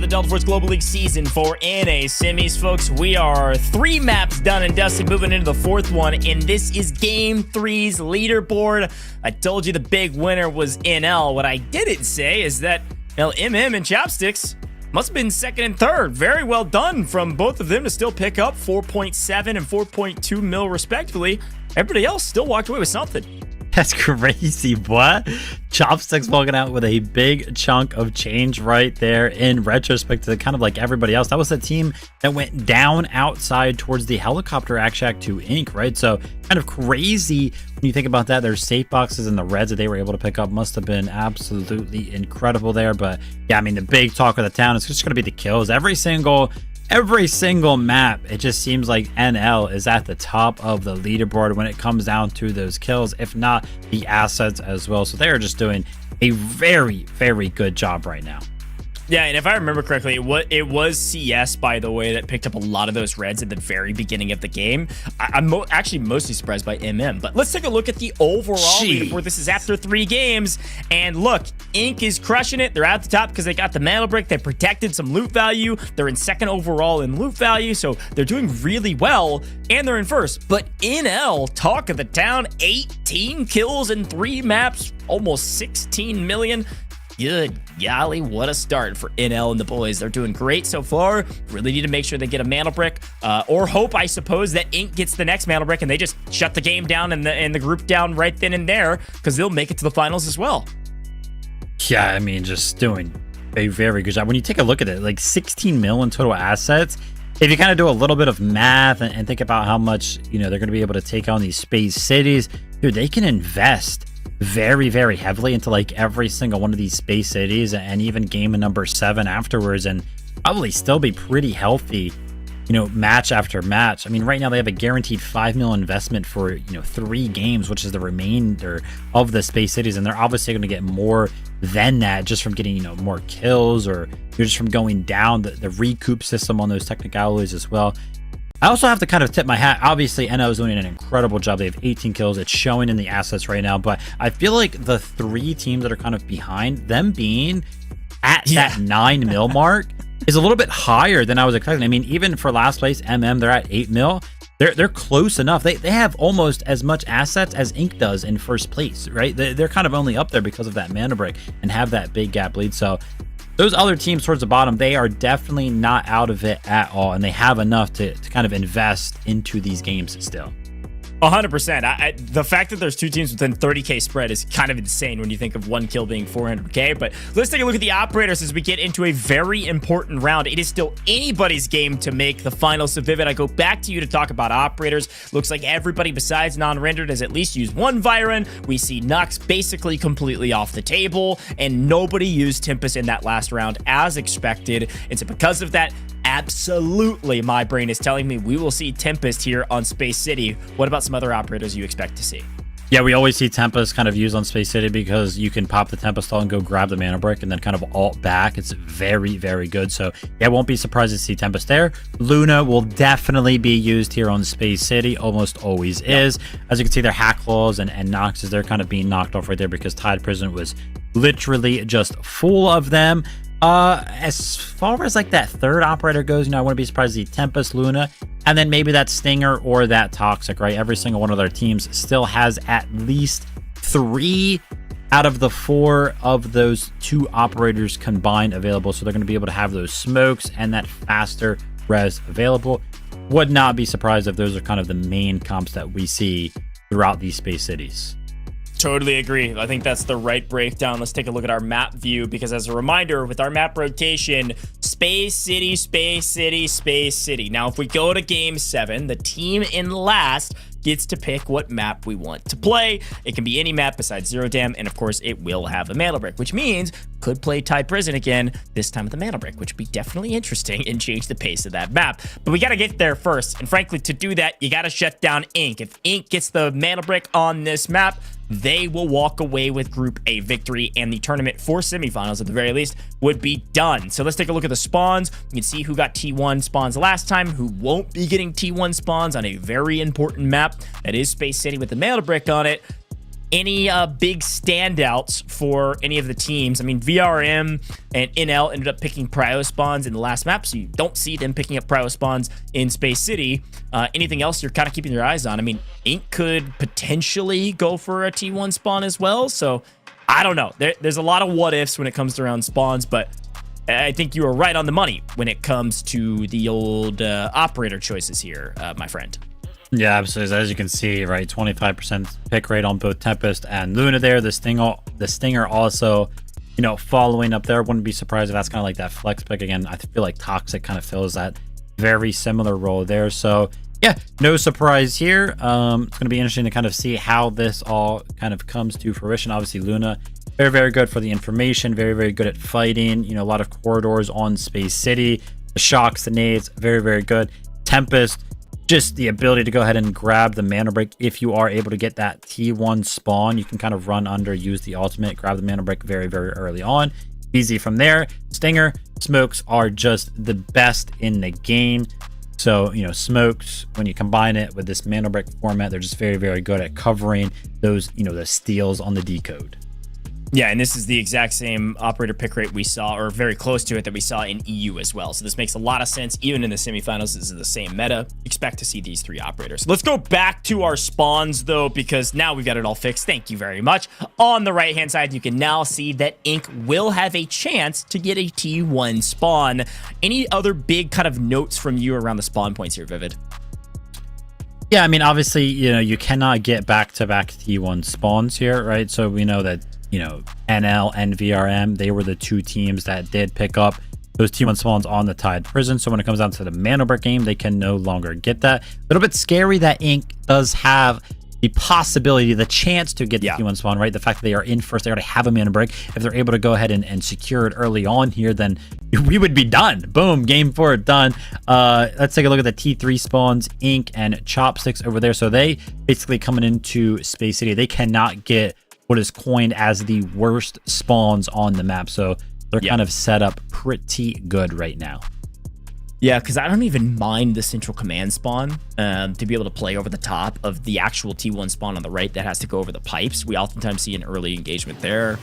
Delta Force Global League Season 4 NA semis, folks. We are 3 maps done and dusted, moving into the 4th one, and this is Game 3's leaderboard. I told you the big winner was NL. What I didn't say is that MM and Chopsticks must have been 2nd and 3rd. Very well done from both of them to still pick up 4.7 and 4.2 mil respectively. Everybody else still walked away with something. That's crazy, what? Chopsticks walking out with a big chunk of change right there in retrospect to kind of like everybody else. That was the team that went down outside towards the helicopter Shack 2 Inc., right? So kind of crazy when you think about that. Their safe boxes and the reds that they were able to pick up must have been absolutely incredible there. But yeah, I mean, the big talk of the town is just going to be the kills. Every single every single map, it just seems like NL is at the top of the leaderboard when it comes down to those kills, if not the assets as well. So they're just doing a very, very good job right now. Yeah, and if I remember correctly, it was CS, by the way, that picked up a lot of those reds at the very beginning of the game. I'm actually mostly surprised by MM. But let's take a look at the overall leaderboard. This is after 3 games. And look, Inc. is crushing it. They're at the top because they got the Mandlebrick. They protected some loot value. They're in second overall in loot value. So they're doing really well. And they're in first. But NL, talk of the town, 18 kills in 3 maps, almost 16 million. Good golly, what a start for NL and the boys. They're doing great so far. Really need to make sure they get a Mandlebrick, or hope, I suppose, that Inc. gets the next Mandlebrick and they just shut the game down and the group down right then and there, because they'll make it to the finals as well. Yeah, I mean, just doing a very good job. When you take a look at it, like 16 mil in total assets, if you kind of do a little bit of math and think about how much, you know, they're going to be able to take on these space cities, dude, they can invest very, very heavily into like every single one of these space cities and even game number 7 afterwards, and probably still be pretty healthy, you know, match after match. I mean, right now they have a guaranteed 5 mil investment for, you know, 3 games, which is the remainder of the space cities, and they're obviously going to get more than that just from getting, you know, more kills, or just from going down the recoup system on those technicalities as well. I also have to kind of tip my hat. Obviously, NO is doing an incredible job. They have 18 kills. It's showing in the assets right now. But I feel like the 3 teams that are kind of behind, them being at that 9 mil mark, is a little bit higher than I was expecting. I mean, even for last place, MM, they're at 8 mil. They're close enough. They have almost as much assets as Inc. does in first place, right? They're kind of only up there because of that Mandlebrick and have that big gap lead. So those other teams towards the bottom, they are definitely not out of it at all, and they have enough to kind of invest into these games still. 100%. The fact that there's 2 teams within 30k spread is kind of insane when you think of 1 kill being 400k. But let's take a look at the operators as we get into a very important round. It is still anybody's game to make the finals. So Vivid, I go back to you to talk about operators. Looks like everybody besides non-rendered has at least used 1 Viren. We see Nux basically completely off the table, and nobody used Tempest in that last round as expected. And so because of that, absolutely, my brain is telling me we will see Tempest here on Space City. What about some other operators you expect to see? Yeah, we always see Tempest kind of used on Space City because you can pop the Tempest all and go grab the Mandlebrick and then kind of alt back. It's very, very good. So yeah, I won't be surprised to see Tempest there. Luna will definitely be used here on Space City. Almost always is. As you can see, their hack claws and Noxes, they're kind of being knocked off right there because Tide Prison was literally just full of them. As far as like that 3rd operator goes, you know, I wouldn't be surprised to see Tempest, Luna, and then maybe that Stinger or that Toxic, right? Every single one of their teams still has at least 3 out of the 4 of those 2 operators combined available. So they're going to be able to have those smokes and that faster res available. Would not be surprised if those are kind of the main comps that we see throughout these space cities. Totally agree. I think that's the right breakdown. Let's take a look at our map view, because as a reminder, with our map rotation, Space City, Space City, Space City. Now, if we go to Game 7, the team in last gets to pick what map we want to play. It can be any map besides Zero Dam, and of course, it will have a Mandlebrick, which means could play Tide Prison again, this time with the Mandlebrick, which would be definitely interesting and change the pace of that map. But we got to get there first, and frankly, to do that, you got to shut down Inc. If Inc. gets the Mandlebrick on this map, they will walk away with Group A victory, and the tournament for semifinals, at the very least, would be done. So let's take a look at the spawns. You can see who got T1 spawns last time, who won't be getting T1 spawns on a very important map. That is Space City with the Mandlebrick on it. Any big standouts for any of the teams? I mean, VRM and NL ended up picking Prio spawns in the last map, so you don't see them picking up Prio spawns in Space City. Anything else you're kind of keeping your eyes on? I mean, Inc. could potentially go for a T1 spawn as well, so I don't know. There's a lot of what-ifs when it comes to around spawns, but I think you are right on the money when it comes to the old operator choices here, my friend. Yeah, absolutely. As you can see, right, 25% pick rate on both Tempest and Luna there. The Stinger also, you know, following up there. Wouldn't be surprised if that's kind of like that flex pick again. I feel like Toxic kind of fills that very similar role there. So yeah, no surprise here. It's going to be interesting to kind of see how this all kind of comes to fruition. Obviously, Luna, very, very good for the information. Very, very good at fighting. You know, a lot of corridors on Space City. The shocks, the nades, very, very good. Tempest, just the ability to go ahead and grab the Mandlebrick. If you are able to get that T1 spawn, you can kind of run under, use the ultimate, grab the Mandlebrick very, very early on. Easy from there. Stinger, smokes are just the best in the game. So, you know, smokes, when you combine it with this Mandlebrick format, they're just very, very good at covering those, you know, the steals on the decode. Yeah, and this is the exact same operator pick rate we saw, or very close to it, that we saw in EU as well. So this makes a lot of sense. Even in the semifinals, this is the same meta. Expect to see these 3 operators. Let's go back to our spawns, though, because now we've got it all fixed. Thank you very much. On the right-hand side, you can now see that Ink will have a chance to get a T1 spawn. Any other big kind of notes from you around the spawn points here, Vivid? Yeah, I mean, obviously, you know, you cannot get back-to-back T1 spawns here, right? So we know that, you know, NL and VRM, they were the 2 teams that did pick up those T1 spawns on the Tide Prison. So when it comes down to the Mandlebrick game, they can no longer get that. A little bit scary that Ink does have the possibility, the chance to get the T1 spawn, right? The fact that they are in first, they already have a Mandlebrick. If they're able to go ahead and secure it early on here, then we would be done. Boom, game 4 done. Let's take a look at the T3 spawns, Ink and Chopsticks over there. So they basically coming into Space City, they cannot get what is coined as the worst spawns on the map. So they're kind of set up pretty good right now. Yeah, because I don't even mind the Central Command spawn to be able to play over the top of the actual T1 spawn on the right that has to go over the pipes. We oftentimes see an early engagement there.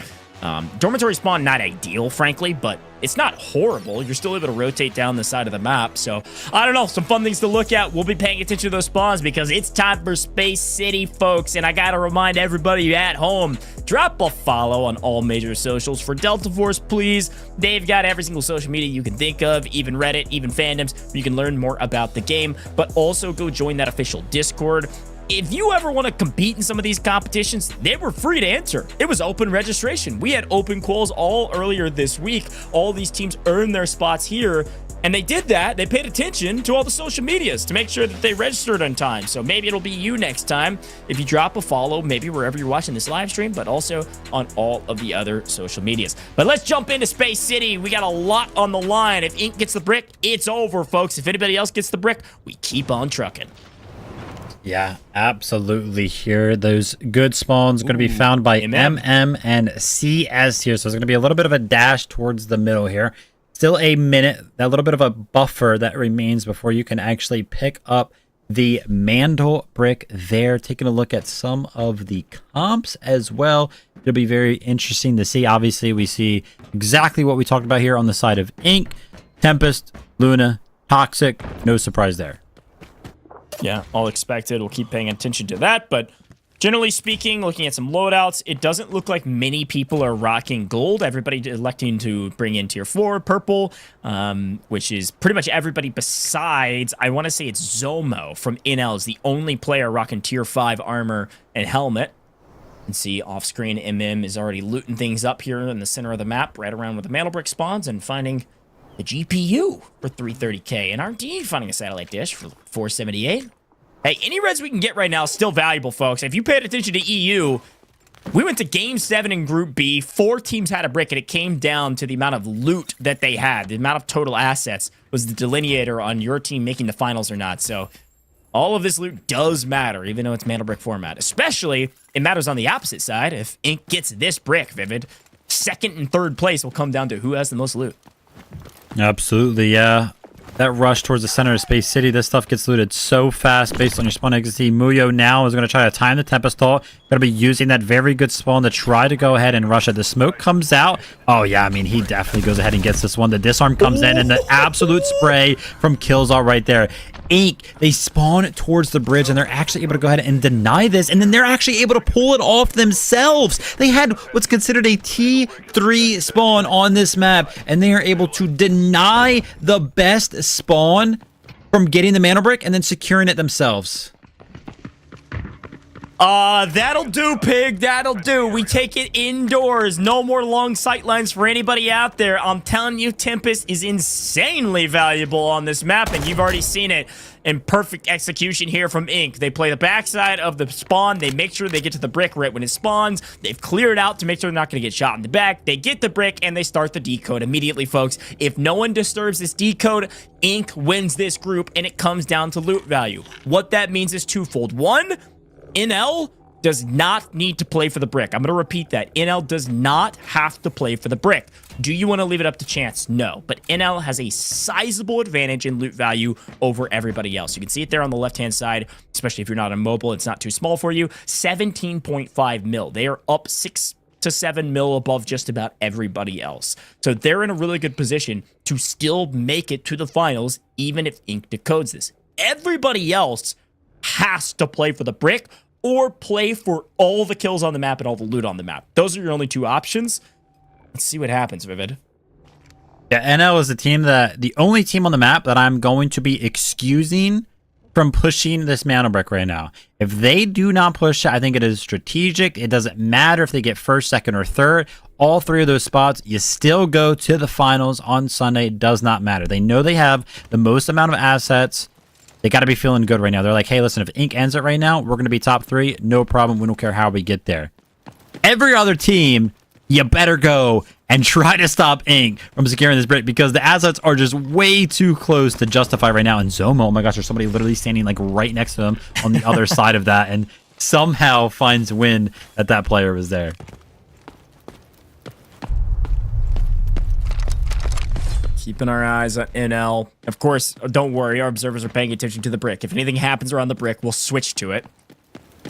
Dormitory spawn, not ideal, frankly, but it's not horrible. You're still able to rotate down the side of the map. So, I don't know, some fun things to look at. We'll be paying attention to those spawns because it's time for Space City, folks. And I got to remind everybody at home, drop a follow on all major socials for Delta Force, please. They've got every single social media you can think of, even Reddit, even fandoms, where you can learn more about the game. But also go join that official Discord. If you ever want to compete in some of these competitions, they were free to enter. It was open registration. We had open quals all earlier this week. All these teams earned their spots here, and they did that. They paid attention to all the social medias to make sure that they registered on time. So maybe it'll be you next time if you drop a follow, maybe wherever you're watching this live stream, but also on all of the other social medias. But let's jump into Space City. We got a lot on the line. If Ink gets the brick, it's over, folks. If anybody else gets the brick, we keep on trucking. Yeah, absolutely. Here, those good spawns going to be found by MM and CS here. So it's going to be a little bit of a dash towards the middle here. Still a minute, that little bit of a buffer that remains before you can actually pick up the Mandlebrick there. Taking a look at some of the comps as well. It'll be very interesting to see. Obviously, we see exactly what we talked about here on the side of Ink. Tempest, Luna, Toxic. No surprise there. Yeah, all expected. We'll keep paying attention to that, but generally speaking, looking at some loadouts, it doesn't look like many people are rocking gold. Everybody electing to bring in tier 4 purple, which is pretty much everybody besides, I want to say it's Zomo from NL is the only player rocking tier 5 armor and helmet. You can see off-screen MM is already looting things up here in the center of the map, right around where the Mandlebrick spawns, and finding the GPU for 330k, and RD finding a satellite dish for 478. Hey, any reds we can get right now is still valuable, folks. If you paid attention to EU, we went to Game 7 in Group B. 4 teams had a brick, and it came down to the amount of loot that they had. The amount of total assets was the delineator on your team making the finals or not. So all of this loot does matter, even though it's Mandlebrick format. Especially, it matters on the opposite side. If Ink gets this brick, Vivid, second and third place will come down to who has the most loot. Absolutely, yeah. That rush towards the center of Space City, this stuff gets looted so fast based on your spawn exit. Muyo now is going to try to time the Tempest Going to be using that very good spawn to try to go ahead and rush it. The smoke comes out. Oh, yeah, I mean, he definitely goes ahead and gets this one. The disarm comes in, and the absolute spray from Killzall right there. Ink, they spawn towards the bridge, and they're actually able to go ahead and deny this, and then they're actually able to pull it off themselves. They had what's considered a T3 spawn on this map, and they are able to deny the best spawn from getting the Mandlebrick and then securing it themselves. That'll do, Pig. That'll do. We take it indoors. No more long sight lines for anybody out there. I'm telling you, Tempest is insanely valuable on this map, and you've already seen it in perfect execution here from Ink. They play the backside of the spawn. They make sure they get to the brick right when it spawns. They've cleared out to make sure they're not going to get shot in the back. They get the brick, and they start the decode immediately, folks. If no one disturbs this decode, Ink wins this group, and it comes down to loot value. What that means is twofold. One, NL does not need to play for the brick. I'm going to repeat that. NL does not have to play for the brick. Do you want to leave it up to chance? No. But NL has a sizable advantage in loot value over everybody else. You can see it there on the left-hand side, especially if you're not on mobile. It's not too small for you. 17.5 mil. They are up 6 to 7 mil above just about everybody else. So they're in a really good position to still make it to the finals, even if Ink decodes this. Everybody else has to play for the brick or play for all the kills on the map and all the loot on the map. Those are your only two options. Let's see what happens, Vivid. Yeah, NL is the only team on the map that I'm going to be excusing from pushing this Mandlebrick right now. If they do not push it, I think it is strategic. It doesn't matter if they get first, second, or third. All three of those spots, you still go to the finals on Sunday. It does not matter. They know they have the most amount of assets. They got to be feeling good right now. They're like, hey, listen, if Ink ends it right now, we're going to be top 3. No problem. We don't care how we get there. Every other team, you better go and try to stop Ink from securing this brick because the assets are just way too close to justify right now. And Zomo, oh my gosh, there's somebody literally standing like right next to him on the other side of that and somehow finds wind that that player was there. Keeping our eyes on NL. Of course, don't worry. Our observers are paying attention to the brick. If anything happens around the brick, we'll switch to it.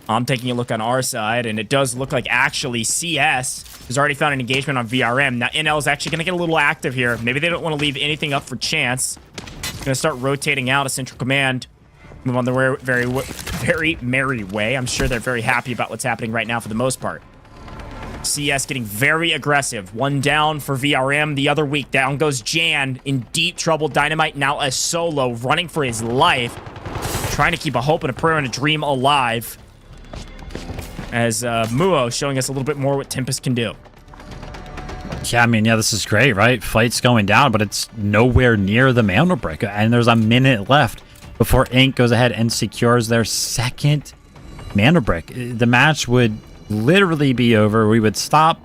I'm taking a look on our side, and it does look like actually CS has already found an engagement on VRM. Now, NL is actually going to get a little active here. Maybe they don't want to leave anything up for chance. Going to start rotating out a central command. Move on their very merry way. I'm sure they're very happy about what's happening right now for the most part. CS getting very aggressive. One down for VRM. The other week, down goes Jan in deep trouble. Dynamite now a solo, running for his life. Trying to keep a hope and a prayer and a dream alive. As Muo showing us a little bit more what Tempest can do. Yeah, I mean, yeah, this is great, right? Fight's going down, but it's nowhere near the Mandlebrick. And there's a minute left before Ink goes ahead and secures their second Mandlebrick. The match would literally be over. We would stop.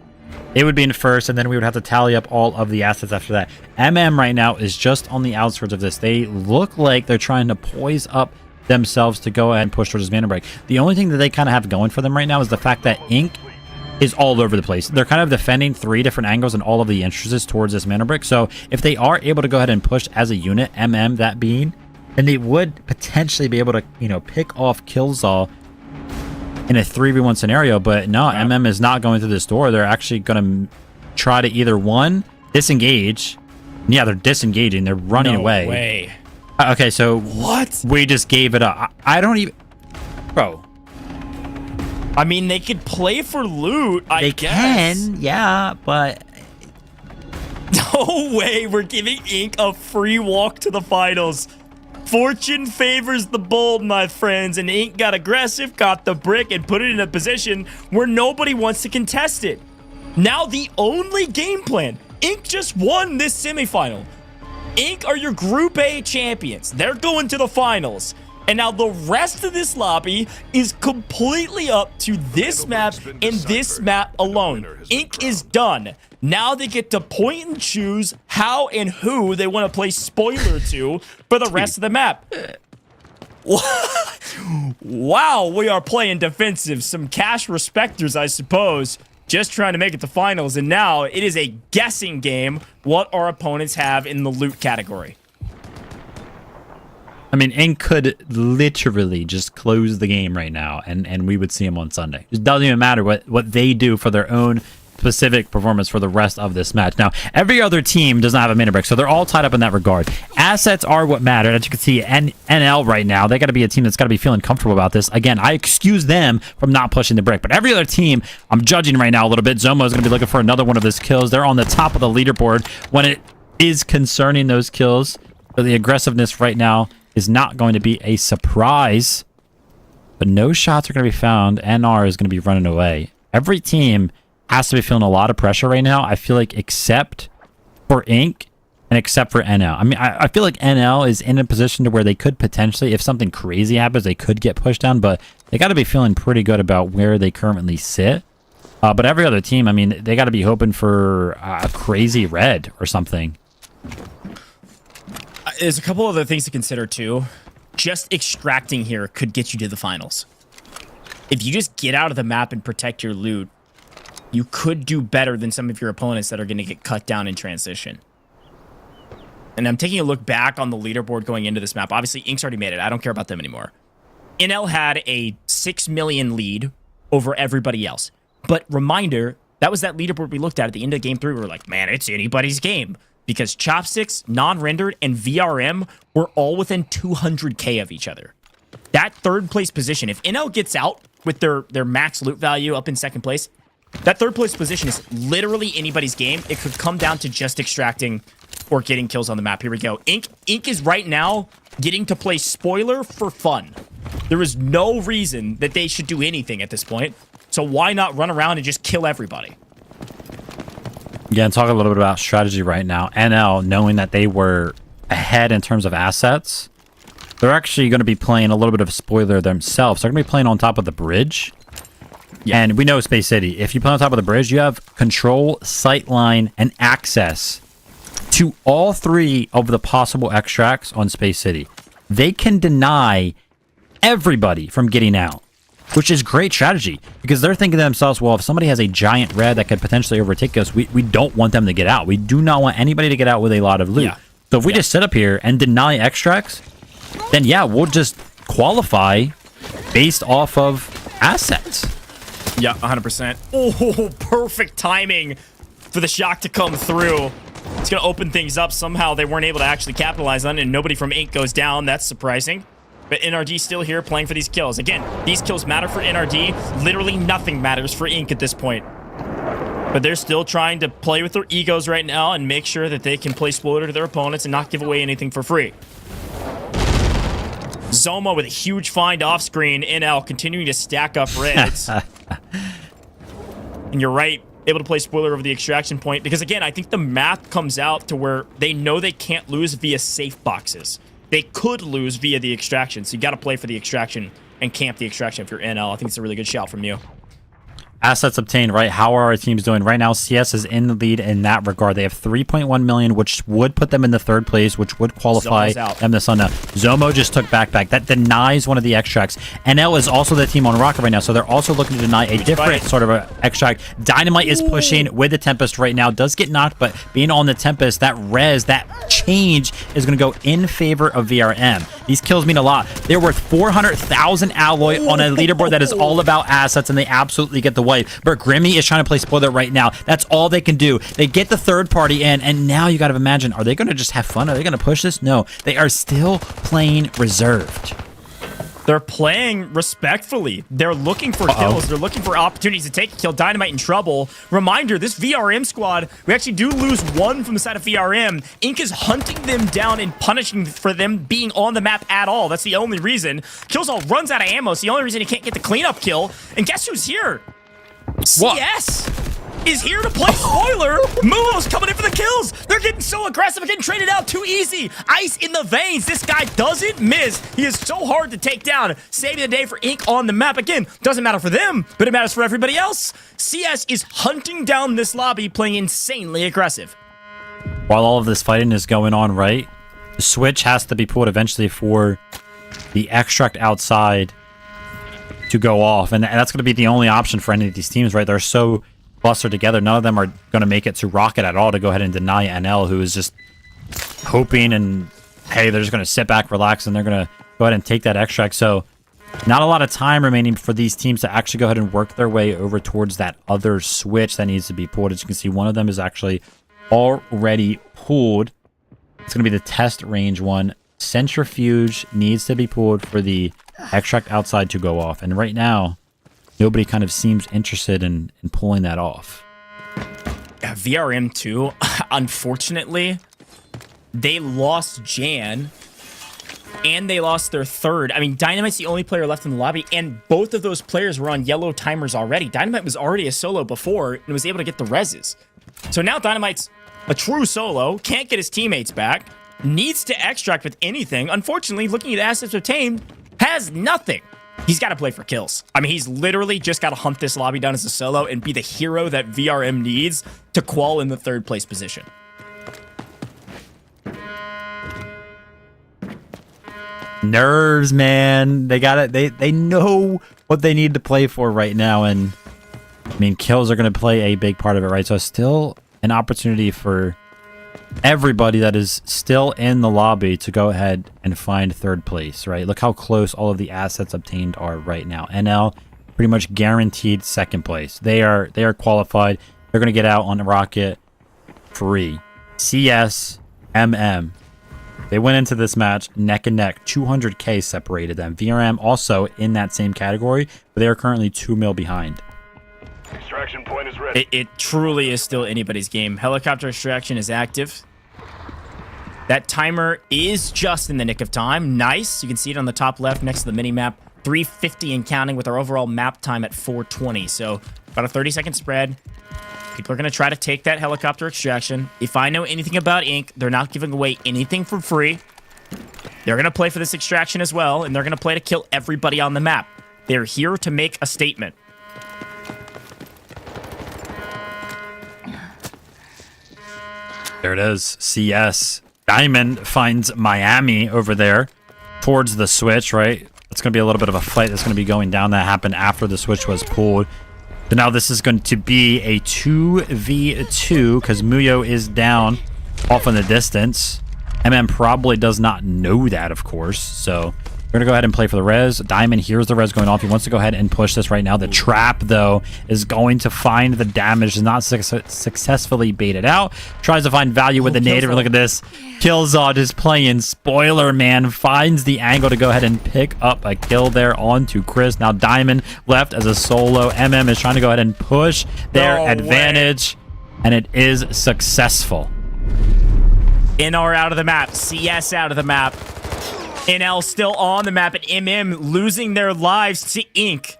It would be in first, and then we would have to tally up all of the assets after that. MM right now is just on the outskirts of this. They look like they're trying to poise up themselves to go ahead and push towards this Mandlebrick. The only thing that they kind of have going for them right now is the fact that Ink is all over the place. They're kind of defending 3 different angles and all of the entrances towards this Mandlebrick. So if they are able to go ahead and push as a unit, MM that being, then they would potentially be able to, you know, pick off Killzall in a 3v1 scenario. But no, MM is not going through this door. They're actually going to try to either, one, disengage. Yeah, they're disengaging. They're running away. No way. Okay, so what? We just gave it up. I don't even... Bro. I mean, they could play for loot, I guess. They can, yeah, but... No way we're giving Ink a free walk to the finals. Fortune favors the bold, my friends, and Ink got aggressive, got the brick, and put it in a position where nobody wants to contest it. Now the only game plan. Ink just won this semifinal. Ink are your Group A champions. They're going to the finals. And now the rest of this lobby is completely up to this map and this map alone. Ink is done. Now they get to point and choose how and who they want to play spoiler to for the rest of the map. Wow, we are playing defensive. Some cash respecters, I suppose. Just trying to make it to finals, and now it is a guessing game what our opponents have in the loot category. I mean, Ink could literally just close the game right now, and we would see them on Sunday. It doesn't even matter what they do for their own specific performance for the rest of this match. Now, every other team does not have a Mandlebrick, so they're all tied up in that regard. Assets are what matter. As you can see, NL right now, they got to be a team that's got to be feeling comfortable about this. Again, I excuse them from not pushing the brick, but every other team, I'm judging right now a little bit. Zomo is going to be looking for another one of his kills. They're on the top of the leaderboard when it is concerning those kills. So the aggressiveness right now is not going to be a surprise. but no shots are going to be found. NR is going to be running away. Every team has to be feeling a lot of pressure right now, I feel like, except for Inc. and except for NL. I mean, I feel like NL is in a position to where they could potentially, if something crazy happens, they could get pushed down, but they got to be feeling pretty good about where they currently sit. But every other team, I mean, they got to be hoping for a crazy red or something. There's a couple other things to consider, too. Just extracting here could get you to the finals. If you just get out of the map and protect your loot, you could do better than some of your opponents that are going to get cut down in transition. And I'm taking a look back on the leaderboard going into this map. Obviously, Ink's already made it. I don't care about them anymore. NL had a 6 million lead over everybody else. But reminder, that was that leaderboard we looked at the end of game 3. We were like, man, it's anybody's game. Because Chopsticks, Non-Rendered, and VRM were all within 200k of each other. That third place position, if NL gets out with their max loot value up in second place, that third place position is literally anybody's game. It could come down to just extracting or getting kills on the map. Here we go. Ink is right now getting to play spoiler for fun. There is no reason that they should do anything at this point. So why not run around and just kill everybody? Yeah, and talk a little bit about strategy right now. NL, knowing that they were ahead in terms of assets, they're actually going to be playing a little bit of spoiler themselves. They're going to be playing on top of the bridge. Yeah. And we know Space City, if you play on top of the bridge, you have control, sightline, and access to all 3 of the possible extracts on Space City. They can deny everybody from getting out, which is great strategy because they're thinking to themselves, well, if somebody has a giant red that could potentially overtake us, we don't want them to get out. We do not want anybody to get out with a lot of loot. Yeah. So if we just sit up here and deny extracts, then yeah, we'll just qualify based off of assets. Yeah, 100%. Oh, perfect timing for the shock to come through. It's going to open things up. Somehow they weren't able to actually capitalize on it, and nobody from Ink goes down. That's surprising. But NRD still here playing for these kills. Again, these kills matter for NRD. Literally nothing matters for Ink at this point. But they're still trying to play with their egos right now and make sure that they can play spoiler to their opponents and not give away anything for free. Zoma with a huge find off screen. NL continuing to stack up reds. And you're right, able to play spoiler over the extraction point. Because again, I think the math comes out to where they know they can't lose via safe boxes. They could lose via the extraction. So you got to play for the extraction and camp the extraction if you're NL. I think it's a really good shout from you. Assets obtained, right? How are our teams doing? Right now, CS is in the lead in that regard. They have 3.1 million, which would put them in the third place, which would qualify them this on. Zomo just took backpack. That denies one of the extracts. NL is also the team on Rocket right now, so they're also looking to deny a different sort of a extract. Dynamite is pushing with the Tempest right now. Does get knocked, but being on the Tempest, that res, that change is going to go in favor of VRM. These kills mean a lot. They're worth 400,000 alloy on a leaderboard that is all about assets, and they absolutely get the wipe. But Grimmy is trying to play spoiler right now. That's all they can do. They get the third party in, and now you got to imagine, are they going to just have fun? Are they going to push this? No, they are still playing reserved. They're playing respectfully. They're looking for kills. They're looking for opportunities to take a kill. Dynamite in trouble. Reminder, this VRM squad, we actually do lose one from the side of VRM. Ink is hunting them down and punishing for them being on the map at all. That's the only reason. Killzall runs out of ammo. It's the only reason he can't get the cleanup kill. And guess who's here? CS is here to play spoiler. Mulo's coming in for the kills. They're getting so aggressive and getting traded out too easy. Ice in the veins. This guy doesn't miss. He is so hard to take down. Saving the day for Ink on the map. Again, doesn't matter for them, but it matters for everybody else. CS is hunting down this lobby, playing insanely aggressive. While all of this fighting is going on, right, the switch has to be pulled eventually for the extract outside to go off, and that's going to be the only option for any of these teams, right? They're so clustered together. None of them are going to make it to Rocket at all to go ahead and deny NL, who is just hoping and, hey, they're just going to sit back, relax, and they're going to go ahead and take that extract. So not a lot of time remaining for these teams to actually go ahead and work their way over towards that other switch that needs to be pulled. As you can see, one of them is actually already pulled. It's going to be the test range one. Centrifuge needs to be pulled for the extract outside to go off, and right now nobody kind of seems interested in pulling that off. Yeah, VRM too, unfortunately they lost Jan and they lost their third. I mean, Dynamite's the only player left in the lobby, and both of those players were on yellow timers already. Dynamite was already a solo before and was able to get the reses. So now Dynamite's a true solo, can't get his teammates back, needs to extract with anything. Unfortunately, looking at assets obtained, has nothing. He's got to play for kills. I mean, he's literally just got to hunt this lobby down as a solo and be the hero that VRM needs to qual in the third place position. Nerves, man. They got it. They know what they need to play for right now, and I mean, kills are going to play a big part of it, right? So still an opportunity for everybody that is still in the lobby to go ahead and find third place, right? Look how close all of the assets obtained are right now. NL pretty much guaranteed second place. They are qualified. They're going to get out on Rocket free. CS, MM. They went into this match neck and neck. 200K separated them. VRM also in that same category, but they are currently 2 mil behind. Extraction point is ready. It truly is still anybody's game. Helicopter extraction is active. That timer is just in the nick of time. Nice. You can see it on the top left next to the mini-map. 350 and counting with our overall map time at 420. So about a 30-second spread. People are going to try to take that helicopter extraction. If I know anything about Inc., they're not giving away anything for free. They're going to play for this extraction as well, and they're going to play to kill everybody on the map. They're here to make a statement. There it is. CS. Diamond finds Miami over there towards the switch, right? It's going to be a little bit of a fight that's going to be going down. That happened after the switch was pulled. So now this is going to be a 2v2 because Muyo is down off in the distance. MM probably does not know that, of course. So we're going to go ahead and play for the res. Diamond hears the res going off. He wants to go ahead and push this right now. The trap, though, is going to find the damage. Does not successfully bait it out. Tries to find value with the native. Look at this. Killzod is playing spoiler, man. Finds the angle to go ahead and pick up a kill there onto Chris. Now Diamond left as a solo. MM is trying to go ahead and push their advantage. And it is successful. NR out of the map. CS out of the map. NL still on the map, and MM losing their lives to Inc.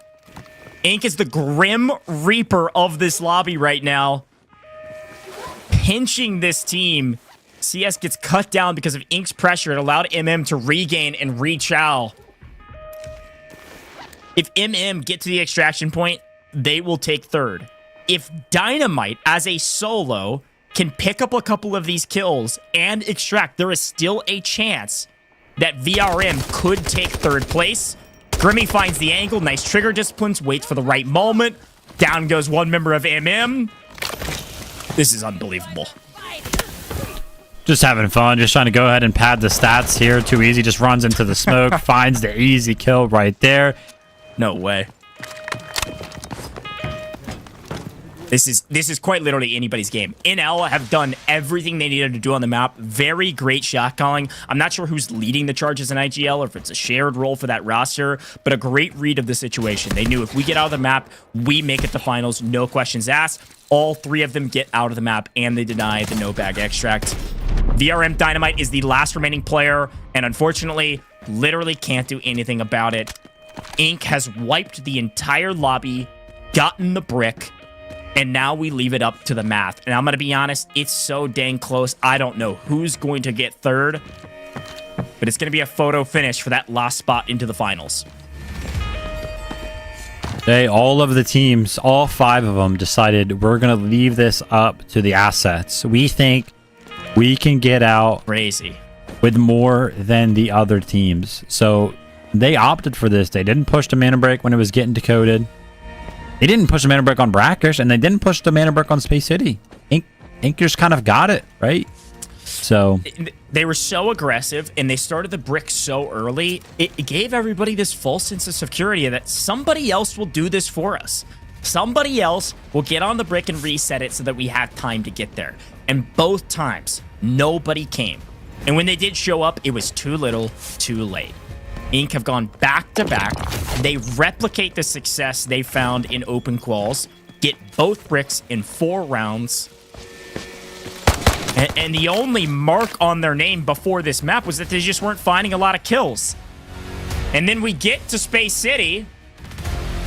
Inc is the Grim Reaper of this lobby right now. Pinching this team. CS gets cut down because of Inc's pressure. It allowed MM to regain and rechow. If MM get to the extraction point, they will take third. If Dynamite, as a solo, can pick up a couple of these kills and extract, there is still a chance that VRM could take third place. Grimmy finds the angle. Nice trigger disciplines. Waits for the right moment. Down goes one member of MM. This is unbelievable. Just having fun. Just trying to go ahead and pad the stats here. Too easy. Just runs into the smoke. Finds the easy kill right there. No way. This is quite literally anybody's game. NL have done everything they needed to do on the map. Very great shot calling. I'm not sure who's leading the charges in IGL or if it's a shared role for that roster, but a great read of the situation. They knew if we get out of the map, we make it to finals, no questions asked. All three of them get out of the map, and they deny the no-bag extract. VRM Dynamite is the last remaining player, and unfortunately, literally can't do anything about it. Inc has wiped the entire lobby, gotten the brick, and now we leave it up to the math. And I'm going to be honest, it's so dang close. I don't know who's going to get third, but it's going to be a photo finish for that last spot into the finals. All of the teams, all 5 of them, decided we're going to leave this up to the assets. We think we can get out crazy with more than the other teams. So they opted for this. They didn't push the mana break when it was getting decoded. They didn't push the mana break on Brakkesh, and they didn't push the mana break on Space City. Inc just kind of got it, right? So they were so aggressive, and they started the brick so early. It gave everybody this false sense of security that somebody else will do this for us. Somebody else will get on the brick and reset it so that we have time to get there. And both times, nobody came. And when they did show up, it was too little, too late. Inc have gone back to back. They replicate the success they found in open quals, get both bricks in 4 rounds. And the only mark on their name before this map was that they just weren't finding a lot of kills. And then we get to Space City,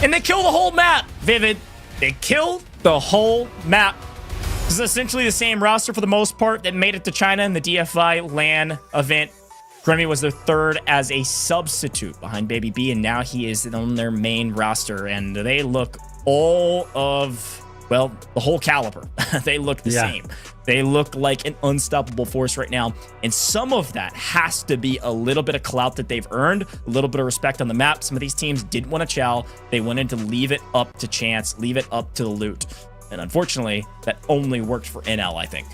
and they kill the whole map, Vivid. They killed the whole map. This is essentially the same roster for the most part that made it to China in the DFI LAN event. Grimmy was their third as a substitute behind Baby B, and now he is on their main roster, and they look all of, well, the whole caliber. They look the same. They look like an unstoppable force right now, and some of that has to be a little bit of clout that they've earned, a little bit of respect on the map. Some of these teams didn't want to chow. They wanted to leave it up to chance, leave it up to the loot, and unfortunately, that only worked for NL, I think.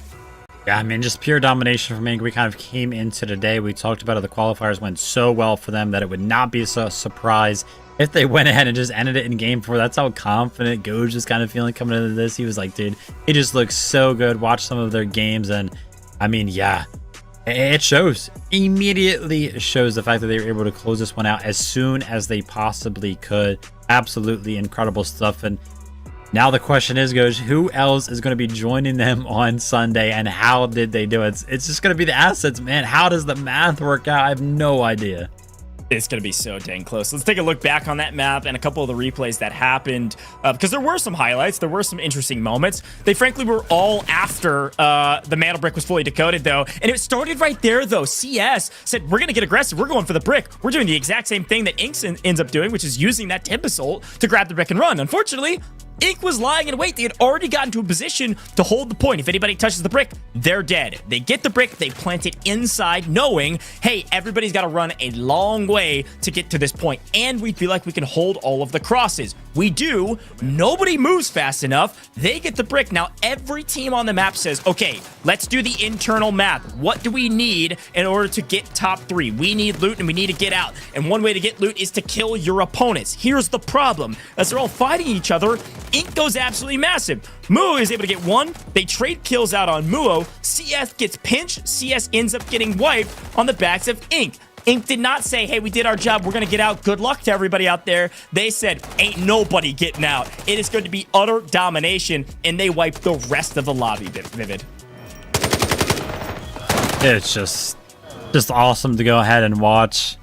Yeah, I mean, just pure domination from Ink. We kind of came into today. We talked about how the qualifiers went so well for them that it would not be a surprise if they went ahead and just ended it in game 4. That's how confident Goj is kind of feeling coming into this. He was like, dude, it just looks so good. Watch some of their games. And I mean, yeah, it shows. Immediately shows the fact that they were able to close this one out as soon as they possibly could. Absolutely incredible stuff. And now the question is, Goj, who else is going to be joining them on Sunday, and how did they do it? It's just going to be the assets, man. How does the math work out? I have no idea. It's going to be so dang close. Let's take a look back on that map and a couple of the replays that happened, because there were some highlights. There were some interesting moments. They frankly were all after the Mandlebrick was fully decoded, though. And it started right there, though. CS said, we're going to get aggressive. We're going for the brick. We're doing the exact same thing that Inks ends up doing, which is using that Tempest ult to grab the brick and run. Unfortunately, Ink was lying in wait. They had already gotten to a position to hold the point. If anybody touches the brick, they're dead. They get the brick, they plant it inside, knowing, hey, everybody's got to run a long way to get to this point, and we feel like we can hold all of the crosses. We do. Nobody moves fast enough. They get the brick. Now, every team on the map says, okay, let's do the internal math. What do we need in order to get top 3? We need loot, and we need to get out. And one way to get loot is to kill your opponents. Here's the problem. As they're all fighting each other, Ink goes absolutely massive. Muo is able to get 1. They trade kills out on Muo. CS gets pinched. CS ends up getting wiped on the backs of Ink. Ink did not say, hey, we did our job. We're going to get out. Good luck to everybody out there. They said, ain't nobody getting out. It is going to be utter domination, and they wiped the rest of the lobby, Vivid. It's just awesome to go ahead and watch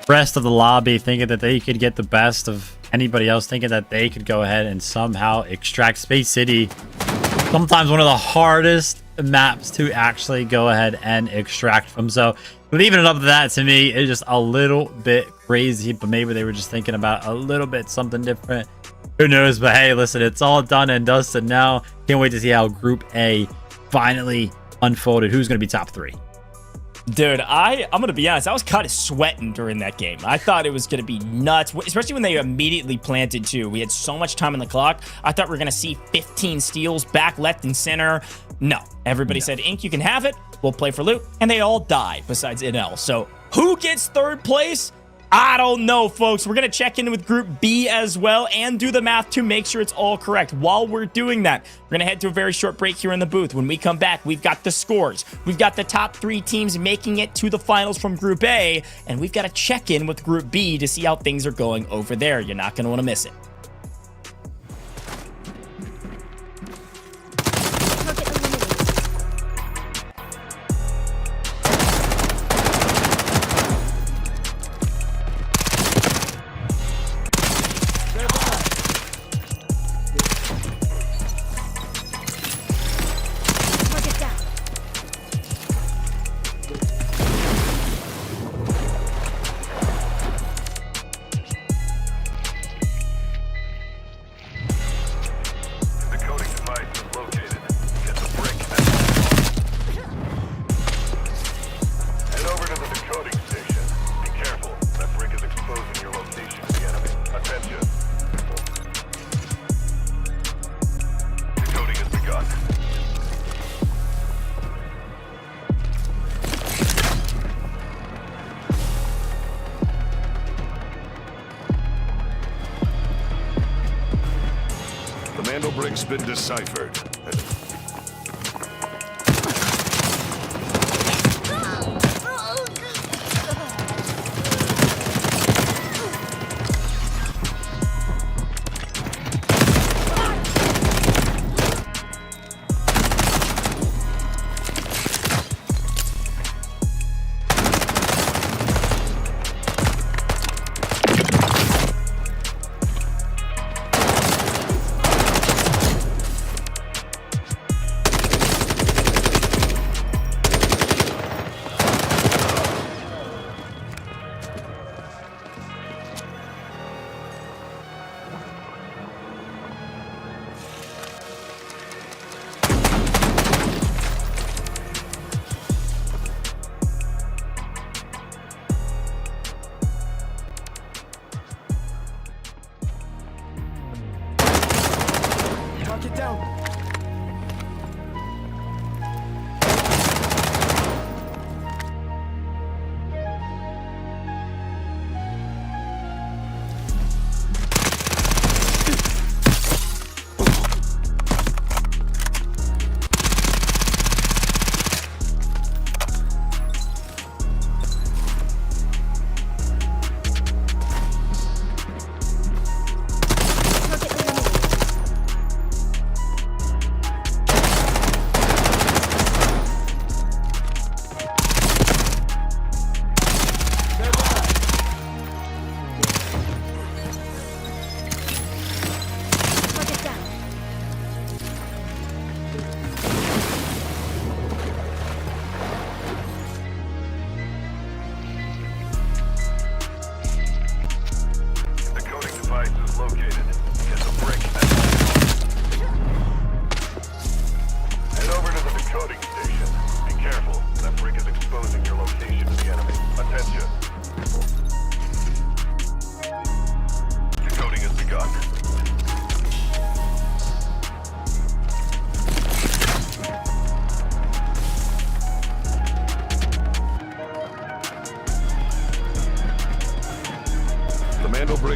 rest of the lobby thinking that they could get the best of anybody else, thinking that they could go ahead and somehow extract Space City. Sometimes one of the hardest maps to actually go ahead and extract from. So leaving it up to that, to me, is just a little bit crazy, but maybe they were just thinking about a little bit something different. Who knows? But hey, listen, it's all done and dusted now. Can't wait to see how Group A finally unfolded. Who's going to be top 3? Dude, I'm going to be honest. I was kind of sweating during that game. I thought it was going to be nuts, especially when they immediately planted, too. We had so much time on the clock. I thought we were going to see 15 steals back, left, and center. No. Everybody said, Ink, you can have it. We'll play for loot. And they all die besides NL. So who gets 3rd place? I don't know, folks. We're going to check in with Group B as well and do the math to make sure it's all correct. While we're doing that, we're going to head to a very short break here in the booth. When we come back, we've got the scores. We've got the top 3 teams making it to the finals from Group A, and we've got to check in with Group B to see how things are going over there. You're not going to want to miss it. The Mandlebrick's been deciphered.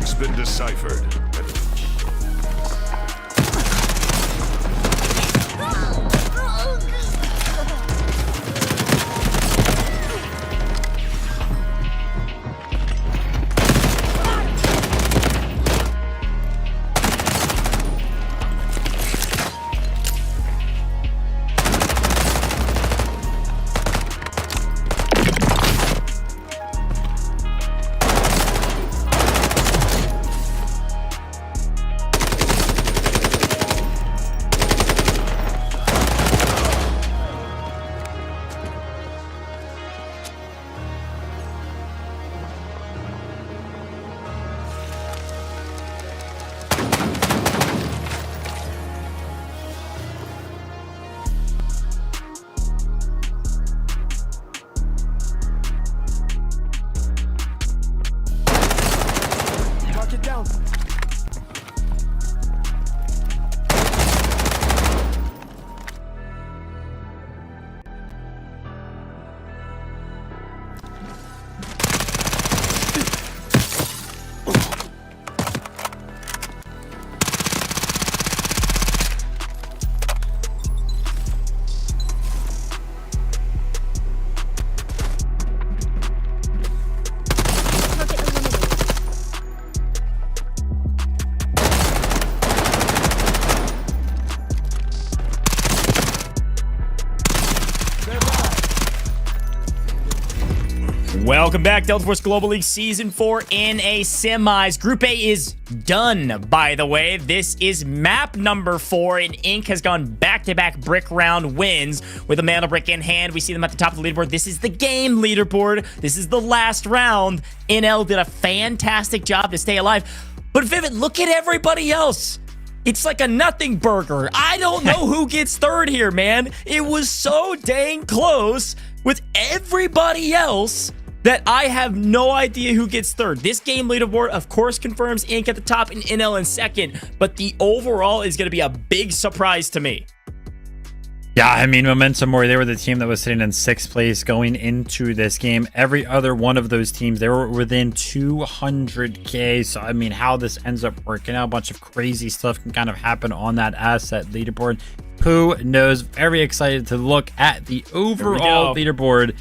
Link's been deciphered. Welcome back, Delta Force Global League Season 4 NA Semis. Group A is done, by the way. This is map number 4, and Inc. has gone back-to-back brick round wins with a Mandlebrick in hand. We see them at the top of the leaderboard. This is the game leaderboard. This is the last round. NL did a fantastic job to stay alive. But Vivid, look at everybody else. It's like a nothing burger. I don't know who gets third here, man. It was so dang close with everybody else that I have no idea who gets third. This game leaderboard, of course, confirms Inc. at the top and NL in second, but the overall is going to be a big surprise to me. Yeah, I mean, Momentum Mori, they were the team that was sitting in 6th place going into this game. Every other one of those teams, they were within 200K. So, I mean, how this ends up working out, a bunch of crazy stuff can kind of happen on that asset leaderboard. Who knows? Very excited to look at the overall leaderboard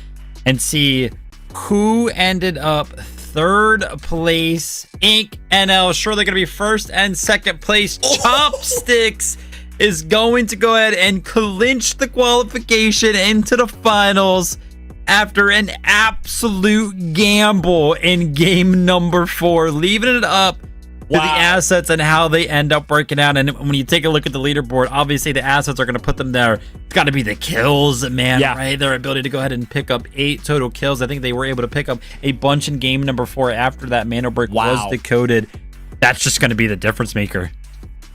and see who ended up 3rd place. Inc. NL, sure, they're going to be 1st and 2nd place. Chopsticks is going to go ahead and clinch the qualification into the finals after an absolute gamble in game number 4, leaving it up to the assets and how they end up working out. And when you take a look at the leaderboard, obviously the assets are going to put them there. It's got to be the kills, man, right? Their ability to go ahead and pick up 8 total kills. I think they were able to pick up a bunch in game number 4 after that Mandlebrick was decoded. That's just going to be the difference maker.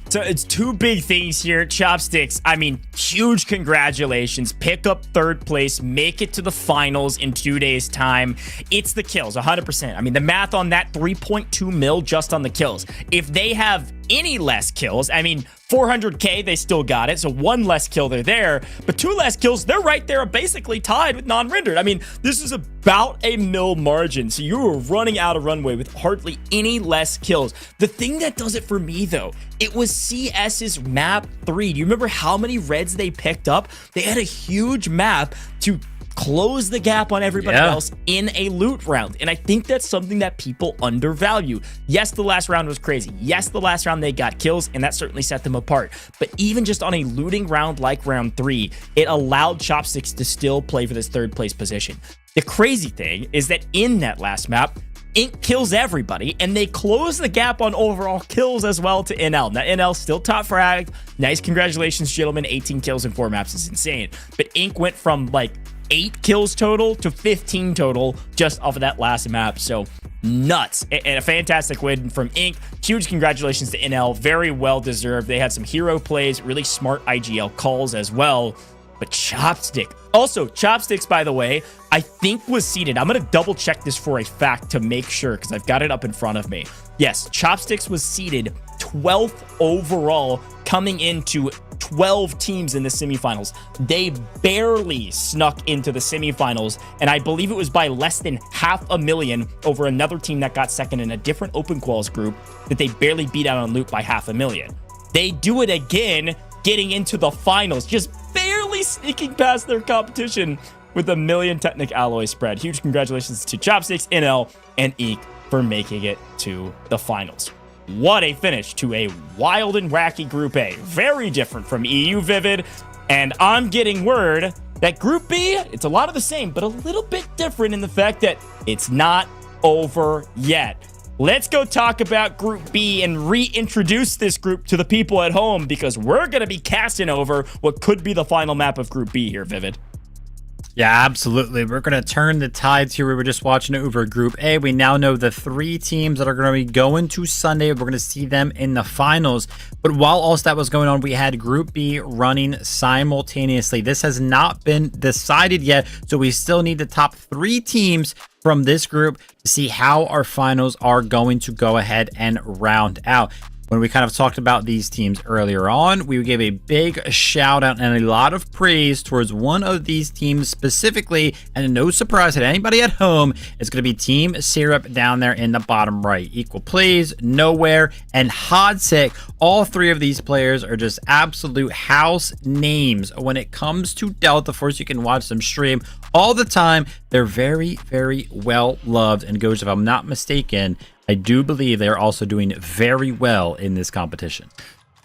So it's two big things here. Chopsticks, I mean, huge congratulations. Pick up 3rd place, make it to the finals in 2 days' time. It's the kills, 100%. I mean, the math on that, 3.2 mil just on the kills. If they have any less kills, I mean, 400K, they still got it. So 1 less kill, they're there. But 2 less kills, they're right there, basically tied with non-rendered. I mean, this is about a mil margin. So you were running out of runway with hardly any less kills. The thing that does it for me, though, it was CS's map 3. Do you remember how many reds they picked up? They had a huge map to close the gap on everybody else in a loot round. And I think that's something that people undervalue. Yes, the last round was crazy. Yes, the last round they got kills, and that certainly set them apart. But even just on a looting round like round 3, it allowed Chopsticks to still play for this 3rd place position. The crazy thing is that in that last map, Inc. kills everybody, and they close the gap on overall kills as well to NL. Now, NL still top frag. Nice congratulations, gentlemen. 18 kills in 4 maps is insane. But Inc. went from like 8 kills total to 15 total just off of that last map. So nuts. And a fantastic win from Inc. Huge congratulations to NL. Very well deserved. They had some hero plays, really smart IGL calls as well. But Chopstick. Also, Chopsticks, by the way, I think was seeded. I'm going to double check this for a fact to make sure because I've got it up in front of me. Yes, Chopsticks was seeded 12th overall coming into 12 teams in the semifinals. They barely snuck into the semifinals, and I believe it was by less than 500,000 over another team that got second in a different open quals group that they barely beat out on loot by 500,000. They do it again, getting into the finals, just barely sneaking past their competition with a 1,000,000 Technic alloy spread. Huge congratulations to Chopsticks, NL, and Eek for making it to the finals. What a finish to a wild and wacky Group A. Very different from EU Vivid. And I'm getting word that Group B, it's a lot of the same, but a little bit different in the fact that it's not over yet. Let's go talk about Group B and reintroduce this group to the people at home, because we're going to be casting over what could be the final map of Group B here, Vivid. Yeah, absolutely. We're going to turn the tides here. We were just watching it over Group A. We now know the 3 teams that are going to be going to Sunday. We're going to see them in the finals. But while all that was going on, we had Group B running simultaneously. This has not been decided yet, so we still need the top 3 teams from this group to see how our finals are going to go ahead and round out. When we kind of talked about these teams earlier on, we gave a big shout out and a lot of praise towards one of these teams specifically, and no surprise to anybody at home, it's going to be Team Syrup down there in the bottom right. Equal Plays, Nowhere, and Hodsec. All 3 of these players are just absolute house names when it comes to Delta Force. You can watch them stream all the time. They're very, very well loved, and Ghost, if I'm not mistaken, I do believe they are also doing very well in this competition.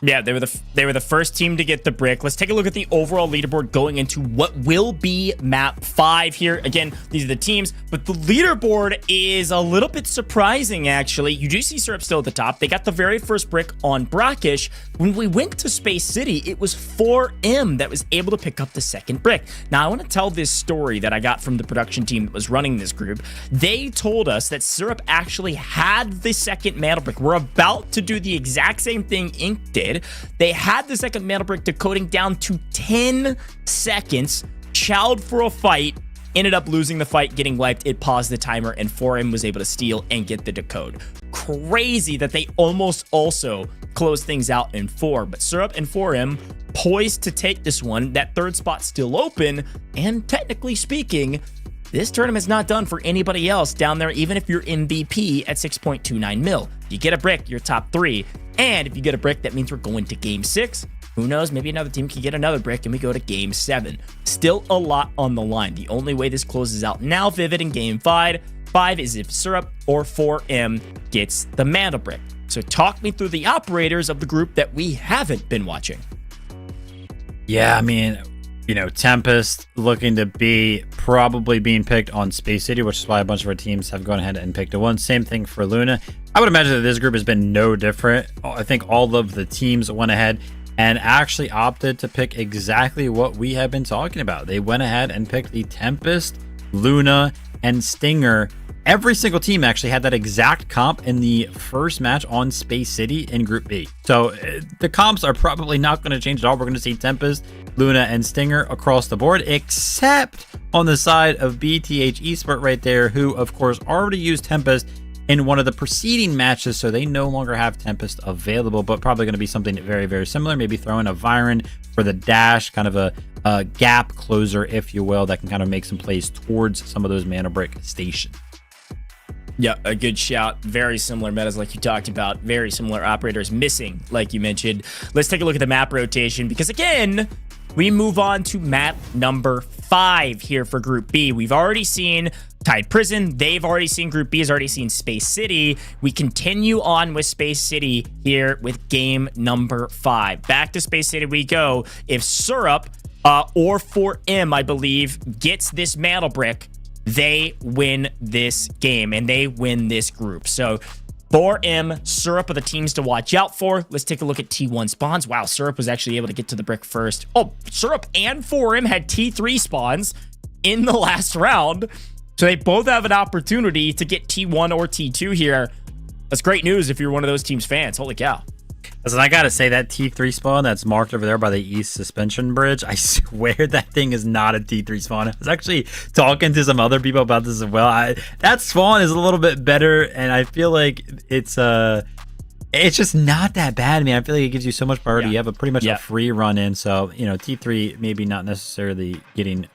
Yeah, they were the first team to get the brick. Let's take a look at the overall leaderboard going into what will be map 5 here. Again, these are the teams, but the leaderboard is a little bit surprising, actually. You do see Syrup still at the top. They got the very first brick on Brakkesh. When we went to Space City, it was 4M that was able to pick up the second brick. Now, I want to tell this story that I got from the production team that was running this group. They told us that Syrup actually had the second Mandlebrick. We're about to do the exact same thing Ink did. They had the second Mandlebrick decoding down to 10 seconds, chowed for a fight, ended up losing the fight, getting wiped. It paused the timer, and 4M was able to steal and get the decode. Crazy that they almost also closed things out in 4, but Syrup and 4M poised to take this one. That third spot still open, and technically speaking, this tournament's not done for anybody else down there, even if you're MVP at 6.29 mil. You get a brick, you're top 3. And if you get a brick, that means we're going to game 6. Who knows? Maybe another team can get another brick and we go to game 7. Still a lot on the line. The only way this closes out now, Vivid, in game 5 is if Syrup or 4M gets the Mandlebrick. So talk me through the operators of the group that we haven't been watching. Yeah, I mean, you know, Tempest looking to be probably being picked on Space City, which is why a bunch of our teams have gone ahead and picked a 1. Same thing for Luna. I would imagine that this group has been no different. I think all of the teams went ahead and actually opted to pick exactly what we have been talking about. They went ahead and picked the Tempest, Luna, and Stinger. Every single team actually had that exact comp in the first match on Space City in Group B. So the comps are probably not going to change at all. We're going to see Tempest, Luna, and Stinger across the board, except on the side of BTH Esport right there, who of course already used Tempest in one of the preceding matches, so they no longer have Tempest available, but probably going to be something very, very similar. Maybe throw in a Viren for the dash, kind of a gap closer, if you will, that can kind of make some plays towards some of those Mandlebrick stations. Yeah, a good shout. Very similar metas like you talked about. Very similar operators missing, like you mentioned. Let's take a look at the map rotation, because again, we move on to map number 5 here for Group B. We've already seen Tide Prison. They've already seen Group B has already seen Space City. We continue on with Space City here with game number 5. Back to Space City we go. If Syrup or 4M, I believe, gets this Mandlebrick, they win this game and they win this group. So 4M, Syrup are the teams to watch out for. Let's take a look at T1 spawns. Wow, Syrup was actually able to get to the brick first. Oh, Syrup and 4M had T3 spawns in the last round. So they both have an opportunity to get T1 or T2 here. That's great news if you're one of those teams' fans. Holy cow. Listen, I gotta say that T3 spawn that's marked over there by the East Suspension Bridge, I swear that thing is not a T3 spawn. I was actually talking to some other people about this as well. That spawn is a little bit better, and I feel like it's It's just not that bad, man. I feel like it gives you so much priority. Yeah. You have a pretty much a free run in. So, you know, T3 maybe not necessarily getting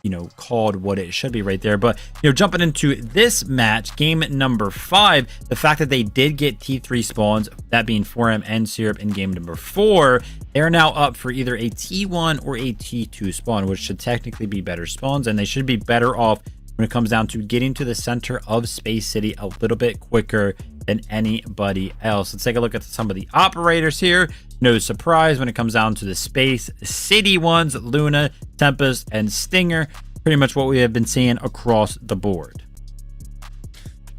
you know, called what it should be right there. But, you know, jumping into this match, game number 5, the fact that they did get T3 spawns, that being 4M and Syrup in game number 4, they're now up for either a T1 or a T2 spawn, which should technically be better spawns, and they should be better off when it comes down to getting to the center of Space City a little bit quicker than anybody else. Let's take a look at some of the operators here. No surprise when it comes down to the Space City ones, Luna, Tempest, and Stinger. Pretty much what we have been seeing across the board.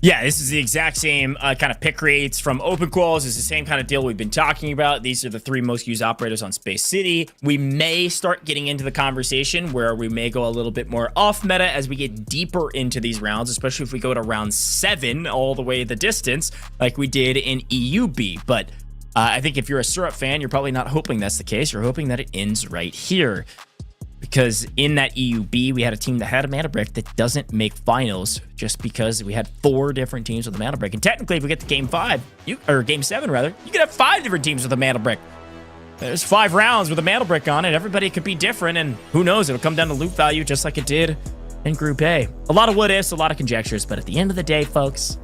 Yeah, this is the exact same kind of pick rates from open quals. It's the same kind of deal we've been talking about. These are the 3 most used operators on Space City. We may start getting into the conversation where we may go a little bit more off meta as we get deeper into these rounds, especially if we go to round 7 all the way the distance like we did in EUB. But I think if you're a Syrup fan, you're probably not hoping that's the case. You're hoping that it ends right here. Because in that EUB, we had a team that had a Mandlebrick that doesn't make finals just because we had 4 different teams with a Mandlebrick. And technically, if we get to game 5, or game 7 rather, you could have 5 different teams with a Mandlebrick. There's 5 rounds with a Mandlebrick on it. Everybody could be different, and who knows? It'll come down to loot value just like it did in Group A. A lot of what ifs, a lot of conjectures, but at the end of the day, folks,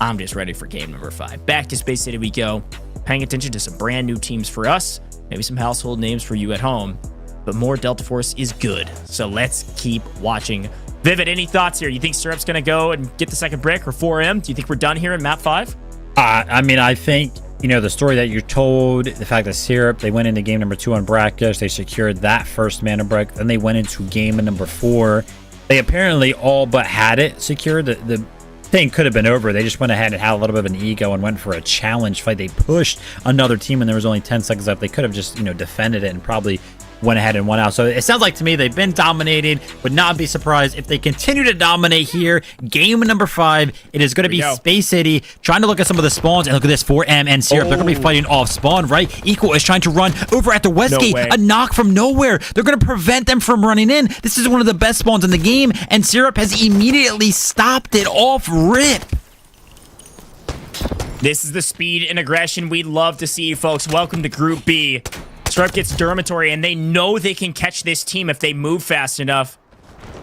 I'm just ready for game number 5. Back to Space City we go, paying attention to some brand new teams for us, maybe some household names for you at home. But more Delta Force is good, so let's keep watching. Vivid, any thoughts here? You think Syrup's going to go and get the second brick, or 4M? Do you think we're done here in map 5? I mean, I think, you know, the story that you told, the fact that Syrup, they went into game number 2 on Brakkesh, they secured that first mana brick, then they went into game number 4. They apparently all but had it secured. The thing could have been over. They just went ahead and had a little bit of an ego and went for a challenge fight. They pushed another team and there was only 10 seconds left. They could have just, you know, defended it and probably went ahead and won out. So it sounds like to me they've been dominated. Would not be surprised if they continue to dominate here. Game number 5. It is going to be Space City trying to look at some of the spawns. And look at this, 4M and Syrup. They're going to be fighting off spawn, right? Equal is trying to run over at the west gate. A knock from nowhere. They're going to prevent them from running in. This is one of the best spawns in the game. And Syrup has immediately stopped it off rip. This is the speed and aggression we love to see, folks. Welcome to Group B. Syrup gets Dormitory, and they know they can catch this team if they move fast enough.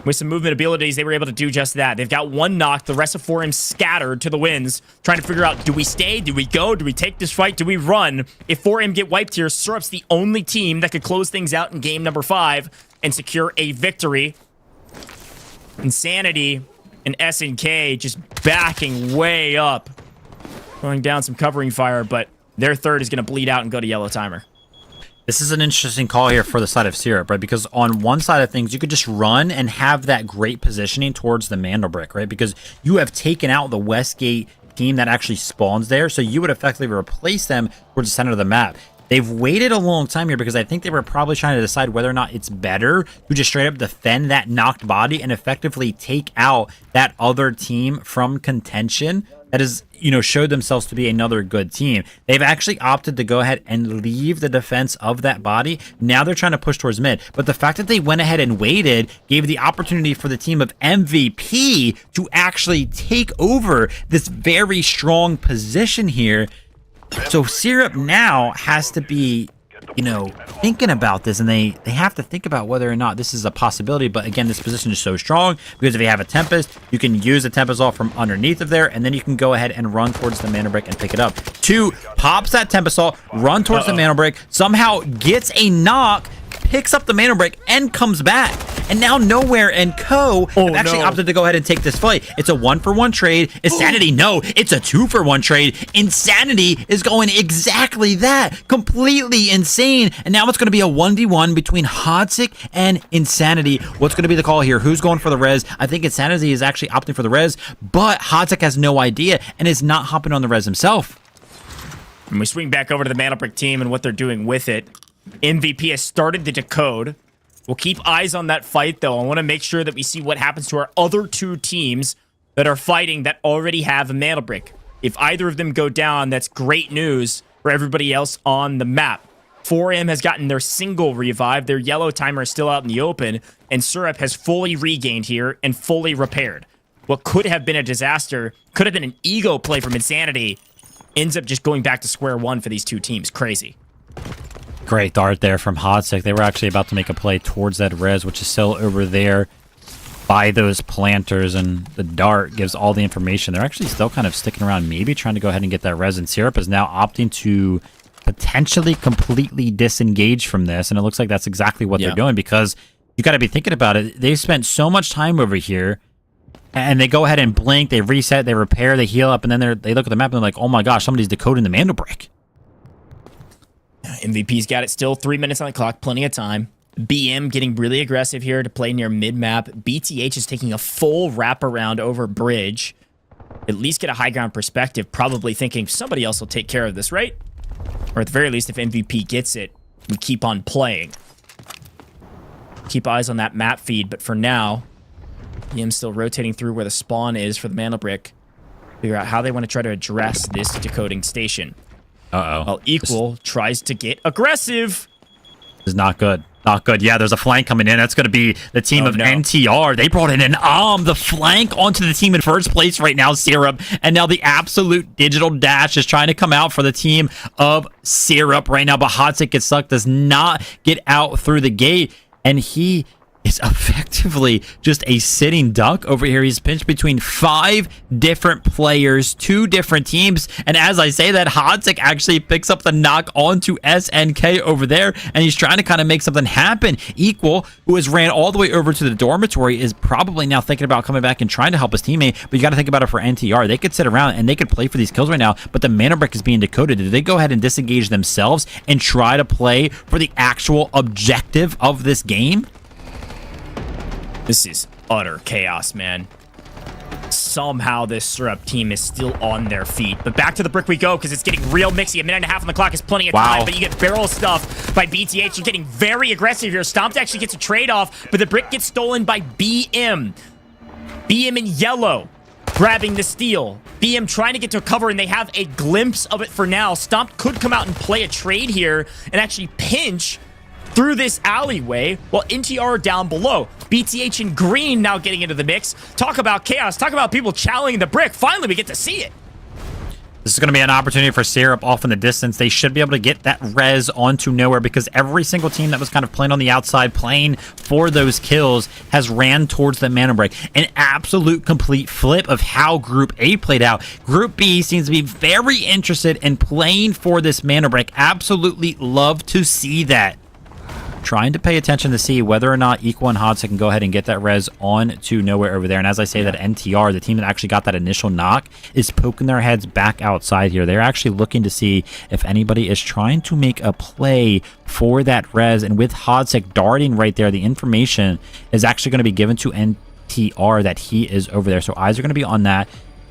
With some movement abilities, they were able to do just that. They've got 1 knock. The rest of 4M scattered to the winds, trying to figure out, do we stay? Do we go? Do we take this fight? Do we run? If 4M get wiped here, Syrup's the only team that could close things out in game number 5 and secure a victory. Insanity and SNK just backing way up. Going down some covering fire, but their third is going to bleed out and go to yellow timer. This is an interesting call here for the side of Syrup, right? Because on one side of things, you could just run and have that great positioning towards the Mandlebrick, right? Because you have taken out the Westgate team that actually spawns there, so you would effectively replace them towards the center of the map. They've waited a long time here because I think they were probably trying to decide whether or not it's better to just straight up defend that knocked body and effectively take out that other team from contention that is, you know, showed themselves to be another good team. They've actually opted to go ahead and leave the defense of that body. Now they're trying to push towards mid. But the fact that they went ahead and waited gave the opportunity for the team of MVP to actually take over this very strong position here. So Syrup now has to be, you know, thinking about this, and they have to think about whether or not this is a possibility. But again, this position is so strong because if you have a Tempest, you can use the Tempest off from underneath of there, and then you can go ahead and run towards the Mandlebrick and pick it up. 2, pops that Tempest off, run towards the Mandlebrick, somehow gets a knock, picks up the Mandlebrick, and comes back. And now Nowhere and Co. have actually opted to go ahead and take this fight. It's a 1-for-1 trade. Insanity, no, it's a 2-for-1 trade. Insanity is going exactly that. Completely insane. And now it's going to be a 1v1 between Havoc and Insanity. What's going to be the call here? Who's going for the res? I think Insanity is actually opting for the res, but Havoc has no idea and is not hopping on the res himself. And we swing back over to the Mandlebrick team and what they're doing with it. MVP has started the decode. We'll keep eyes on that fight, though. I want to make sure that we see what happens to our other 2 teams that are fighting that already have a Mandlebrick. If either of them go down, that's great news for everybody else on the map. 4M has gotten their single revive. Their yellow timer is still out in the open, and Syrup has fully regained here and fully repaired. What could have been a disaster could have been an ego play from Insanity. ends up just going back to square one for these two teams. Crazy. Great dart there from Hodsec. They were actually about to make a play towards that res, which is still over there by those planters, and the dart gives all the information. They're actually still kind of sticking around, maybe trying to go ahead and get that res, and Syrup is now opting to potentially completely disengage from this, and it looks like that's exactly what they're doing, because you got to be thinking about it. They've spent so much time over here, and they go ahead and blink, they reset, they repair, they heal up, and then they look at the map and they're like, oh my gosh, somebody's decoding the Mandlebrick. MVP's got it still. 3 minutes on the clock, plenty of time. BM getting really aggressive here to play near mid-map. BTH is taking a full wraparound over bridge. At least get a high ground perspective, probably thinking somebody else will take care of this, right? Or at the very least, if MVP gets it, we keep on playing. Keep eyes on that map feed, but for now, BM's still rotating through where the spawn is for the Mandlebrick. Figure out how they want to try to address this decoding station. Well, Equal tries to get aggressive. This is not good. Not good. Yeah, there's a flank coming in. That's going to be the team of NTR. They brought in an the flank onto the team in first place right now, Syrup. And now the absolute digital dash is trying to come out for the team of Syrup right now. But Hodsec gets stuck, does not get out through the gate. And he is effectively just a sitting duck over here. He's pinched between 5 different players, 2 different teams. And as I say that, Hodsec actually picks up the knock onto SNK over there, and he's trying to kind of make something happen. Equal, who has ran all the way over to the dormitory, is probably now thinking about coming back and trying to help his teammate. But you got to think about it for NTR. They could sit around and they could play for these kills right now, but the Mandlebrick is being decoded. Did they go ahead and disengage themselves and try to play for the actual objective of this game? This is utter chaos, man. Somehow this Syrup team is still on their feet. But back to the brick we go, because it's getting real mixy. A minute and a half on the clock is plenty of time, but you get barrel stuff by BTH. You're getting very aggressive here. Stomp actually gets a trade-off, but the brick gets stolen by BM. BM in yellow, grabbing the steal. BM trying to get to a cover, and they have a glimpse of it for now. Stomp could come out and play a trade here and actually pinch through this alleyway, while NTR down below. BTH in green now getting into the mix. Talk about chaos. Talk about people challenging the brick. Finally, we get to see it. This is going to be an opportunity for Syrup off in the distance. They should be able to get that res onto nowhere, because every single team that was kind of playing on the outside, playing for those kills, has ran towards the Mandlebrick. An absolute complete flip of how Group A played out. Group B seems to be very interested in playing for this Mandlebrick. Absolutely love to see that. Trying to pay attention to see whether or not Equal and Hodsec can go ahead and get that res on to nowhere over there. And as I say that, NTR, the team that actually got that initial knock, is poking their heads back outside here. They're actually looking to see if anybody is trying to make a play for that res. And with Hodsec darting right there, the information is actually going to be given to NTR that he is over there. So eyes are going to be on that.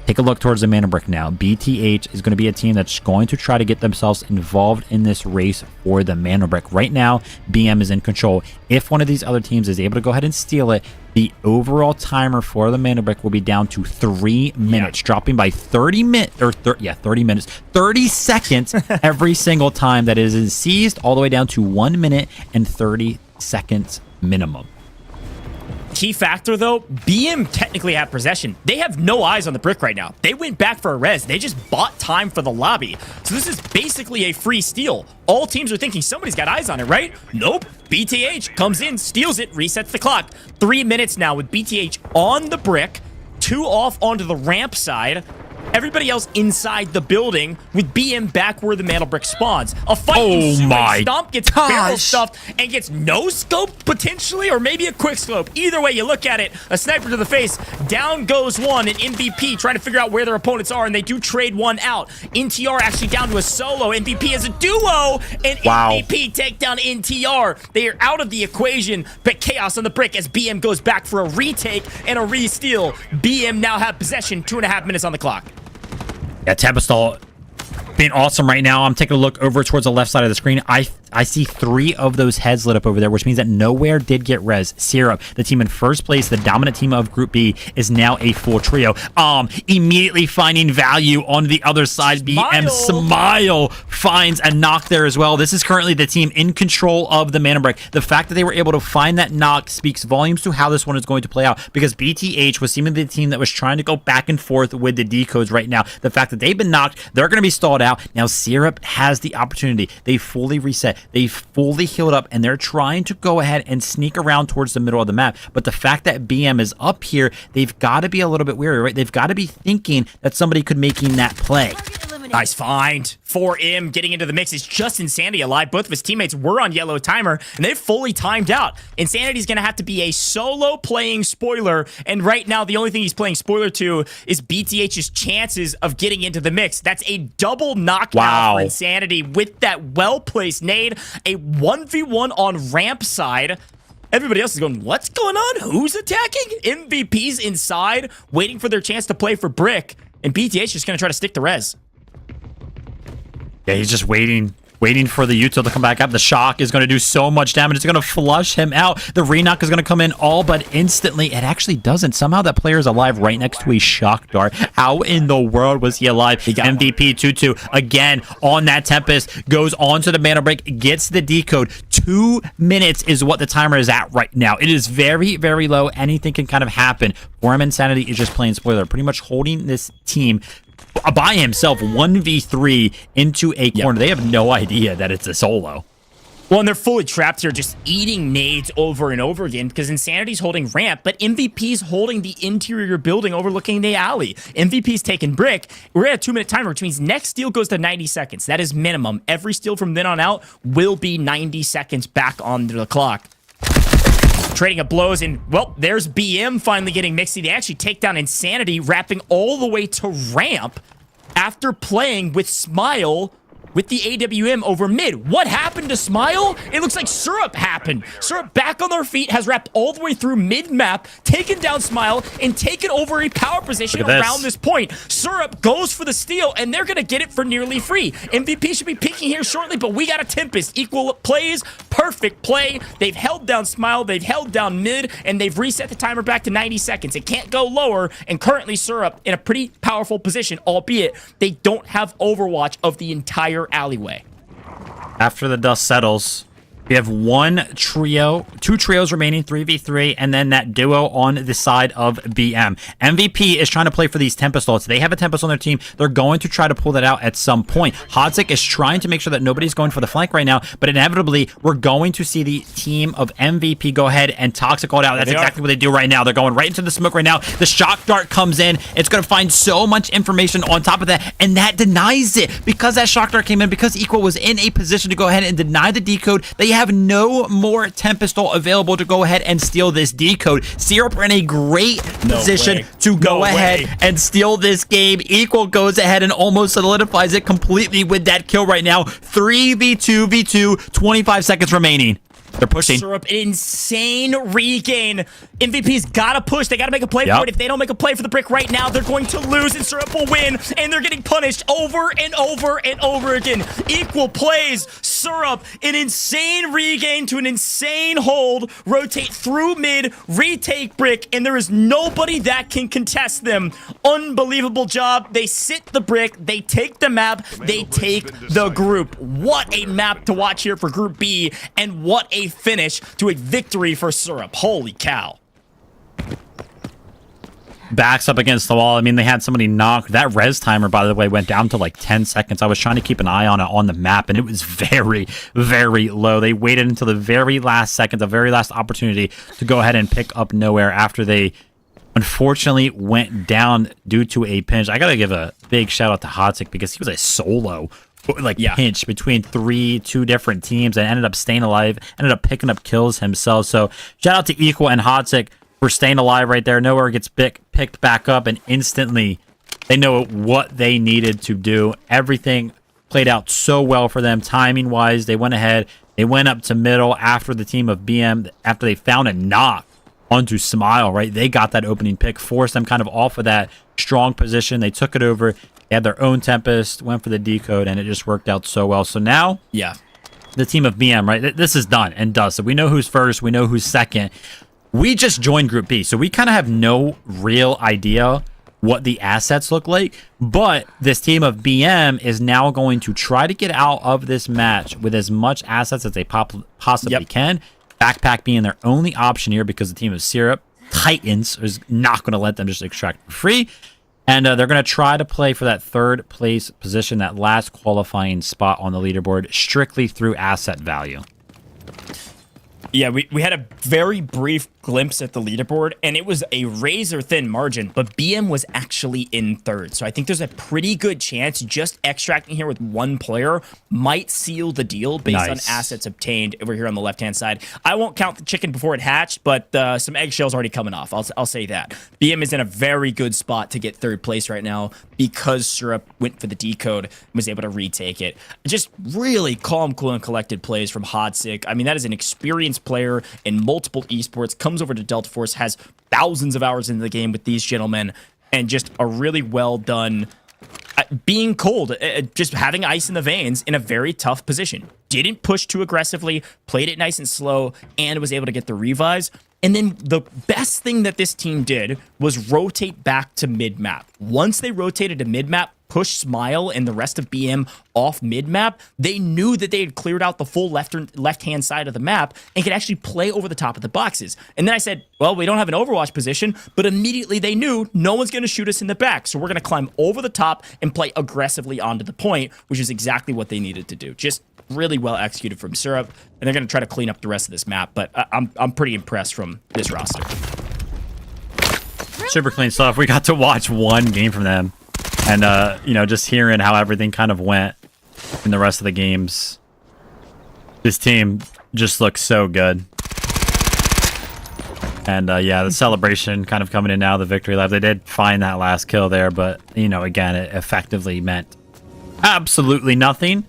Take a look towards the Mandlebrick now. BTH is going to be a team that's going to try to get themselves involved in this race for the Mandlebrick. Right now, BM is in control. If one of these other teams is able to go ahead and steal it, the overall timer for the Mandlebrick will be down to 3 minutes, dropping by 30 minutes, 30 seconds every single time that is seized, all the way down to 1 minute and 30 seconds minimum. Key factor, though, BM technically have possession. They have no eyes on the brick right now. They went back for a res. They just bought time for the lobby. So this is basically a free steal. All teams are thinking somebody's got eyes on it, right? Nope. BTH comes in, steals it, resets the clock. 3 minutes now with BTH on the brick, 2 off onto the ramp side. Everybody else inside the building, with BM back where the Mandlebrick spawns. A fight ensuing. Stomp gets barrel stuffed and gets no scope potentially, or maybe a quick scope. Either way you look at it, a sniper to the face. Down goes one, and MVP trying to figure out where their opponents are, and they do trade one out. NTR actually down to a solo. MVP as a duo, and MVP take down NTR. They are out of the equation, but chaos on the brick as BM goes back for a retake and a re-steal. BM now have possession, 2.5 minutes on the clock. Yeah, Tabastal being awesome right now. I'm taking a look over towards the left side of the screen. I I see 3 of those heads lit up over there, which means that Nowhere did get res. Syrup, the team in first place, the dominant team of Group B, is now a full trio. Immediately finding value on the other side. BM Smile finds a knock there as well. This is currently the team in control of the Mandlebrick. The fact that they were able to find that knock speaks volumes to how this one is going to play out, because BTH was seemingly the team that was trying to go back and forth with the decodes right now. The fact that they've been knocked, they're going to be stalled out. Now Syrup has the opportunity. They fully reset. They fully healed up, and they're trying to go ahead and sneak around towards the middle of the map. But the fact that BM is up here, they've got to be a little bit wary, right? They've got to be thinking that somebody could making that play. Nice find. 4M getting into the mix is just Insanity alive. Both of his teammates were on yellow timer, and they've fully timed out. Insanity's going to have to be a solo playing spoiler, and right now the only thing he's playing spoiler to is BTH's chances of getting into the mix. That's a double knockdown for Insanity with that well-placed nade. A 1v1 on ramp side. Everybody else is going, what's going on? Who's attacking? MVP's inside, waiting for their chance to play for Brick, and BTH just going to try to stick the res. Yeah, he's just waiting for the util to come back up. The shock is going to do so much damage. It's going to flush him out. The reknock is going to come in all but instantly. It actually doesn't. Somehow that player is alive right next to a shock dart. How in the world was he alive? MVP 2-2 again on that Tempest. Goes on to the Mandlebrick. Gets the decode. 2 minutes is what the timer is at right now. It is very, very low. Anything can kind of happen. Worm Insanity is just playing spoiler. Pretty much holding this team by himself 1v3 into a corner. They have no idea that it's a solo. Well, and they're fully trapped here, just eating nades over and over again, because Insanity's holding ramp, but MVP's holding the interior building overlooking the alley. MVP's taking Brick. We're at a 2-minute timer, which means next steal goes to 90 seconds. That is minimum. Every steal from then on out will be 90 seconds back on the clock. Trading up blows, and, well, there's BM finally getting mixy. They actually take down Insanity, wrapping all the way to ramp after playing with Smile with the AWM over mid. What happened to Smile? It looks like Syrup happened. Syrup back on their feet, has wrapped all the way through mid-map, taken down Smile, and taken over a power position around this point. Syrup goes for the steal, and they're going to get it for nearly free. MVP should be peeking here shortly, but we got a Tempest. Equal plays, perfect play. They've held down Smile, they've held down mid, and they've reset the timer back to 90 seconds. It can't go lower, and currently Syrup in a pretty powerful position, albeit they don't have Overwatch of the entire alleyway. After the dust settles, we have 2 trios remaining, 3v3, and then that duo on the side of BM. MVP is trying to play for these Tempest ults. They have a Tempest on their team. They're going to try to pull that out at some point. Havoc is trying to make sure that nobody's going for the flank right now, but inevitably, we're going to see the team of MVP go ahead and Toxic ult out. That's exactly what they do right now. They're going right into the smoke right now. The shock dart comes in. It's going to find so much information on top of that, and that denies it. Because that shock dart came in, because Equal was in a position to go ahead and deny the decode, they have no more Tempest ult available to go ahead and steal this decode. Syrup are in a great position to go ahead and steal this game. Equal goes ahead and almost solidifies it completely with that kill right now. 3v2v2, 25 seconds remaining. They're pushing. Syrup, an insane regain. MVP's got to push. They got to make a play for it. If they don't make a play for the Brick right now, they're going to lose, and Syrup will win, and they're getting punished over and over and over again. Equal plays. Syrup, an insane regain to an insane hold. Rotate through mid, retake Brick, and there is nobody that can contest them. Unbelievable job. They sit the Brick. They take the map. They take the group. What a map to watch here for Group B, and what a finish to a victory for Syrup. Holy cow. Backs up against the wall. I mean, they had somebody knocked. That res timer, by the way, went down to like 10 seconds. I was trying to keep an eye on it on the map, and it was very, very low. They waited until the very last second, the very last opportunity to go ahead and pick up Nowhere after they unfortunately went down due to a pinch. I got to give a big shout out to Havoc, because he was a solo pinch between two different teams and ended up staying alive, ended up picking up kills himself. So shout out to Equal and Havoc for staying alive right there. Nowhere gets picked back up, and instantly they know what they needed to do. Everything played out so well for them timing wise. They went ahead, they went up to middle after the team of BM, after they found a knock onto Smile, right? They got that opening pick, forced them kind of off of that strong position. They took it over. They had their own Tempest, went for the decode, and it just worked out so well. So now, the team of BM, right? This is done and dusted. We know who's first. We know who's second. We just joined Group B, so we kind of have no real idea what the assets look like. But this team of BM is now going to try to get out of this match with as much assets as they possibly can. Backpack being their only option here because the team of Syrup, Titans, is not going to let them just extract for free. And they're going to try to play for that third place position, that last qualifying spot on the leaderboard, strictly through asset value. Yeah, we had a very brief glimpse at the leaderboard, and it was a razor-thin margin, but BM was actually in third. So I think there's a pretty good chance just extracting here with one player might seal the deal based on assets obtained over here on the left-hand side. I won't count the chicken before it hatched, but some eggshells already coming off. I'll say that. BM is in a very good spot to get third place right now because Syrup went for the decode and was able to retake it. Just really calm, cool, and collected plays from Hodsik. I mean, that is an experienced player in multiple esports, comes over to Delta Force, has thousands of hours in the game with these gentlemen, and just a really well done being cold, just having ice in the veins in a very tough position. Didn't push too aggressively, played it nice and slow, and was able to get the revives. And then the best thing that this team did was rotate back to mid-map. Once they rotated to mid-map, pushed Smile and the rest of BM off mid-map, they knew that they had cleared out the full left-hand side of the map and could actually play over the top of the boxes. And then I said, well, we don't have an Overwatch position, but immediately they knew no one's going to shoot us in the back, so we're going to climb over the top and play aggressively onto the point, which is exactly what they needed to do. Just really well executed from Syrup, and they're going to try to clean up the rest of this map, but I'm pretty impressed from this roster. Super clean stuff. We got to watch one game from them, and you know, just hearing how everything kind of went in the rest of the games. This team just looks so good. And yeah, the celebration kind of coming in now, the victory lap. They did find that last kill there, but you know, again, it effectively meant absolutely nothing.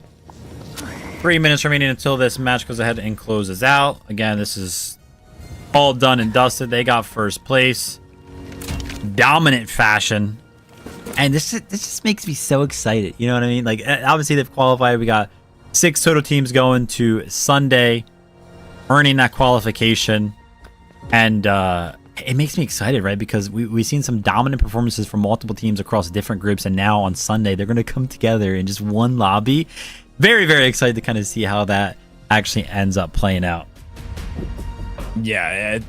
3 minutes remaining until this match goes ahead and closes out. Again, this is all done and dusted. They got first place. Dominant fashion. And this just makes me so excited. You know what I mean? Like, obviously they've qualified. We got 6 total teams going to Sunday, earning that qualification. And it makes me excited, right? Because we've seen some dominant performances from multiple teams across different groups. And now on Sunday, they're going to come together in just one lobby. Very, very excited to kind of see how that actually ends up playing out. Yeah,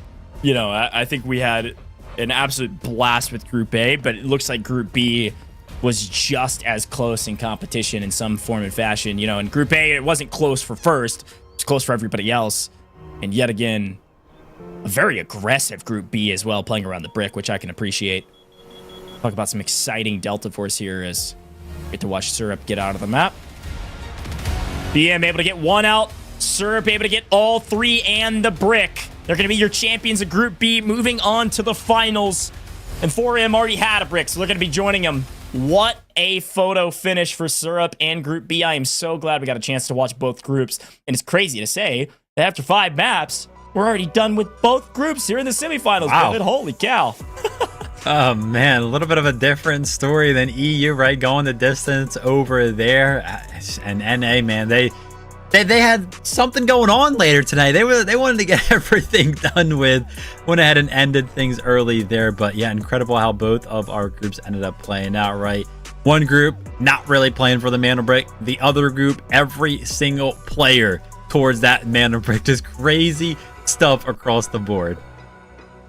you know, I think we had an absolute blast with Group A, but it looks like Group B was just as close in competition in some form and fashion. You know, in Group A, it wasn't close for first. It's close for everybody else. And yet again, a very aggressive Group B as well, playing around the brick, which I can appreciate. Talk about some exciting Delta Force here as we get to watch Syrup get out of the map. BM able to get one out. Syrup able to get all 3 and the brick. They're going to be your champions of Group B, moving on to the finals. And 4M already had a brick, so they're going to be joining them. What a photo finish for Syrup and Group B. I am so glad we got a chance to watch both groups. And it's crazy to say that after 5 maps, we're already done with both groups here in the semifinals. Wow. David. Holy cow. Oh, man, a little bit of a different story than EU, right? Going the distance over there. And NA, man, they had something going on later tonight. They wanted to get everything done with. Went ahead and ended things early there. But yeah, incredible how both of our groups ended up playing out, right? One group not really playing for the Mandlebrick. The other group, every single player towards that Mandlebrick. Just crazy stuff across the board.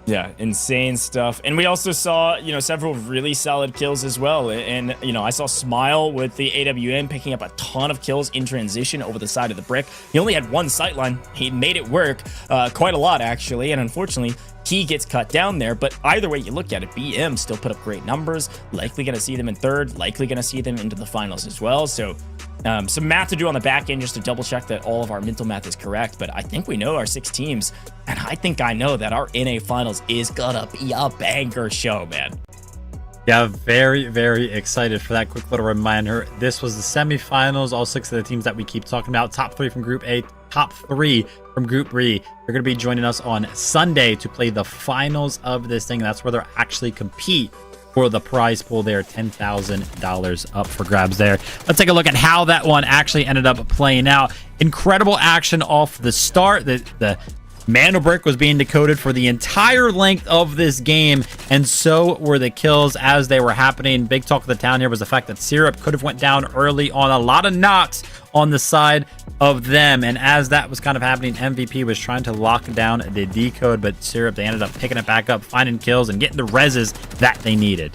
Yeah, insane stuff. And we also saw, you know, several really solid kills as well. And, you know, I saw Smile with the AWM picking up a ton of kills in transition over the side of the brick. He only had one sightline. He made it work quite a lot, actually. And unfortunately, he gets cut down there. But either way you look at it, BM still put up great numbers. Likely going to see them in third. Likely going to see them into the finals as well. So some math to do on the back end just to double check that all of our mental math is correct. But I think we know our 6 teams. And I think I know that our NA finals is gonna be a banger show, man. Yeah, very, very excited for that. Quick little reminder. This was the semifinals. All 6 of the teams that we keep talking about. Top 3 from Group A, top 3 from Group B. They're going to be joining us on Sunday to play the finals of this thing. That's where they'll actually compete for the prize pool there. $10,000 up for grabs there. Let's take a look at how that one actually ended up playing out. Incredible action off the start. The Mandlebrick was being decoded for the entire length of this game, and so were the kills as they were happening. Big talk of the town here was the fact that Syrup could have went down early on. A lot of knocks on the side of them, and as that was kind of happening, MVP was trying to lock down the decode, but Syrup, they ended up picking it back up, finding kills, and getting the reses that they needed.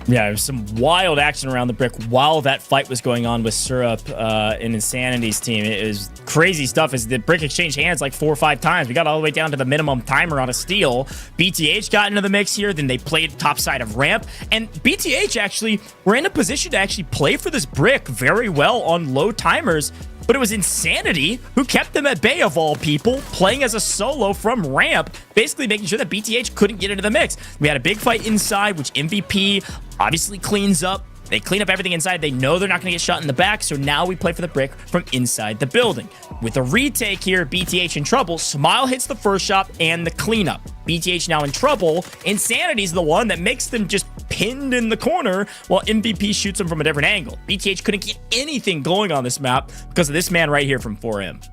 Yeah, there was some wild action around the brick while that fight was going on with Syrup and Insanity's team. It was crazy stuff as the brick exchanged hands like 4 or 5 times. We got all the way down to the minimum timer on a steal. BTH got into the mix here. Then they played top side of ramp. And BTH actually were in a position to actually play for this brick very well on low timers. But it was Insanity who kept them at bay, of all people, playing as a solo from ramp, basically making sure that BTH couldn't get into the mix. We had a big fight inside, which MVP obviously cleans up. They clean up everything inside. They know they're not going to get shot in the back, so now we play for the brick from inside the building. With a retake here, BTH in trouble. Smile hits the first shot and the cleanup. BTH now in trouble. Insanity's the one that makes them just pinned in the corner while MVP shoots them from a different angle. BTH couldn't get anything going on this map because of this man right here from 4M.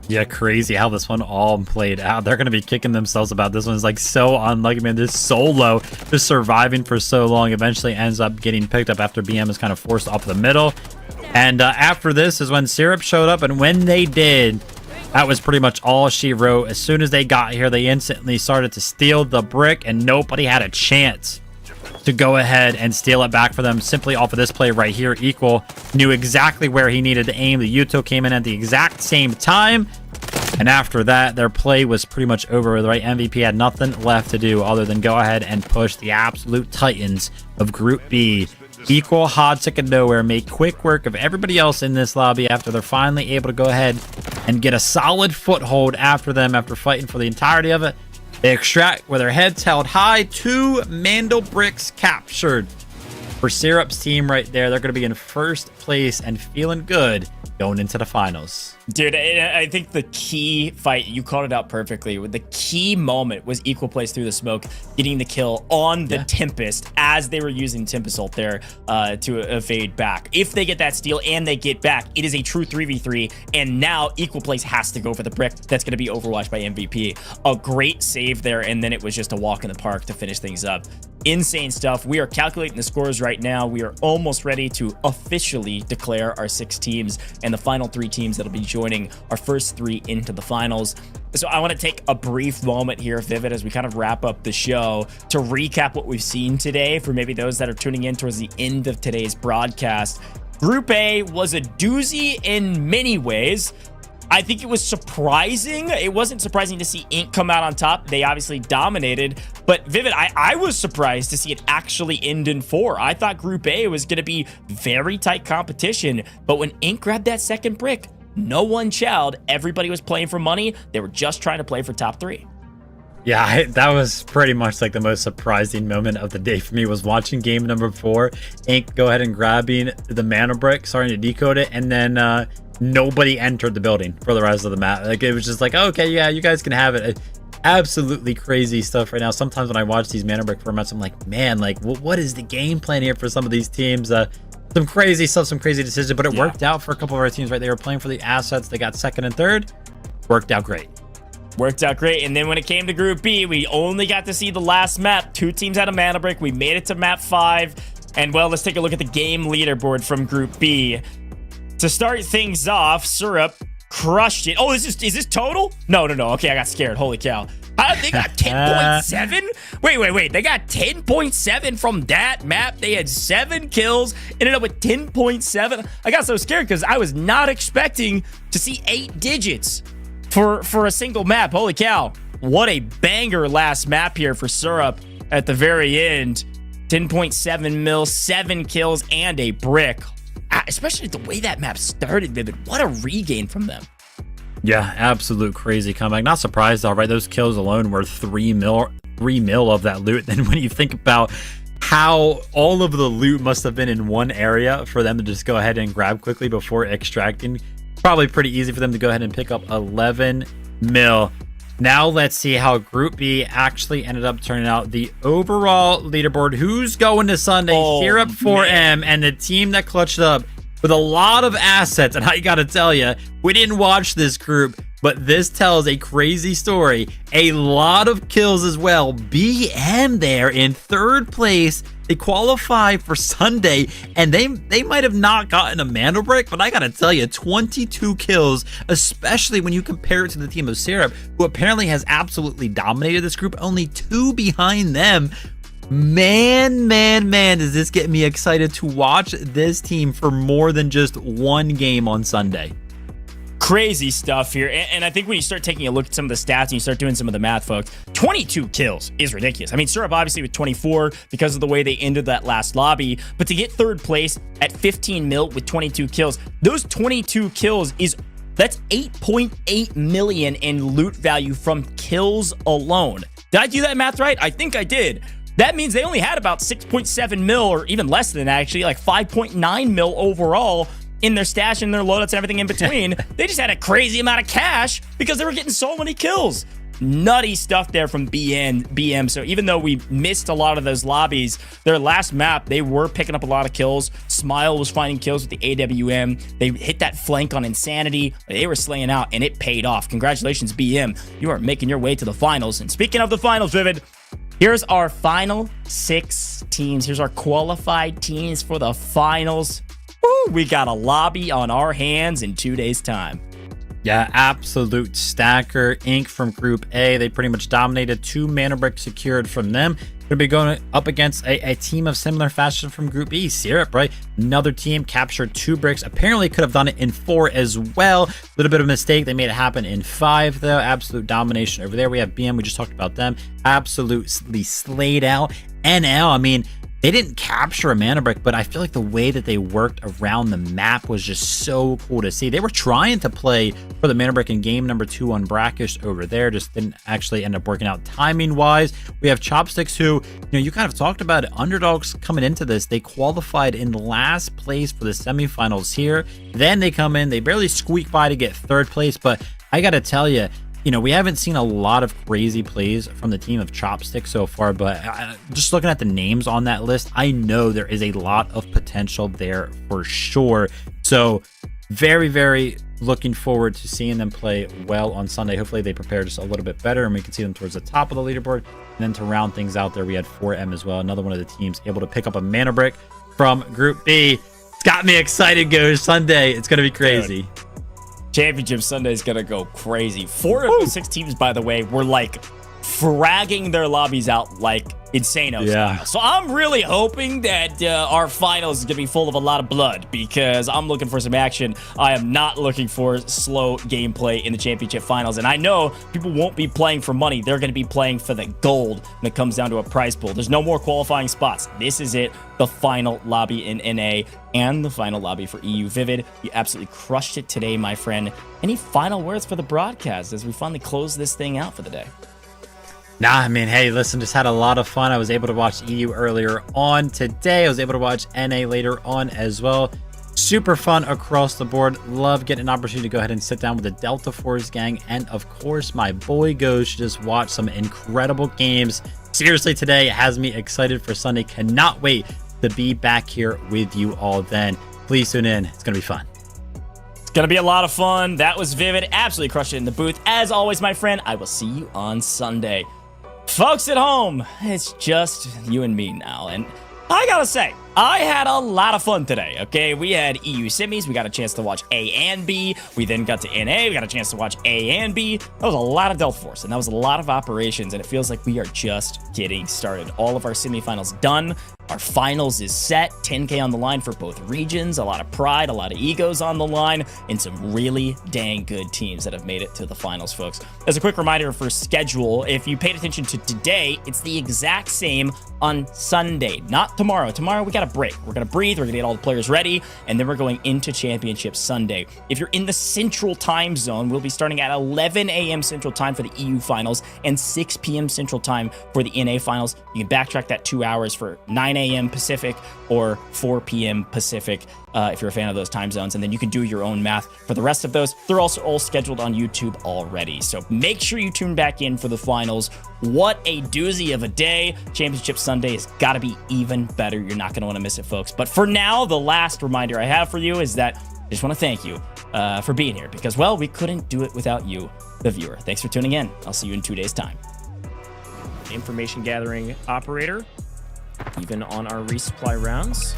Yeah, crazy how this one all played out. They're going to be kicking themselves about this one. It's like so unlucky, man. This solo just surviving for so long eventually ends up getting picked up after BM is kind of forced off the middle. And after this is when Syrup showed up, and when they did, that was pretty much all she wrote. As soon as they got here, they instantly started to steal the brick, and nobody had a chance to go ahead and steal it back for them simply off of this play right here. Equal knew exactly where he needed to aim. The Yuto came in at the exact same time, and after that, their play was pretty much over. The right MVP had nothing left to do other than go ahead and push the absolute titans of Group B. Equal, Hod took it nowhere, made quick work of everybody else in this lobby after they're finally able to go ahead and get a solid foothold after them after fighting for the entirety of it. They extract with their heads held high. 2 Mandlebricks captured for Syrup's team right there. They're going to be in first place and feeling good going into the finals. Dude, I think the key fight, you called it out perfectly. The key moment was Equal plays through the smoke, getting the kill on the Tempest as they were using Tempest ult there to evade back. If they get that steal and they get back, it is a true 3v3, and now Equal Plays has to go for the brick. That's going to be overwatched by MVP. A great save there, and then it was just a walk in the park to finish things up. Insane stuff. We are calculating the scores right now. We are almost ready to officially declare our 6 teams and the final 3 teams that'll be joining our first 3 into the finals. So I want to take a brief moment here, Vivid, as we kind of wrap up the show to recap what we've seen today for maybe those that are tuning in towards the end of today's broadcast. Group A was a doozy in many ways. I think it was surprising. It wasn't surprising to see Inc. come out on top. They obviously dominated. But Vivid, I was surprised to see it actually end in 4. I thought Group A was going to be very tight competition. But when Inc. grabbed that second brick, no one chowed. Everybody was playing for money. They were just trying to play for top 3. Yeah, that was pretty much like the most surprising moment of the day for me, was watching game number 4. Inc. go ahead and grabbing the Mandlebrick, starting to decode it, and then nobody entered the building for the rest of the map. Like, it was just like, okay, yeah, you guys can have it. Absolutely crazy stuff right now. Sometimes when I watch these Mandlebrick formats, I'm like, man, like, what is the game plan here for some of these teams? Some crazy stuff, some crazy decisions, but it worked out for a couple of our teams, right? They were playing for the assets. They got 2nd and 3rd. Worked out great. Worked out great. And then when it came to Group B, we only got to see the last map. 2 teams had a Mandlebrick. We made it to map 5. And, well, let's take a look at the game leaderboard from Group B. To start things off, Syrup crushed it. Oh, is this total? No. Okay, I got scared. Holy cow. They got 10.7? Wait. They got 10.7 from that map. They had 7 kills, ended up with 10.7. I got so scared because I was not expecting to see 8 digits for a single map. Holy cow. What a banger last map here for Syrup at the very end. 10.7 mil, 7 kills, and a brick. Especially the way that map started, Vivid. What a regain from them. Yeah, absolute crazy comeback. Not surprised though, right? Those kills alone were 3 mil of that loot. Then when you think about how all of the loot must have been in one area for them to just go ahead and grab quickly before extracting, probably pretty easy for them to go ahead and pick up 11 mil. Now let's see how Group B actually ended up turning out. The overall leaderboard. Who's going to Sunday? Syrup 4M and the team that clutched up with a lot of assets. And I gotta tell you, we didn't watch this group, but this tells a crazy story. A lot of kills as well. BM there in 3rd place. They qualify for Sunday, and they might have not gotten a Mandlebrick, but I gotta tell you, 22 kills, especially when you compare it to the team of Syrup, who apparently has absolutely dominated this group, only 2 behind them. Man, does this get me excited to watch this team for more than just one game on Sunday. Crazy stuff here. And I think when you start taking a look at some of the stats and you start doing some of the math, folks, 22 kills is ridiculous. I mean, Syrup obviously with 24 because of the way they ended that last lobby, but to get 3rd place at 15 mil with 22 kills, those 22 kills that's 8.8 million in loot value from kills alone. Did I do that math right? I think I did. That means they only had about 6.7 mil, or even less than that, actually, like 5.9 mil overall in their stash and their loadouts and everything in between. They just had a crazy amount of cash because they were getting so many kills. Nutty stuff there from BM. So even though we missed a lot of those lobbies, their last map, they were picking up a lot of kills. Smile was finding kills with the AWM. They hit that flank on Insanity. They were slaying out, and it paid off. Congratulations, BM. You are making your way to the finals. And speaking of the finals, Vivid, here's our final 6 teams. Here's our qualified teams for the finals. Woo, we got a lobby on our hands in 2 days' time. Yeah, absolute stacker. Inc. from Group A, they pretty much dominated. 2 mana bricks secured from them. Going to be going up against a team of similar fashion from Group B. Syrup, right? Another team captured 2 bricks. Apparently could have done it in 4 as well. A little bit of a mistake. They made it happen in 5, though. Absolute domination over there. We have BM. We just talked about them. Absolutely slayed out. NL, I mean, they didn't capture a mana brick, but I feel like the way that they worked around the map was just so cool to see. They were trying to play for the mana brick in game number 2 on Brakkesh over there, just didn't actually end up working out timing wise. We have Chopsticks, who, you kind of talked about it, underdogs coming into this. They qualified in last place for the semifinals here. Then they come in, they barely squeak by to get 3rd place, but I gotta tell you, we haven't seen a lot of crazy plays from the team of Chopsticks so far, but just looking at the names on that list, I know there is a lot of potential there for sure. So very, very looking forward to seeing them play well on Sunday. Hopefully they prepare just a little bit better and we can see them towards the top of the leaderboard. And then to round things out there, we had 4M as well, another one of the teams able to pick up a mana brick from Group B. It's got me excited, Gosh. Sunday, it's going to be crazy. Dude. Championship Sunday is gonna go crazy. 4 of the 6 teams, by the way, were like fragging their lobbies out like insano. Yeah. So I'm really hoping that our finals is gonna be full of a lot of blood, because I'm looking for some action. I am not looking for slow gameplay in the championship finals, and I know people won't be playing for money. They're gonna be playing for the gold when it comes down to a prize pool. There's no more qualifying spots. This is it. The final lobby in NA and the final lobby for EU. Vivid, you absolutely crushed it today, my friend. Any final words for the broadcast as we finally close this thing out for the day? Nah, I mean, hey, listen, just had a lot of fun. I was able to watch EU earlier on today. I was able to watch NA later on as well. Super fun across the board. Love getting an opportunity to go ahead and sit down with the Delta Force gang. And of course, my boy Gosh just watched some incredible games. Seriously, today has me excited for Sunday. Cannot wait to be back here with you all then. Please tune in. It's going to be fun. It's going to be a lot of fun. That was Vivid. Absolutely crushed it in the booth. As always, my friend, I will see you on Sunday. Folks at home, it's just you and me now. And I gotta say, I had a lot of fun today, okay? We had EU semis. We got a chance to watch A and B. We then got to NA. We got a chance to watch A and B. That was a lot of Delta Force, and that was a lot of operations, and it feels like we are just getting started. All of our semifinals done. Our finals is set. 10K on the line for both regions. A lot of pride, a lot of egos on the line, and some really dang good teams that have made it to the finals, folks. As a quick reminder for schedule, if you paid attention to today, it's the exact same on Sunday, not tomorrow. Tomorrow, we got a break. We're going to breathe. We're going to get all the players ready, and then we're going into Championship Sunday. If you're in the Central Time Zone, we'll be starting at 11 a.m. Central Time for the EU Finals and 6 p.m. Central Time for the NA Finals. You can backtrack that 2 hours for 9 a.m. Pacific or 4 p.m. Pacific if you're a fan of those time zones. And then you can do your own math for the rest of those. They're also all scheduled on YouTube already. So make sure you tune back in for the finals. What a doozy of a day. Championship Sunday has got to be even better. You're not going to want to miss it, folks. But for now, the last reminder I have for you is that I just want to thank you for being here because, well, we couldn't do it without you, the viewer. Thanks for tuning in. I'll see you in 2 days' time. Information gathering operator, even on our resupply rounds.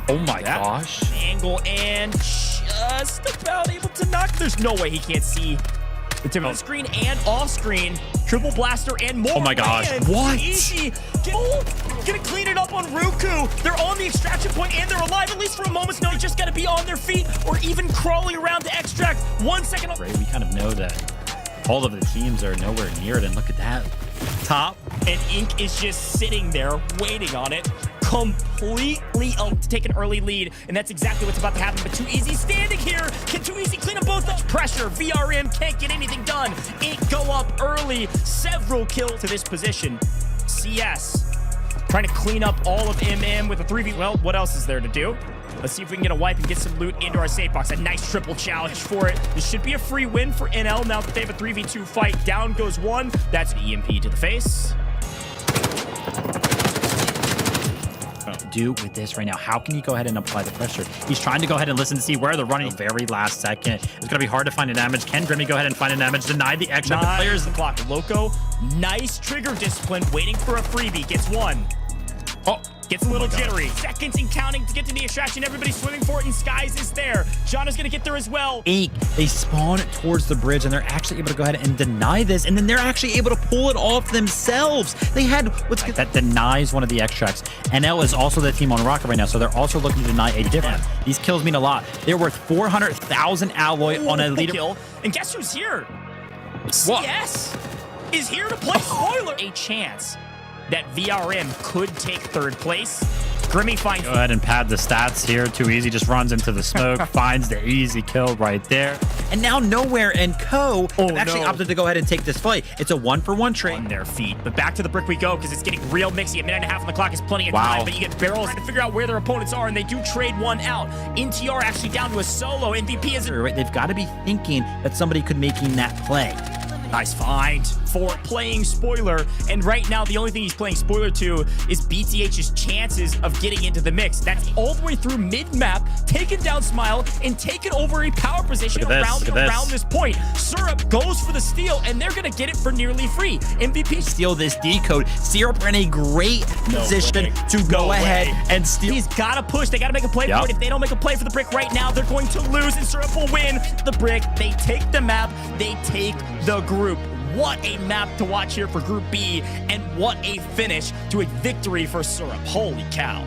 Oh my gosh. Angle and just about able to knock. There's no way he can't see the tip of the screen and off screen. Triple blaster and more. Oh my gosh. Land. What? Easy. Gonna clean it up on Ruku. They're on the extraction point and they're alive, at least for a moment's notice. Just gotta be on their feet or even crawling around to extract. 1 second. Right, we kind of know that all of the teams are nowhere near it, and look at that top. And Ink is just sitting there waiting on it, completely to take an early lead, and that's exactly what's about to happen. But Too Easy standing here. Can Too Easy clean up both? Much pressure. VRM can't get anything done. Ink go up early. Several kills to this position. CS trying to clean up all of MM with a 3v. Well, what else is there to do? Let's see if we can get a wipe and get some loot into our safe box. A nice triple challenge for it. This should be a free win for NL now that they have a 3v2 fight. Down goes one. That's an EMP to the face. Do with this right now? How can you go ahead and apply the pressure? He's trying to go ahead and listen to see where they're running. The very last second. It's going to be hard to find a damage. Can Grimmy go ahead and find a damage? Deny the extra. The players. The clock. Loco, nice trigger discipline, waiting for a freebie. Gets one. Oh, gets a little jittery. Seconds and counting to get to the extraction. Everybody's swimming for it, and Skies is there. John is going to get there as well. Ink, they spawn towards the bridge, and they're actually able to go ahead and deny this, and then they're actually able to pull it off themselves. They had what's that denies one of the extracts. NL is also the team on Rocket right now, so they're also looking to deny a different. These kills mean a lot. They're worth 400,000 alloy on a leader kill. And guess who's here? CS is here to play spoiler. A chance that VRM could take third place. Grimmy finds... Go ahead and pad the stats here. Too Easy just runs into the smoke, finds the easy kill right there. And now Nowhere and Co. have actually opted to go ahead and take this fight. It's a 1-for-1 trade. On their feet. But back to the brick we go, because it's getting real mixy. A minute and a half on the clock is plenty of time, but you get barrels to figure out where their opponents are, and they do trade one out. NTR actually down to a solo. MVP is... Right, they've got to be thinking that somebody could making that play. Nice find for playing spoiler. And right now, the only thing he's playing spoiler to is BTH's chances of getting into the mix. That's all the way through mid-map, taking down Smile, and taking over a power position around this point. Syrup goes for the steal, and they're going to get it for nearly free. MVP steal this decode. Syrup are in a great position to go ahead and steal. He's got to push. They got to make a play for it. If they don't make a play for the brick right now, they're going to lose, and Syrup will win the brick. They take the map. They take the group. What a map to watch here for Group B, and what a finish to a victory for Syrup. Holy cow.